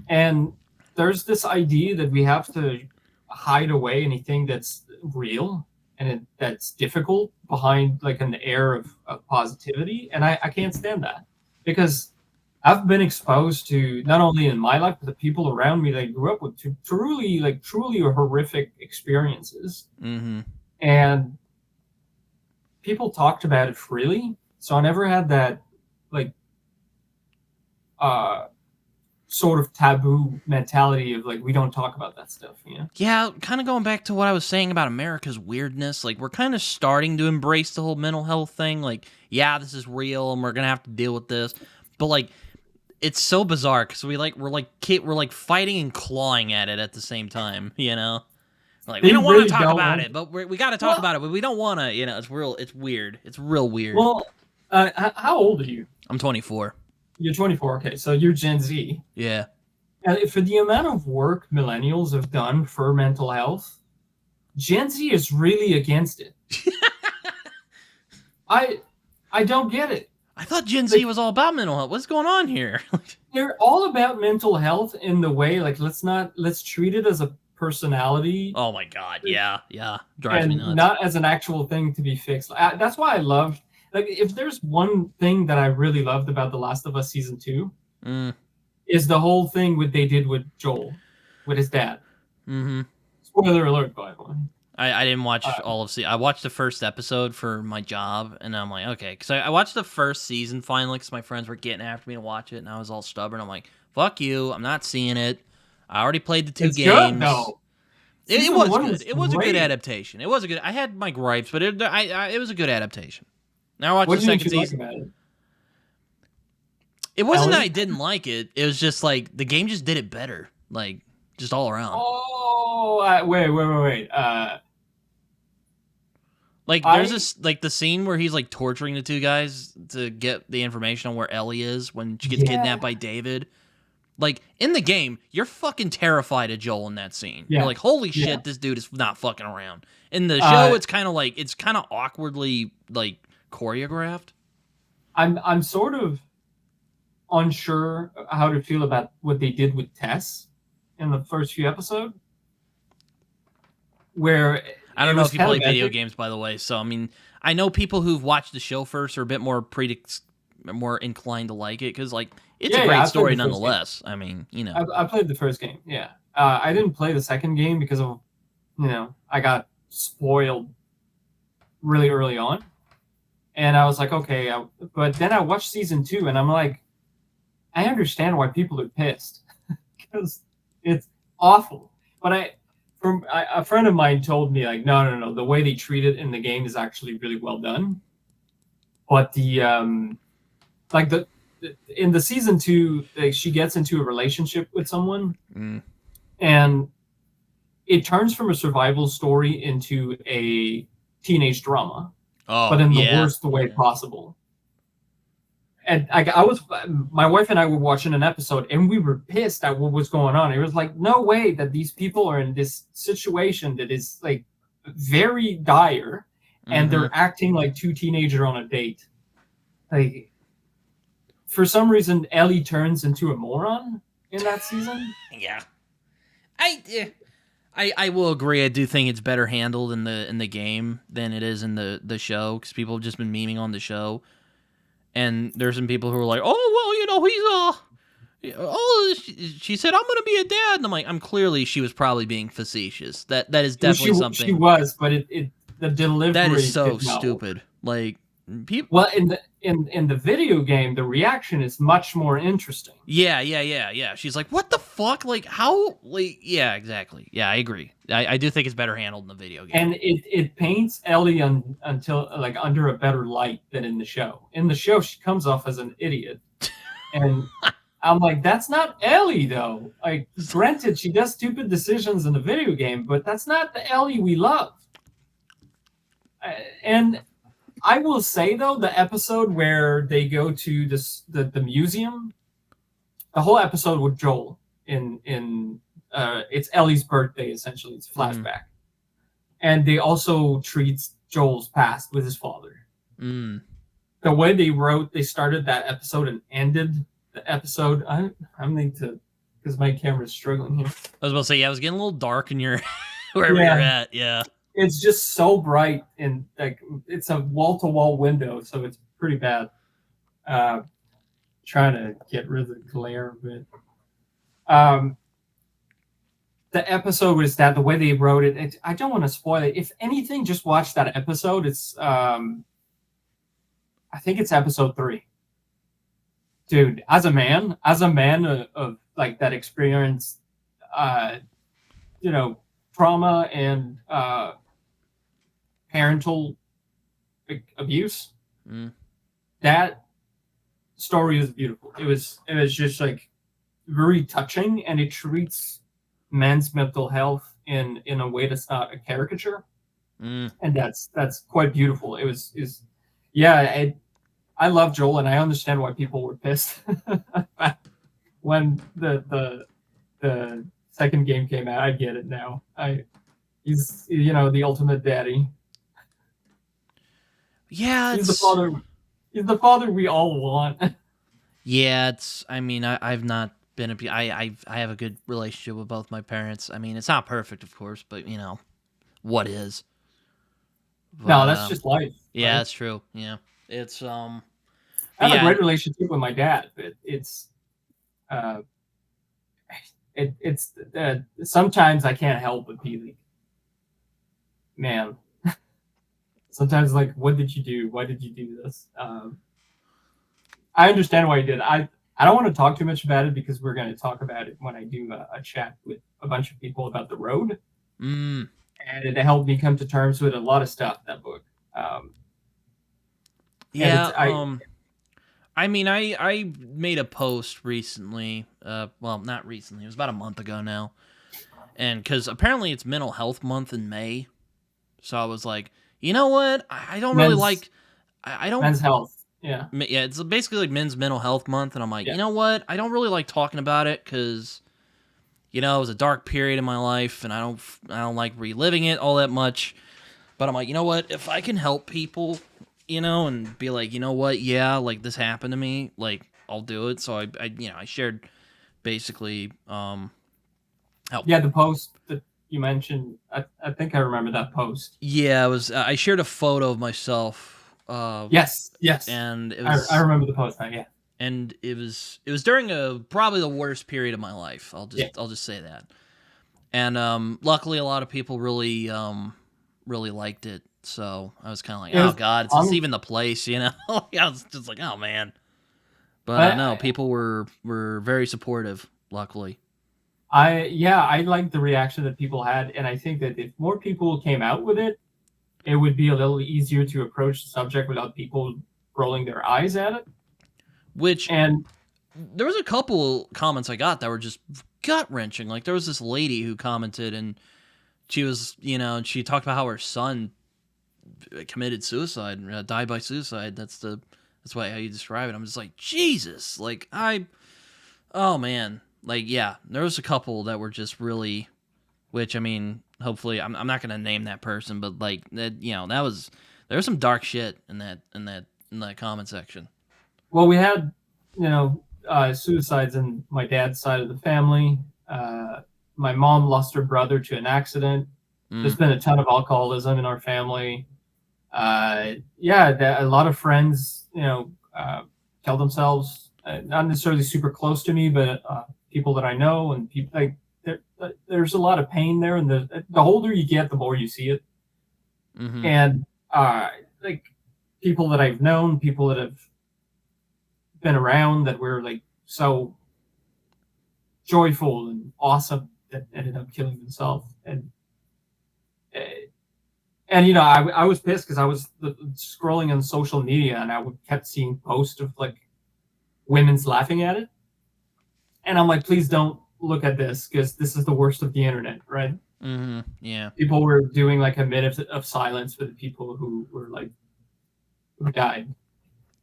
And there's this idea that we have to hide away anything that's real and that's difficult behind like an air of positivity. And I can't stand that, because I've been exposed to, not only in my life, but the people around me that I grew up with, to truly horrific experiences. Mm-hmm. And people talked about it freely. So I never had that like sort of taboo mentality of like, we don't talk about that stuff, you know? Yeah, kind of going back to what I was saying about America's weirdness, like, we're kind of starting to embrace the whole mental health thing. Like, yeah, this is real and we're gonna have to deal with this, but like, it's so bizarre because we're fighting and clawing at it at the same time, you know? Like, we don't want to talk about it, but we got to talk about it, but we don't want to, you know? It's weird. It's real weird. Well, how old are you? I'm 24. You're 24. Okay, so you're Gen Z. Yeah. And for the amount of work millennials have done for mental health, Gen Z is really against it. I don't get it. I thought Gen Z was all about mental health. What's going on here? They're all about mental health in the way, like, let's treat it as a personality. Oh my God, yeah. Drives me nuts. Not as an actual thing to be fixed. That's why I loved, like, if there's one thing that I really loved about The Last of Us Season 2, is the whole thing they did with Joel, with his dad. Mm-hmm. Spoiler alert, by the way. I didn't watch all of I watched the first episode for my job, and I'm like, okay, because I watched the first season finally because my friends were getting after me to watch it, and I was all stubborn. I'm like, fuck you, I'm not seeing it. I already played the two games. Good, no. It was good. It was a good adaptation. It was a good. I had my gripes, but it was a good adaptation. Now I watched the second season. Like about it? It wasn't that I didn't like it. It was just like the game just did it better, like just all around. Oh, wait. Like there's this like the scene where he's like torturing the two guys to get the information on where Ellie is when she gets kidnapped by David. Like in the game, you're fucking terrified of Joel in that scene. Yeah. You're like, holy shit, this dude is not fucking around. In the show, it's kind of awkwardly like choreographed. I'm sort of unsure how to feel about what they did with Tess in the first few episodes. Where I don't know if you play video games, by the way. So I mean, I know people who've watched the show first are a bit more inclined to like it because like it's a great story nonetheless. I mean, you know, I played the first game. Yeah, I didn't play the second game because of, you know, I got spoiled really early on, and I was like, okay, but then I watched season 2, and I'm like, I understand why people are pissed because it's awful. But a friend of mine told me like, no, the way they treat it in the game is actually really well done. But in the season 2, like, she gets into a relationship with someone, and it turns from a survival story into a teenage drama, but in the worst way possible. And my wife and I were watching an episode, and we were pissed at what was going on. It was like, no way that these people are in this situation that is like very dire, and they're acting like two teenagers on a date. Like, for some reason, Ellie turns into a moron in that season. Yeah, I will agree. I do think it's better handled in the game than it is in the show because people have just been memeing on the show. And there's some people who are like, oh, well, you know, she said, I'm going to be a dad. And I'm like, clearly she was probably being facetious. That is definitely something. She was, but the delivery. That is so stupid. Like, people. Well, in the video game, the reaction is much more interesting. Yeah. She's like, what the fuck? Like, how? Like, yeah, exactly. Yeah, I agree. I do think it's better handled in the video game. And it paints Ellie until like under a better light than in the show. In the show, she comes off as an idiot, and I'm like, that's not Ellie though. Like, granted, she does stupid decisions in the video game, but that's not the Ellie we love. And I will say though, the episode where they go to the museum, the whole episode with Joel in it's Ellie's birthday essentially. It's flashback, and they also treat Joel's past with his father. The way they started that episode and ended the episode. I'm need to, because my camera's struggling here. I was about to say, yeah, it was getting a little dark in your wherever you're at. Yeah, it's just so bright, and like it's a wall-to-wall window, so it's pretty bad. Trying to get rid of the glare a bit. The episode was that the way they wrote it, I don't want to spoil it. If anything, just watch that episode. It's I think it's episode 3. Dude, as a man of like that experience, trauma and parental abuse. That story is beautiful. It was just like very touching, and it treats men's mental health in a way that's not a caricature, and that's quite beautiful. I love Joel, and I understand why people were pissed when the second game came out. I get it now. He's the ultimate daddy. Yeah, he's the father. He's the father we all want. Yeah, I mean, I've not been I have a good relationship with both my parents. I mean, it's not perfect, of course, but what is. But, no, that's just life. Yeah, right? That's true. Yeah, it's I have a great relationship with my dad, but it's sometimes I can't help but be like, man. Sometimes like, what did you do? Why did you do this? I understand why you did. I don't want to talk too much about it because we're going to talk about it when I do a chat with a bunch of people about the road. And it helped me come to terms with a lot of stuff, that book. I mean, I made a post recently. Well, not recently. It was about a month ago now. And because apparently it's Mental Health Month in May. So I was like, you know what? I don't really like... I don't... Men's health. Yeah, it's basically like Men's Mental Health Month, and I'm like, you know what? I don't really like talking about it because, it was a dark period in my life, and I don't like reliving it all that much. But I'm like, you know what? If I can help people, and be like, you know what? Yeah, like this happened to me, like I'll do it. So I shared basically help. Yeah, the post that you mentioned, I think I remember that post. Yeah, it was. I shared a photo of myself. Yes, and it was, I remember the post now. Yeah, and it was during probably the worst period of my life. I'll just say that. And luckily, a lot of people really liked it. So I was kind of like, oh god, it's just even the place, I was just like, oh man. But no, people were very supportive. Luckily. I liked the reaction that people had, and I think that if more people came out with it, it would be a little easier to approach the subject without people rolling their eyes at it. And there was a couple comments I got that were just gut-wrenching. Like, there was this lady who commented, and she was, and she talked about how her son committed suicide, died by suicide. That's how you describe it. I'm just like, Jesus. Like, oh, man. Like, yeah, there was a couple that were just really, which, I mean... Hopefully, I'm not gonna name that person, but like that, there was some dark shit in that comment section. Well, we had suicides in my dad's side of the family. My mom lost her brother to an accident. There's been a ton of alcoholism in our family. A lot of friends, killed themselves. Not necessarily super close to me, but people that I know, and people like. There's a lot of pain there, and the older you get, the more you see it. And like people that I've known, people that have been around, that were like so joyful and awesome, that ended up killing themselves. And I was pissed because I was scrolling on social media, and I kept seeing posts of like women's laughing at it, and I'm like, please don't look at this, because this is the worst of the internet, right? Yeah. People were doing like a minute of silence for the people who were like who died,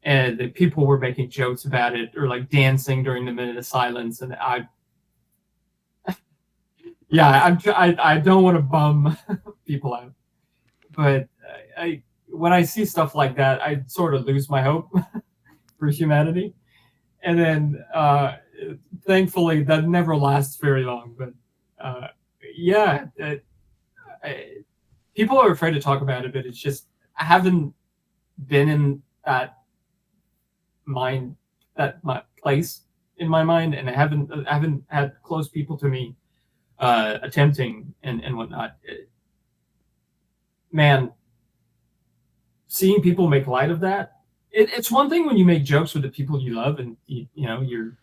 and the people were making jokes about it or like dancing during the minute of silence, and I don't want to bum people out, but when I see stuff like that, I sort of lose my hope for humanity. And then thankfully that never lasts very long. But people are afraid to talk about it, but it's just I haven't been in that place in my mind, and I haven't had close people to me attempting and whatnot. Man, seeing people make light of that. It's one thing when you make jokes with the people you love, and you're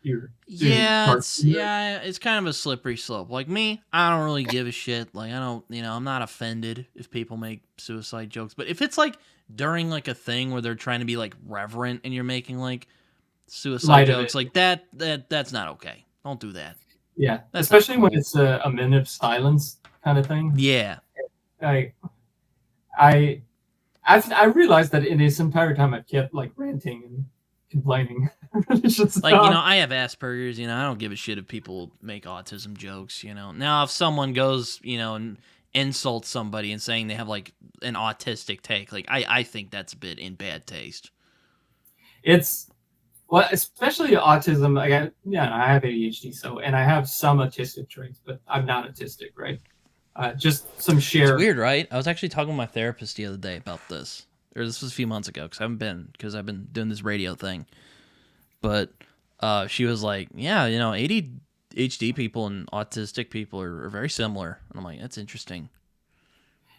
it's kind of a slippery slope. Like me, I don't really give a shit. Like I don't, I'm not offended if people make suicide jokes. But if it's like during like a thing where they're trying to be like reverent and you're making like suicide jokes like that's not okay. Don't do that. Yeah, that's especially cool. When it's a minute of silence kind of thing. Yeah, I realized that in this entire time I've kept like ranting and complaining. Like, I have Asperger's, I don't give a shit if people make autism jokes, Now if someone goes, and insults somebody and saying they have like an autistic take, like I think that's a bit in bad taste. Well, especially autism. I have ADHD, and I have some autistic traits, but I'm not autistic, right? Just some share. It's weird, right? I was actually talking with my therapist the other day about this. Or this was a few months ago, because I've been doing this radio thing. But she was like, yeah, ADHD people and autistic people are very similar. And I'm like, that's interesting.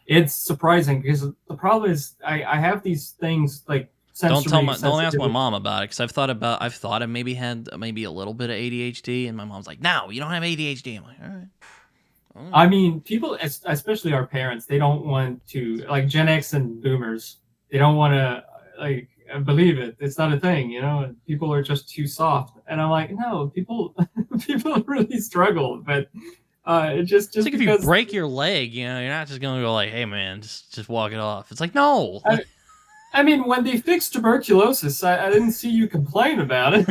It's surprising, because the problem is I have these things like don't ask my mom about it, because I've thought I maybe had a little bit of ADHD, and my mom's like, no, you don't have ADHD. I'm like, all right. I mean, people, especially our parents, they don't want to, like Gen X and Boomers, they don't want to like believe it. It's not a thing, People are just too soft, and I'm like, no, people really struggle. But it just like, if you break your leg, you're not just gonna go like, hey man, just walk it off. It's like, no. I mean, when they fixed tuberculosis, I didn't see you complain about it.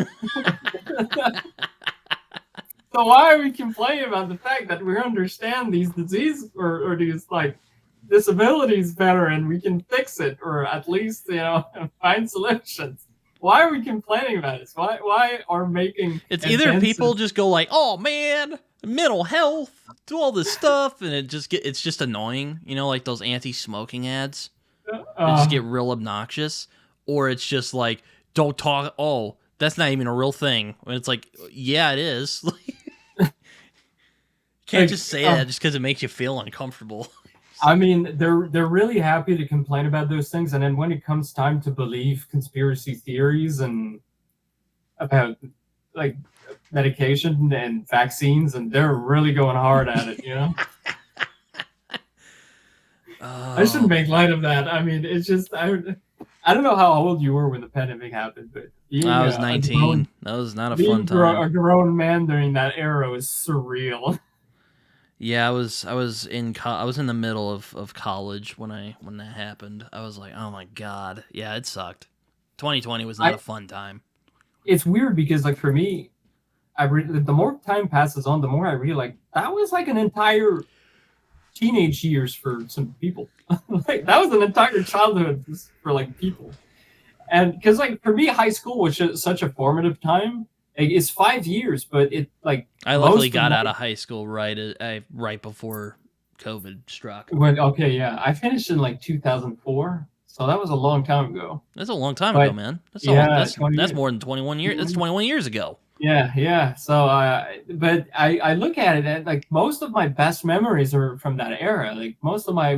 So why are we complaining about the fact that we understand these diseases or these like disabilities better, and we can fix it, or at least find solutions? Why are we complaining about this? Why are making it's either people just go like, oh man, mental health, do all this stuff, and it's just annoying, like those anti-smoking ads. They just get real obnoxious, or it's just like, don't talk. Oh, that's not even a real thing. And it's like, yeah, it is. Can't just say that just because it makes you feel uncomfortable. I mean, they're really happy to complain about those things, and then when it comes time to believe conspiracy theories and about like medication and vaccines, and they're really going hard at it, I shouldn't make light of that. I mean, it's just I don't know how old you were when the pandemic happened, but I was 19. That was not a fun time. A grown man during that era was surreal. Yeah, I was in the middle of college when that happened. I was like, oh my god, yeah, it sucked. 2020 was not a fun time. It's weird because, like, for me, the more time passes on, the more I realize that was like an entire teenage years for some people. Like that was an entire childhood for like people, and because like for me, high school was just such a formative time. It's 5 years, but it like I luckily got out of high school right before COVID struck. I finished in like 2004, so that was a long time ago. That's a long time ago, man. That's more than 21 years. That's 21 years ago. Yeah. So, but I look at it and like most of my best memories are from that era. Like most of my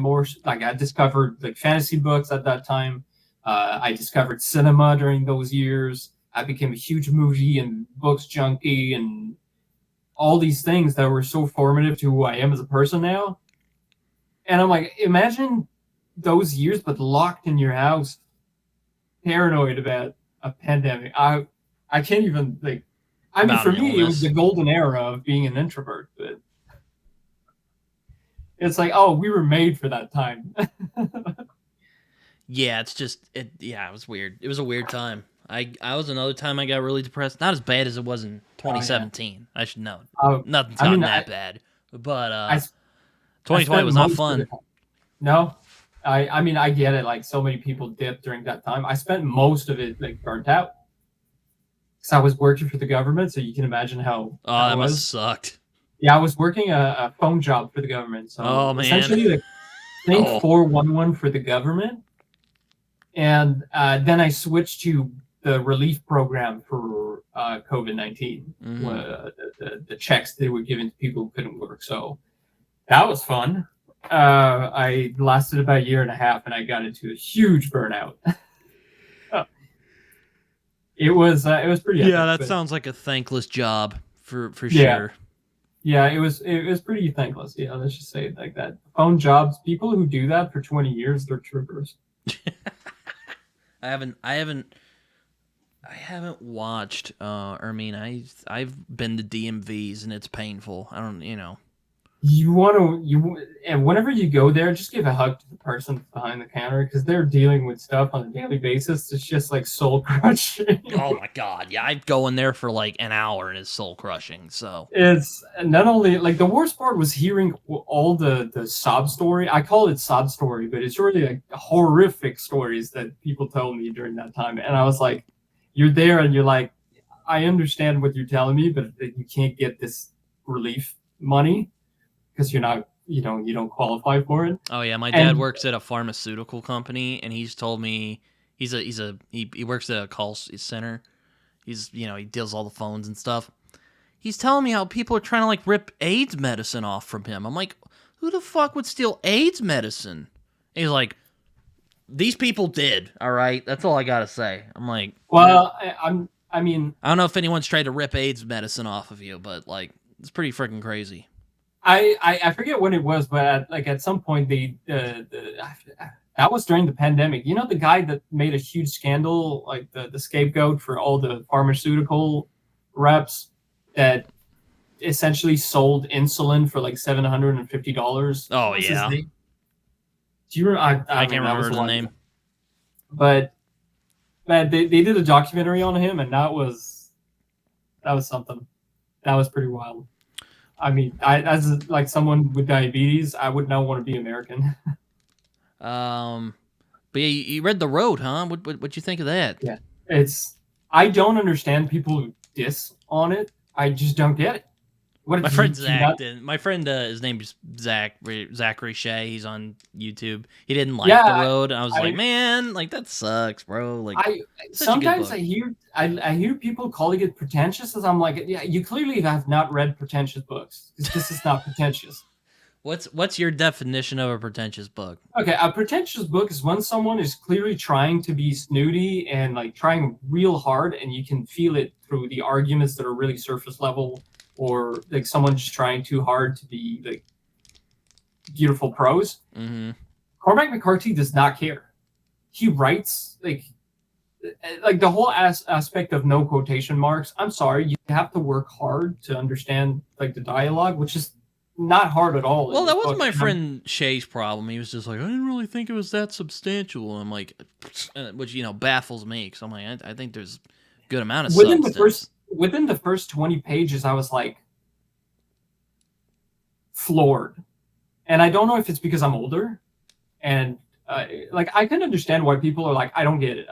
I discovered like fantasy books at that time. I discovered cinema during those years. I became a huge movie and books junkie and all these things that were so formative to who I am as a person now. And I'm like, imagine those years, but locked in your house, paranoid about a pandemic. I can't even like. I mean, for me, it was the golden era of being an introvert. But it's like, oh, we were made for that time. Yeah, it's just it. Yeah, it was weird. It was a weird time. I was another time I got really depressed. Not as bad as it was in 2017. I should know. Nothing's I gotten mean, that bad. But I 2020 spent was not most of fun. it. No, I mean, I get it. Like so many people dipped during that time. I spent most of it like burnt out because I was working for the government. So you can imagine how Oh, that that must was. sucked. Yeah, I was working a phone job for the government. So Oh man. essentially, like think Oh. 411 for the government, and then I switched to the relief program for COVID-19. Mm-hmm. The checks they were giving to people who couldn't work. So that was fun. I lasted about a year and a half, and I got into a huge burnout. It was pretty Yeah, epic. that But sounds like a thankless job for yeah, sure. yeah, it was pretty thankless. Yeah, let's just say it like that. Phone jobs, people who do that for 20 years, they're troopers. I haven't watched. I mean, I've been to DMVs and it's painful. I don't, And whenever you go there, just give a hug to the person behind the counter because they're dealing with stuff on a daily basis. It's just like soul crushing. Oh my god, yeah, I'd go in there for like an hour and it's soul crushing. So It's not only like the worst part was hearing all the sob story. I call it sob story, but it's really like horrific stories that people tell me during that time. And I was like, you're there and you're like, I understand what you're telling me, but you can't get this relief money because you're not, you don't qualify for it. oh yeah, my dad And works at a pharmaceutical company and he's told me he works at a call center. He deals all the phones and stuff. He's telling me how people are trying to like rip AIDS medicine off from him. I'm like, who the fuck would steal AIDS medicine? And he's like, these people did. All right, that's all I gotta say. I'm like, well, I mean, I don't know if anyone's tried to rip AIDS medicine off of you, but like, it's pretty freaking crazy. I forget when it was, but at some point that was during the pandemic. You know, the guy that made a huge scandal, like the scapegoat for all the pharmaceutical reps that essentially sold insulin for like $750. Oh What was his yeah, name? Do you remember? I can't remember the name. But man, they did a documentary on him, and that was something. That was pretty wild. I mean, as like someone with diabetes, I would not want to be American. But yeah, you read The Road, huh? What you think of that? Yeah, I don't understand people who diss on it. I just don't get it. What my friend Zach did. My friend, his name is Zachary Shea. He's on YouTube. He didn't like The Road. I was like, man, like that sucks, bro. Like, sometimes I hear people calling it pretentious, as I'm like, yeah, you clearly have not read pretentious books. This is not pretentious. What's your definition of a pretentious book? Okay, a pretentious book is when someone is clearly trying to be snooty and like trying real hard, and you can feel it through the arguments that are really surface level, or like someone just trying too hard to be like beautiful prose. Mm-hmm. Cormac McCarthy does not care. He writes like the whole aspect of no quotation marks. I'm sorry, you have to work hard to understand like the dialogue, which is not hard at all. Well, that wasn't my friend Shay's problem. He was just like, I didn't really think it was that substantial. I'm like, which baffles me because I'm like, I think there's a good amount of substance. Within the first 20 pages, I was like floored, and I don't know if it's because I'm older, and like I can understand why people are like, I don't get it,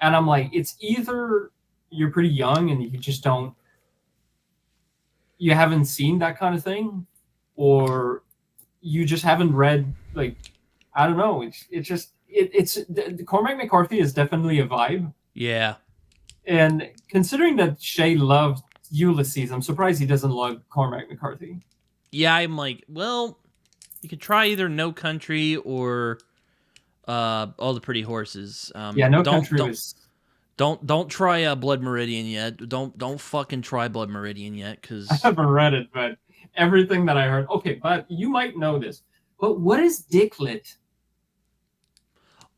and I'm like, it's either you're pretty young and you haven't seen that kind of thing, or you just haven't read, like, I don't know. It's Cormac McCarthy is definitely a vibe. Yeah. And considering that Shay loved Ulysses, I'm surprised he doesn't love Cormac McCarthy. Yeah, I'm like, well, you could try either No Country or All the Pretty Horses. No Country was... Don't try Blood Meridian yet. Don't fucking try Blood Meridian yet, because I haven't read it, but everything that I heard. Okay, but you might know this. But what is dicklit?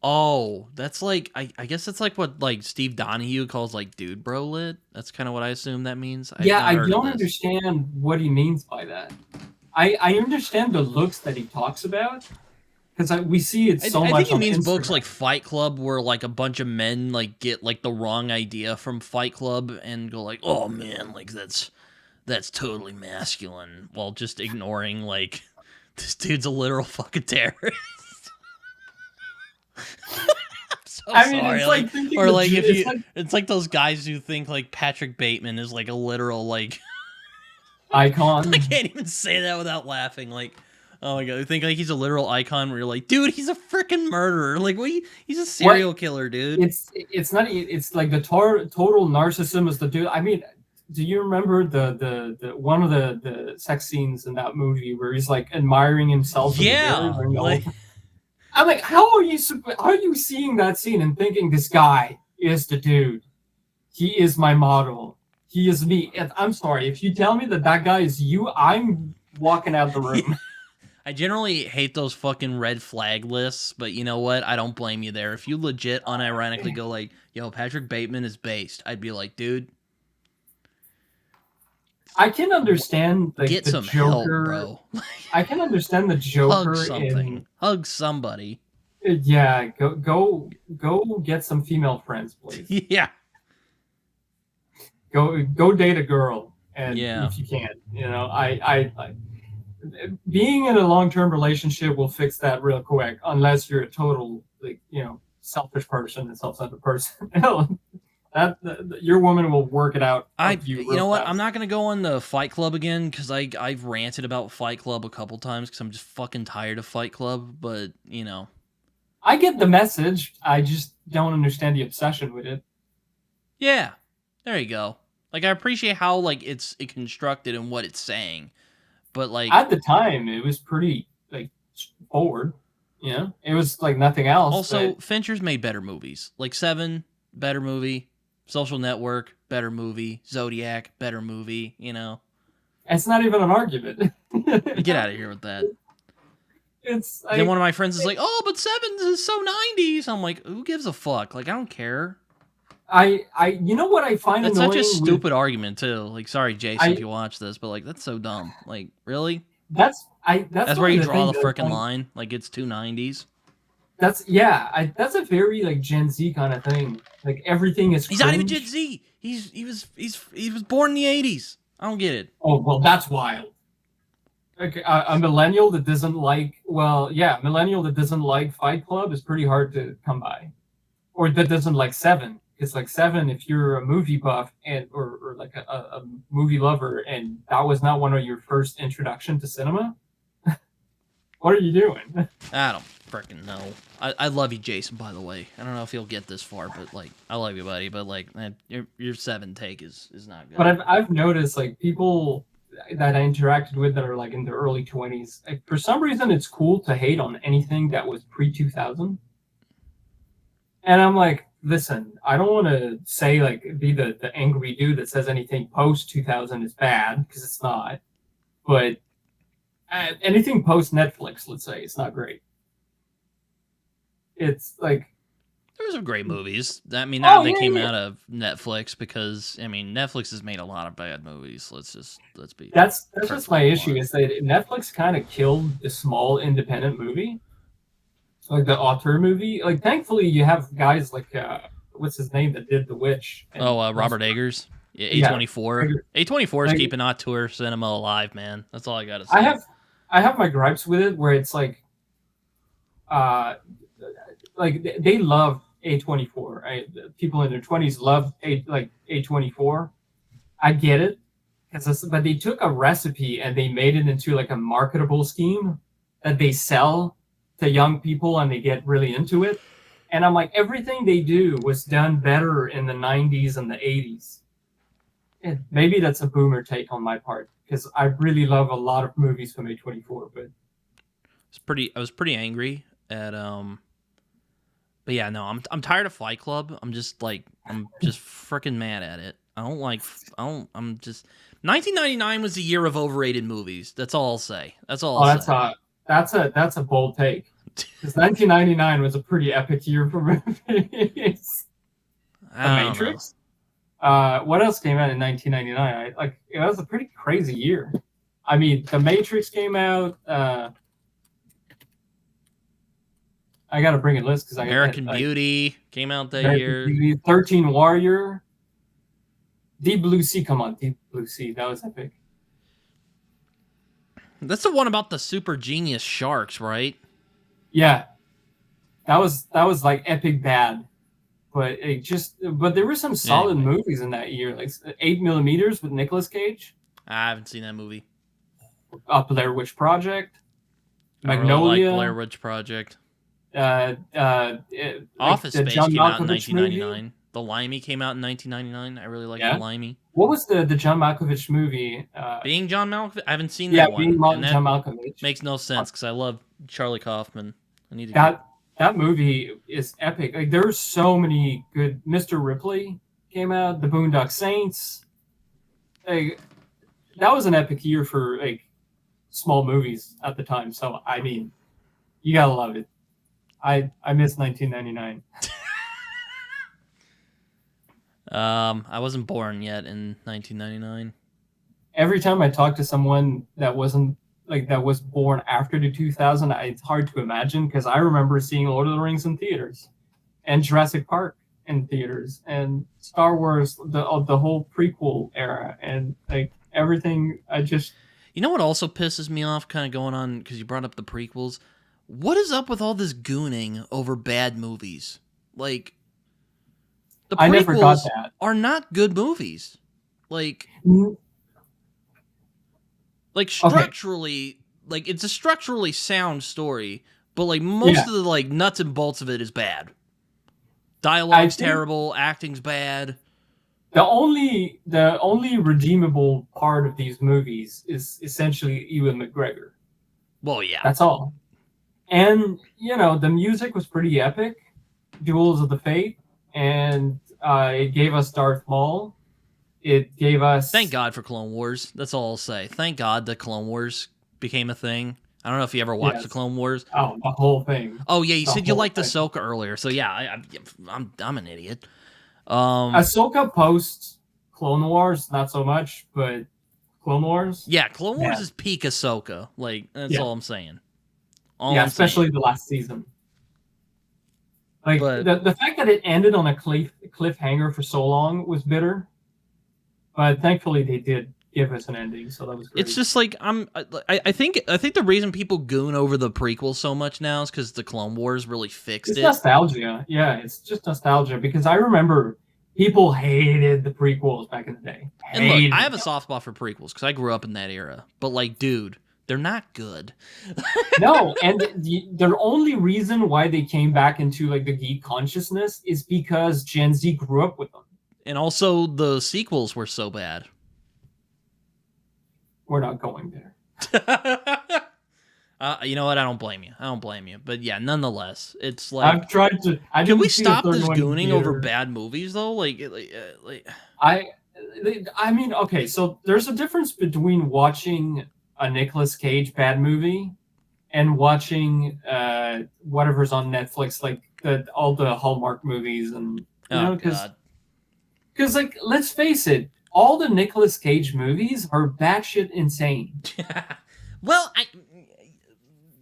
Oh, that's like I guess that's like what like Steve Donahue calls like dude bro lit. That's kind of what I assume that means. I don't understand what he means by that. I understand the looks that he talks about, because we see it so much. I think he on means Instagram. books like Fight Club, where like a bunch of men like get like the wrong idea from Fight Club and go like, "Oh man, like that's totally masculine," while just ignoring like this dude's a literal fucking terrorist. I mean, sorry. It's like or like if you, it's like those guys who think like Patrick Bateman is like a literal like icon. I can't even say that without laughing. Like, oh my god, I think like he's a literal icon. Where you're like, dude, he's a freaking murderer. Like, what? He's a serial killer, dude. It's not. It's like the total narcissism is the dude. I mean, do you remember the one of the sex scenes in that movie where he's like admiring himself? Yeah. In the mirror, I'm like, how are you seeing that scene and thinking this guy is the dude? He is my model. He is me. And I'm sorry if you tell me that guy is you. I'm walking out the room. I generally hate those fucking red flag lists, but you know what? I don't blame you there. If you legit unironically go like, yo, Patrick Bateman is based, I'd be like, dude. I can understand like, get the some Joker, help, bro. I can understand the Joker. Hug something. Hug somebody. Yeah, go get some female friends, please. Yeah. Go date a girl, and if you can, I being in a long-term relationship will fix that real quick, unless you're a total selfish person and self-centered person. Your woman will work it out. You know what? I'm not gonna go on the Fight Club again because I've ranted about Fight Club a couple times because I'm just fucking tired of Fight Club. But I get the message. I just don't understand the obsession with it. Yeah, there you go. Like I appreciate how like it's constructed and what it's saying, but like at the time it was pretty like forward. It was like nothing else. Also, Fincher's made better movies. Like Seven, better movie. Social Network, better movie. Zodiac, better movie. It's not even an argument. Get out of here with that. It's then one of my friends is like, "Oh, but Sevens is so '90s." I'm like, "Who gives a fuck? Like, I don't care." You know what I find that's annoying? That's such a stupid argument too. Like, sorry, Jason, if you watch this, but like, that's so dumb. Like, really? That's where you draw the freaking line. Like, it's two '90s. That's a very like Gen Z kind of thing. Like everything is. He's not even Gen Z. He was born in the '80s. I don't get it. Oh well, that's wild. Okay, a millennial that doesn't like millennial that doesn't like Fight Club is pretty hard to come by, or that doesn't like Seven. It's like Seven if you're a movie buff or like a movie lover, and that was not one of your first introduction to cinema. What are you doing? I don't freaking know. I love you, Jason, by the way. I don't know if you'll get this far, but like I love you, buddy. But like your Seven take is not good. But I've noticed like people that I interacted with that are like in their early 20s. Like, for some reason, it's cool to hate on anything that was pre-2000. And I'm like, listen, I don't want to say like be the angry dude that says anything post-2000 is bad because it's not. But anything post-Netflix, let's say, it's not great. It's like there were some great movies. I mean, they came out of Netflix because I mean Netflix has made a lot of bad movies. Let's be. That's just my issue is that Netflix kind of killed the small independent movie, like the auteur movie. Like thankfully you have guys like what's his name that did The Witch. Robert Eggers. Yeah, A24. A24 is keeping auteur cinema alive, man. That's all I gotta say. I have my gripes with it where it's like they love A24. Right? People in their 20s love A24. I get it, but they took a recipe and they made it into like a marketable scheme that they sell to young people and they get really into it. And I'm like, everything they do was done better in the 90s and the 80s. And maybe that's a boomer take on my part because I really love a lot of movies from A24. But I was pretty angry at But yeah, no, I'm tired of Fight Club. I'm just freaking mad at it. I'm just 1999 was the year of overrated movies. That's all I'll say. That's all I'll say. That's a bold take. Because 1999 was a pretty epic year for movies. The Matrix. What else came out in 1999? It was a pretty crazy year. I mean, The Matrix came out. I gotta bring a list because American Beauty came out that American year. Beauty, 13 Warrior, Deep Blue Sea. Come on, Deep Blue Sea. That was epic. That's the one about the super genius sharks, right? Yeah, that was like epic bad, but there were some solid movies in that year, like 8mm with Nicolas Cage. I haven't seen that movie. Blair Witch Project, Magnolia. I really like Blair Witch Project. Office Space came out in 1999. Movie. The Limey came out in 1999. I really like The Limey. What was the John Malkovich movie? Being John Malkovich? I haven't seen that one. Being John Malkovich. Makes no sense because I love Charlie Kaufman. I need to that movie is epic. Like there were so many good. Mr. Ripley came out. The Boondock Saints. Like, that was an epic year for like small movies at the time. So I mean, you gotta love it. I miss 1999. I wasn't born yet in 1999. Every time I talk to someone that was born after the 2000, it's hard to imagine because I remember seeing Lord of the Rings in theaters, and Jurassic Park in theaters, and Star Wars, the whole prequel era, and like everything. You know what also pisses me off, kind of going on because you brought up the prequels. What is up with all this gooning over bad movies? Like, the prequels never got that. Are not good movies. Like structurally, like it's a structurally sound story, but like most of the like nuts and bolts of it is bad. Dialogue's terrible, acting's bad. The only redeemable part of these movies is essentially Ewan McGregor. Well, yeah. That's all. And, the music was pretty epic. Duels of the Fate. And it gave us Darth Maul. It gave us... Thank God for Clone Wars. That's all I'll say. Thank God that Clone Wars became a thing. I don't know if you ever watched the Clone Wars. Oh, the whole thing. Oh, yeah, you said you liked Ahsoka earlier. So, yeah, I'm an idiot. Ahsoka post Clone Wars, not so much, but Clone Wars? Yeah, Clone Wars is peak Ahsoka. Like, that's all I'm saying. Especially the last season. Like, the fact that it ended on a cliffhanger for so long was bitter. But thankfully they did give us an ending, so that was great. It's just like, I think the reason people goon over the prequels so much now is because the Clone Wars really fixed it. It's nostalgia. Yeah, it's just nostalgia. Because I remember people hated the prequels back in the day. And look, I have a soft spot for prequels because I grew up in that era. But like, dude, they're not good. No, and the only reason why they came back into like the geek consciousness is because Gen Z grew up with them. And also the sequels were so bad. We're not going there. You know what? I don't blame you. But yeah, nonetheless, it's like I've tried to. Can we stop this gooning over bad movies though? I mean, okay. So there's a difference between watching a Nicolas Cage bad movie and watching whatever's on Netflix, like all the Hallmark movies, and because like, let's face it, all the Nicolas Cage movies are batshit insane. Well,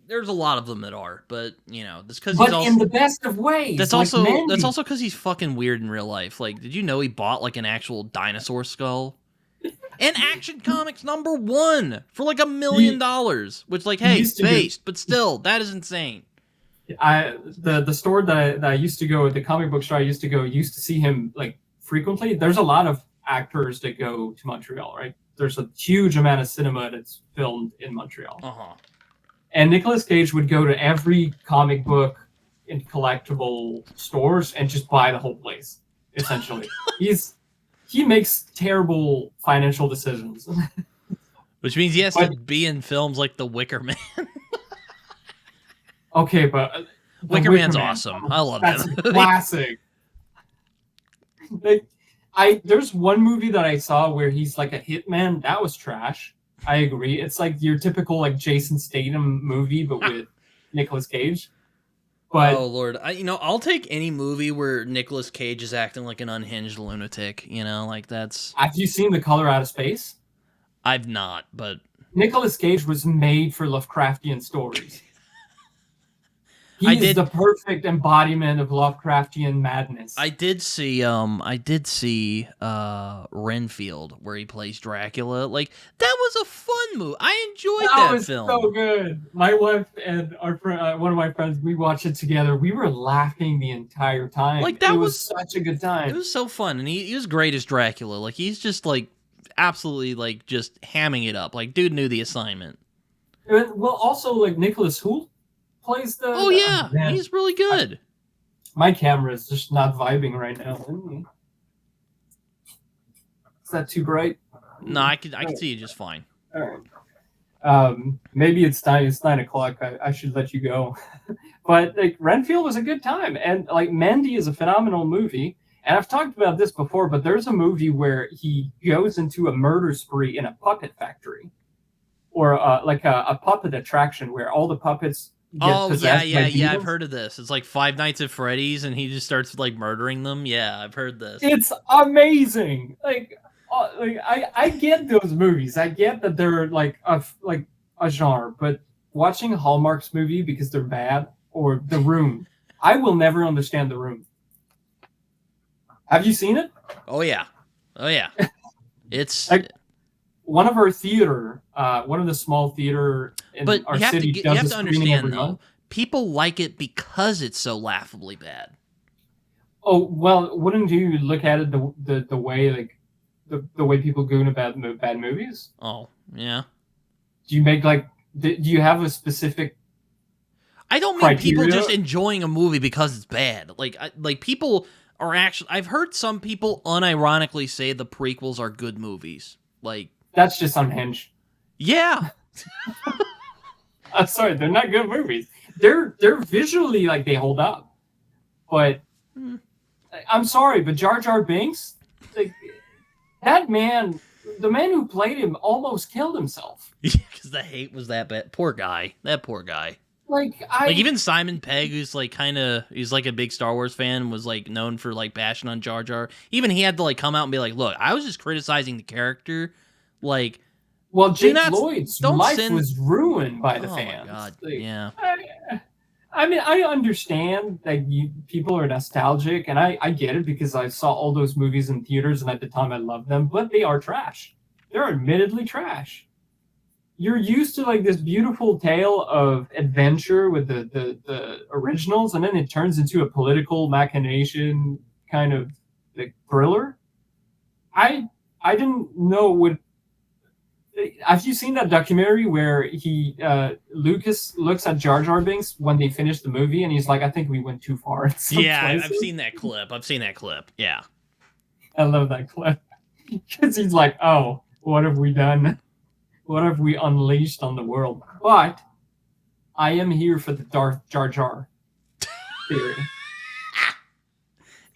there's a lot of them that are, but that's because he's also in the best of ways. That's also because he's fucking weird in real life. Like, did you know he bought like an actual dinosaur skull? And Action Comics #1 for like $1 million, which, like, hey, based, but still, that is insane. The store that I used to go, the comic book store I used to see him like frequently. There's a lot of actors that go to Montreal, right? There's a huge amount of cinema that's filmed in Montreal. And Nicolas Cage would go to every comic book and collectible stores and just buy the whole place, essentially. He makes terrible financial decisions. Which means he has to be in films like The Wicker Man. Okay, but Wicker Man's awesome. I love that. That's classic. There's one movie that I saw where he's like a hitman. That was trash. I agree. It's like your typical like Jason Statham movie, but with Nicolas Cage. But oh Lord, I'll take any movie where Nicolas Cage is acting like an unhinged lunatic. Like that's. Have you seen The Color Out of Space? I've not, but Nicolas Cage was made for Lovecraftian stories. He is the perfect embodiment of Lovecraftian madness. I did see Renfield, where he plays Dracula. Like, that was a fun movie. I enjoyed that film. That was so good. My wife and our friend, one of my friends, we watched it together. We were laughing the entire time. Like, it was such a good time. It was so fun, and he was great as Dracula. Like, he's just like absolutely like just hamming it up. Like, dude knew the assignment. Well, also like Nicholas Hoult plays the. Oh yeah, he's really good. My camera is just not vibing right now. Is that too bright? No, I can see you just fine. All right. Maybe it's 9 o'clock. I should let you go. But like Renfield was a good time, and like Mandy is a phenomenal movie. And I've talked about this before, but there's a movie where he goes into a murder spree in a puppet factory, or like a puppet attraction where all the puppets get possessed by demons. Yeah. I've heard of this. It's like Five Nights at Freddy's, and he just starts like murdering them. Yeah, I've heard this. It's amazing. Like I get those movies. I get that they're like a genre, but watching a Hallmark's movie because they're bad, or The Room, I will never understand The Room. Have you seen it? Oh yeah. It's like one of our theater, one of the small theater in our city. You have to understand though, people like it because it's so laughably bad. Oh well, wouldn't you look at it the way like the way people goon about bad movies? Oh yeah. Do you make like? Do you have a specific? I don't mean criteria? People just enjoying a movie because it's bad. Like people are actually. I've heard some people unironically say the prequels are good movies. Like that's just unhinged. Yeah. I'm sorry, they're not good movies. They're visually like they hold up, but I'm sorry, but Jar Jar Binks, like that man. The man who played him almost killed himself. Yeah, because the hate was that bad. Poor guy. That poor guy. Like even Simon Pegg, who's like he's like a big Star Wars fan, was like known for like bashing on Jar Jar. Even he had to like come out and be like, "Look, I was just criticizing the character." Like, well, Jake Lloyd's life was ruined by the fans. Oh my God. Like, yeah. I mean, I understand that people are nostalgic, and I get it because I saw all those movies in theaters, and at the time I loved them, but they are trash. They're admittedly trash. You're used to like this beautiful tale of adventure with the originals, and then it turns into a political machination kind of like thriller. I didn't know what. Have you seen that documentary where Lucas looks at Jar Jar Binks when they finish the movie and he's like, I think we went too far. Yeah, I've seen that clip. Yeah. I love that clip. Because he's like, oh, what have we done? What have we unleashed on the world? But I am here for the Darth Jar Jar theory.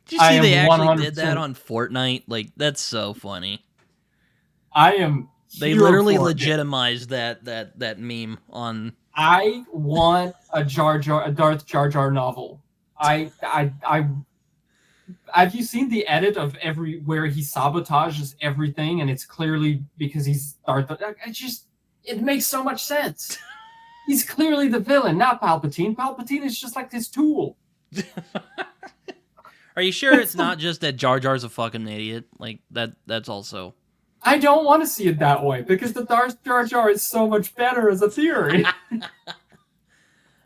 Did you see they actually did that on Fortnite? Like, that's so funny. They literally legitimized that meme on. I want a Darth Jar Jar novel. Have you seen the edit of where he sabotages everything, and it's clearly because he's Darth? It makes so much sense. He's clearly the villain, not Palpatine. Palpatine is just like his tool. Are you sure it's not just that Jar Jar's a fucking idiot? Like that's also. I don't want to see it that way because the Darth Jar Jar is so much better as a theory.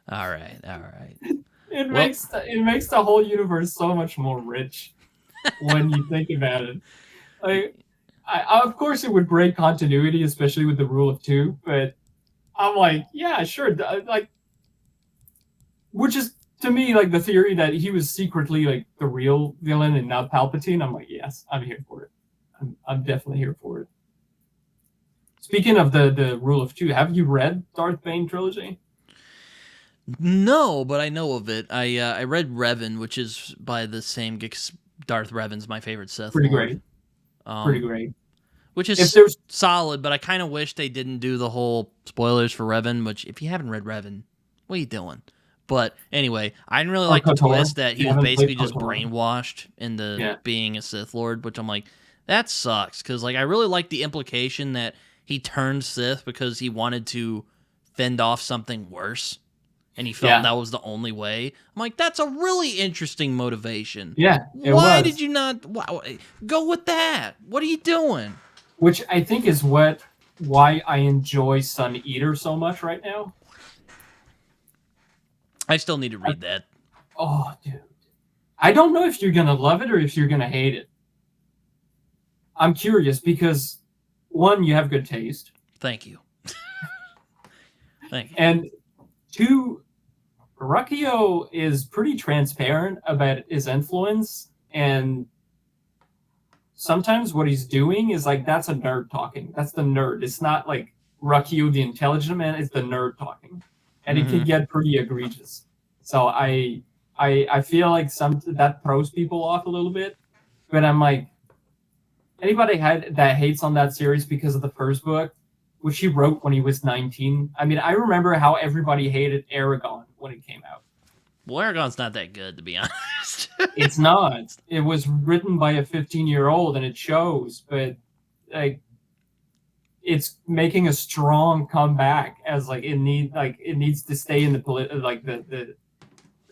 All right. It makes the whole universe so much more rich when you think about it. Like, I of course it would break continuity, especially with the rule of two. But I'm like, yeah, sure. Like, which is to me like the theory that he was secretly like the real villain and not Palpatine. I'm like, yes, I'm here for it. I'm definitely here for it. Speaking of the rule of two, have you read Darth Bane trilogy? No, but I know of it. I read Revan, which is by the same Darth Revan's my favorite Sith Pretty Lord. Pretty great. Which is solid, but I kind of wish they didn't do the whole spoilers for Revan, which if you haven't read Revan, what are you doing? But anyway, I didn't really like the twist that he was basically just brainwashed into being a Sith Lord, which I'm like, that sucks, because like I really like the implication that he turned Sith because he wanted to fend off something worse. and he felt that was the only way. I'm like, that's a really interesting motivation. Yeah, why did you not go with that? What are you doing? Which I think is why I enjoy Sun Eater so much right now. I still need to read that. Oh, dude. I don't know if you're going to love it or if you're going to hate it. I'm curious because, one, you have good taste. Thank you. Thank you. And two, Ruckio is pretty transparent about his influence, and sometimes what he's doing is like, that's a nerd talking. That's the nerd. It's not like Ruckio, the intelligent man, it's the nerd talking. And it can get pretty egregious. So I feel like that throws people off a little bit. But I'm like, anybody that hates on that series because of the first book, which he wrote when he was 19. I mean, I remember how everybody hated Aragon when it came out. Well, Aragon's not that good, to be honest. It's not. It was written by a 15-year-old, and it shows. But like, it's making a strong comeback as like it needs to stay in the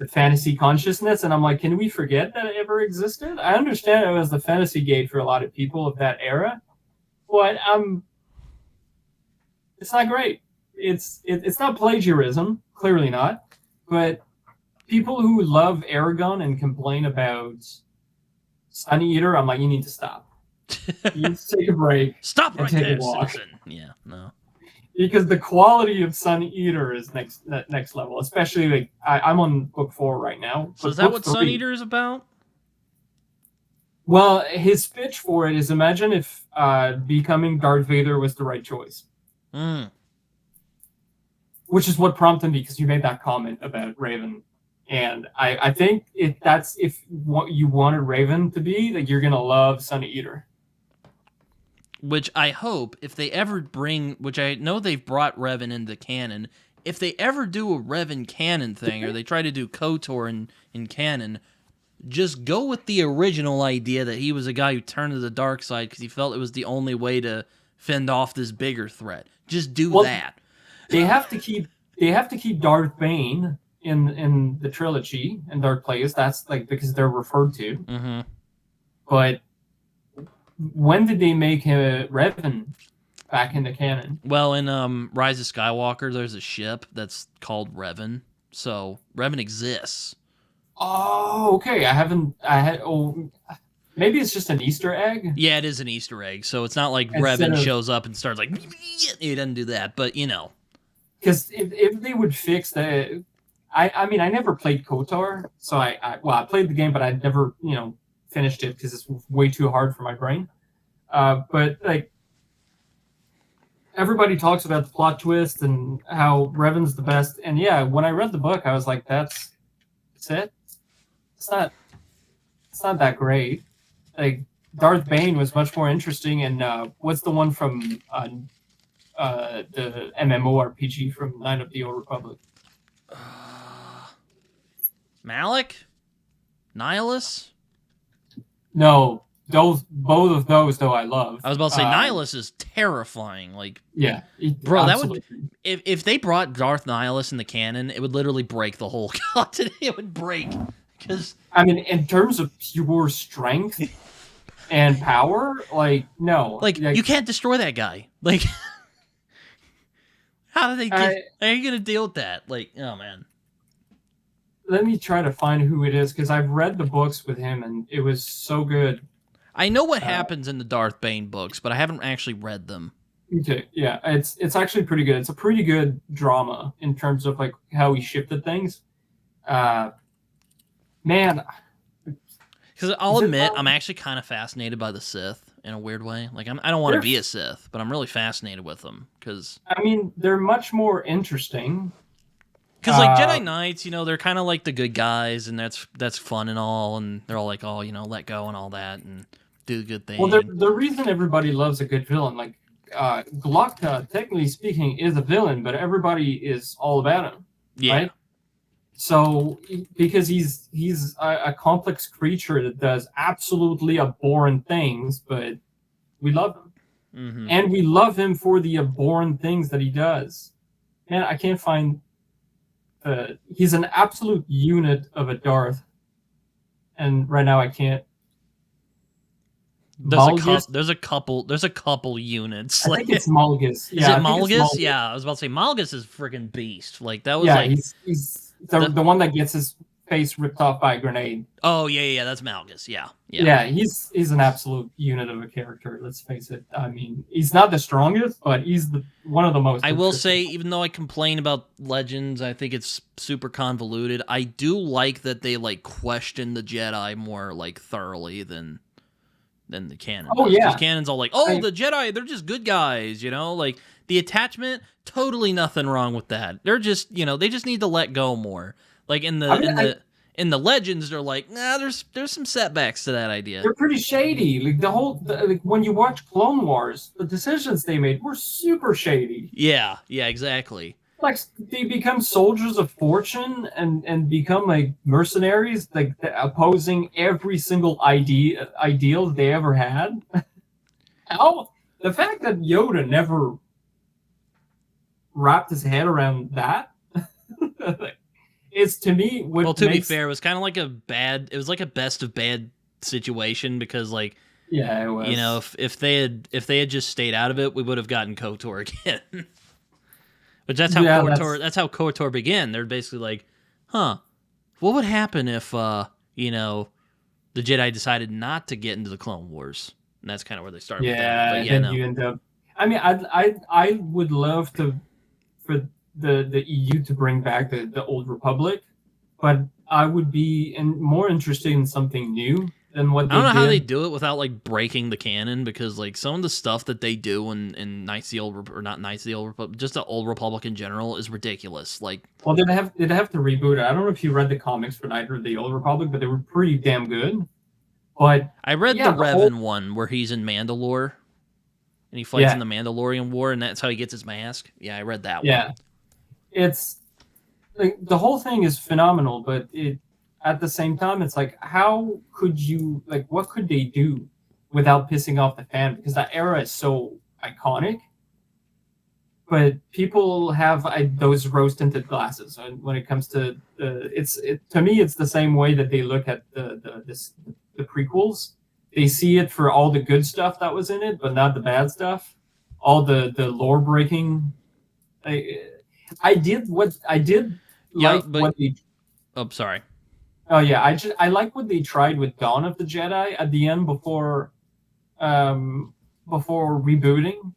fantasy consciousness. And I'm like, can we forget that it ever existed? I understand it was the fantasy gate for a lot of people of that era, but it's not great. It's not plagiarism, clearly not. But people who love Aragon and complain about Sun Eater, I'm like, you need to stop. You need to take a break. Stop right there, citizen. Yeah, no. Because the quality of Sun Eater is next level. Especially like I'm on book 4 right now. So is that what Sun Eater is about? Well, his pitch for it is, imagine if becoming Darth Vader was the right choice. Which is what prompted me, because you made that comment about Raven. And I think if what you wanted Raven to be, like, you're going to love Sun Eater. Which I hope, if they ever bring, which I know they've brought Revan into canon, if they ever do a Revan canon thing, or they try to do KOTOR in canon, just go with the original idea that he was a guy who turned to the dark side because he felt it was the only way to fend off this bigger threat. Just do that. They have to keep Darth Bane in the trilogy in Dark Plagueis. That's like because they're referred to. Mm-hmm. But when did they make Revan back into canon? Well, in Rise of Skywalker, there's a ship that's called Revan. So Revan exists. Oh, okay. Maybe it's just an Easter egg. Yeah, it is an Easter egg. So it's not like Revan shows up and starts like, he doesn't do that, but you know. Because if they would fix the, I mean, I never played KOTOR, so I played the game, but I never, finished it because it's way too hard for my brain. But like, everybody talks about the plot twist and how Revan's the best, and yeah, when I read the book, I was like, that's it. It's not that great. Like, Darth Bane was much more interesting, and what's the one from the MMORPG from Knight of the Old Republic? Malik? Nihilus? No, both of those though I love. I was about to say Nihilus is terrifying. Like, yeah, bro, absolutely. that would if they brought Darth Nihilus in the canon, it would literally break the whole continent. It would break because I mean, in terms of pure strength and power, like no, like you can't destroy that guy. Like, how do they how are you gonna deal with that? Like, oh man. Let me try to find who it is, because I've read the books with him, and it was so good. I know what happens in the Darth Bane books, but I haven't actually read them. Okay, yeah, it's actually pretty good. It's a pretty good drama in terms of like how he shifted things. Man, because I'll admit I'm actually kind of fascinated by the Sith in a weird way. Like I don't want to be a Sith, but I'm really fascinated with them because I mean they're much more interesting. Because like Jedi Knights, they're kind of like the good guys, and that's fun and all, and they're all like, oh, let go and all that, and do the good thing. Well, the reason everybody loves a good villain, like Glokta, technically speaking, is a villain, but everybody is all about him, right? So because he's a complex creature that does absolutely abhorrent things, but we love him, and we love him for the abhorrent things that he does. Man, I can't find he's an absolute unit of a Darth. And right now I can't. There's a couple units. I think it's Malgus. Yeah, is it Malgus? Yeah, I was about to say Malgus is freaking beast. Like that was he's the one that gets his face ripped off by a grenade. Oh yeah, that's Malgus. Yeah. He's an absolute unit of a character. Let's face it. I mean, he's not the strongest, but he's one of the most. I will say, even though I complain about Legends, I think it's super convoluted. I do like that they like question the Jedi more like thoroughly than the canon. Oh yeah, because canon's all like, the Jedi, they're just good guys, like the attachment, totally nothing wrong with that. They're just, they just need to let go more. Like in the Legends, they're like, nah, there's some setbacks to that idea. They're pretty shady. Like when you watch Clone Wars, the decisions they made were super shady. Yeah, exactly. Like they become soldiers of fortune and become like mercenaries, like opposing every single ideal they ever had. The fact that Yoda never wrapped his head around that, it's to me. To be fair, it was kind of like it was like a best of bad situation because like. Yeah, it was. If they had just stayed out of it, we would have gotten KOTOR again. But that's how KOTOR began. They're basically like, what would happen if the Jedi decided not to get into the Clone Wars? And that's kind of where they started. Yeah, with that. But you end up. I mean, I would love for the EU to bring back the Old Republic, but I would be more interested in something new. Than what I don't know how they do it without like breaking the canon, because like some of the stuff that they do in Knights of the Old Republic, just the Old Republic in general, is ridiculous. Like, well, they'd have to reboot it. I don't know if you read the comics for Knights of the Old Republic, but they were pretty damn good. But I read the Revan one where he's in Mandalore and he fights in the Mandalorian War, and that's how he gets his mask. Yeah, I read that one. Yeah, it's like the whole thing is phenomenal, but at the same time, it's like, how could you, like, what could they do without pissing off the fan? Because that era is so iconic. But people have those rose-tinted glasses when it comes to to me, it's the same way that they look at the prequels. They see it for all the good stuff that was in it, but not the bad stuff. All the lore breaking. I did what they. Oh, sorry. Oh yeah, I like what they tried with Dawn of the Jedi at the end before rebooting.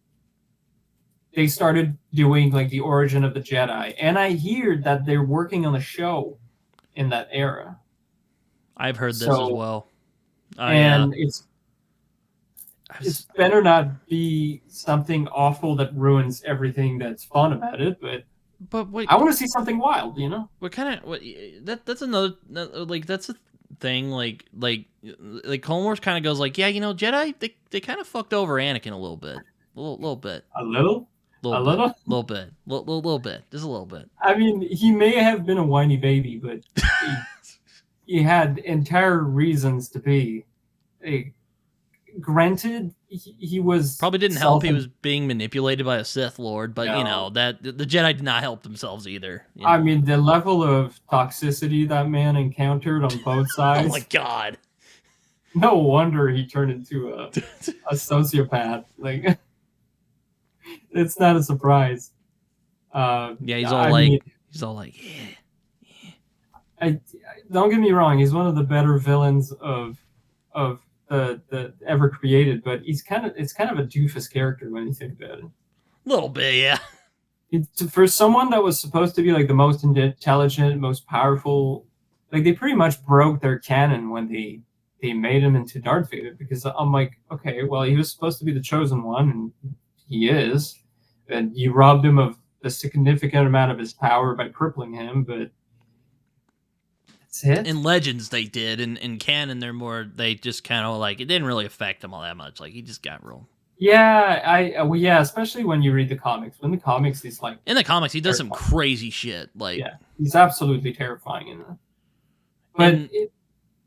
They started doing like the origin of the Jedi, and I hear that they're working on a show in that era. I've heard this as well, it's better not be something awful that ruins everything that's fun about it, But wait, I want to see something wild, What kind of that's another like that's a thing like Clone Wars kind of goes like, Jedi they kind of fucked over Anakin a little bit, a little bit, just a little bit. I mean, he may have been a whiny baby, but he had entire reasons to be. Granted, he was probably didn't help. He was being manipulated by a Sith Lord, but that the Jedi did not help themselves either. I mean, the level of toxicity that man encountered on both sides. Oh my god! No wonder he turned into a sociopath. Like, it's not a surprise. He's all like, don't get me wrong. He's one of the better villains of the ever created, but it's kind of a doofus character when you think about it. A little bit, yeah. For someone that was supposed to be like the most intelligent, most powerful, like they pretty much broke their canon when they made him into Darth Vader, because I'm like, okay, well, he was supposed to be the chosen one, and he is, and you robbed him of a significant amount of his power by crippling him, but in Legends they did, in canon they just kind of like, it didn't really affect him all that much. Like, he just got real. Yeah, especially when you read the comics. When the comics, he's like, in the comics he does some crazy shit. Like, yeah, he's absolutely terrifying in that. But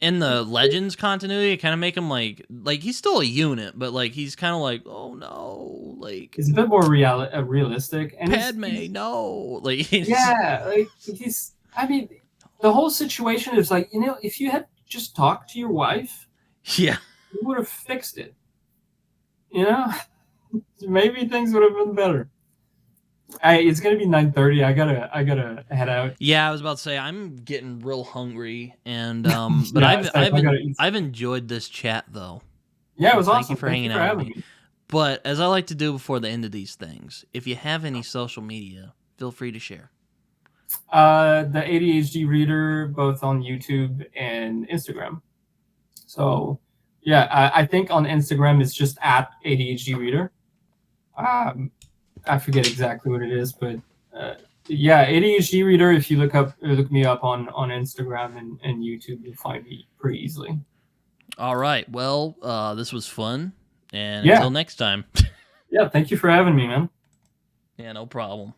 in the Legends continuity, it kind of make him like he's still a unit, but like he's kind of like, oh no, like he's a bit more realistic. And Padme, no, like yeah, like he's. I mean, the whole situation is like, you know, if you had just talked to your wife, yeah, you would have fixed it. You know, maybe things would have been better. It's gonna be 9:30. I gotta head out. Yeah, I was about to say I'm getting real hungry, and but I've enjoyed this chat though. Yeah, it was awesome. Thank you for hanging out with me. But as I like to do before the end of these things, if you have any social media, feel free to share. The ADHD Reader, both on YouTube and Instagram. So yeah, I think on Instagram it's just at ADHD Reader. I forget exactly what it is, but yeah, ADHD Reader. If you look me up on Instagram and YouTube, you'll find me pretty easily. All right. Well, this was fun, and until next time. Yeah, thank you for having me, man. Yeah, no problem.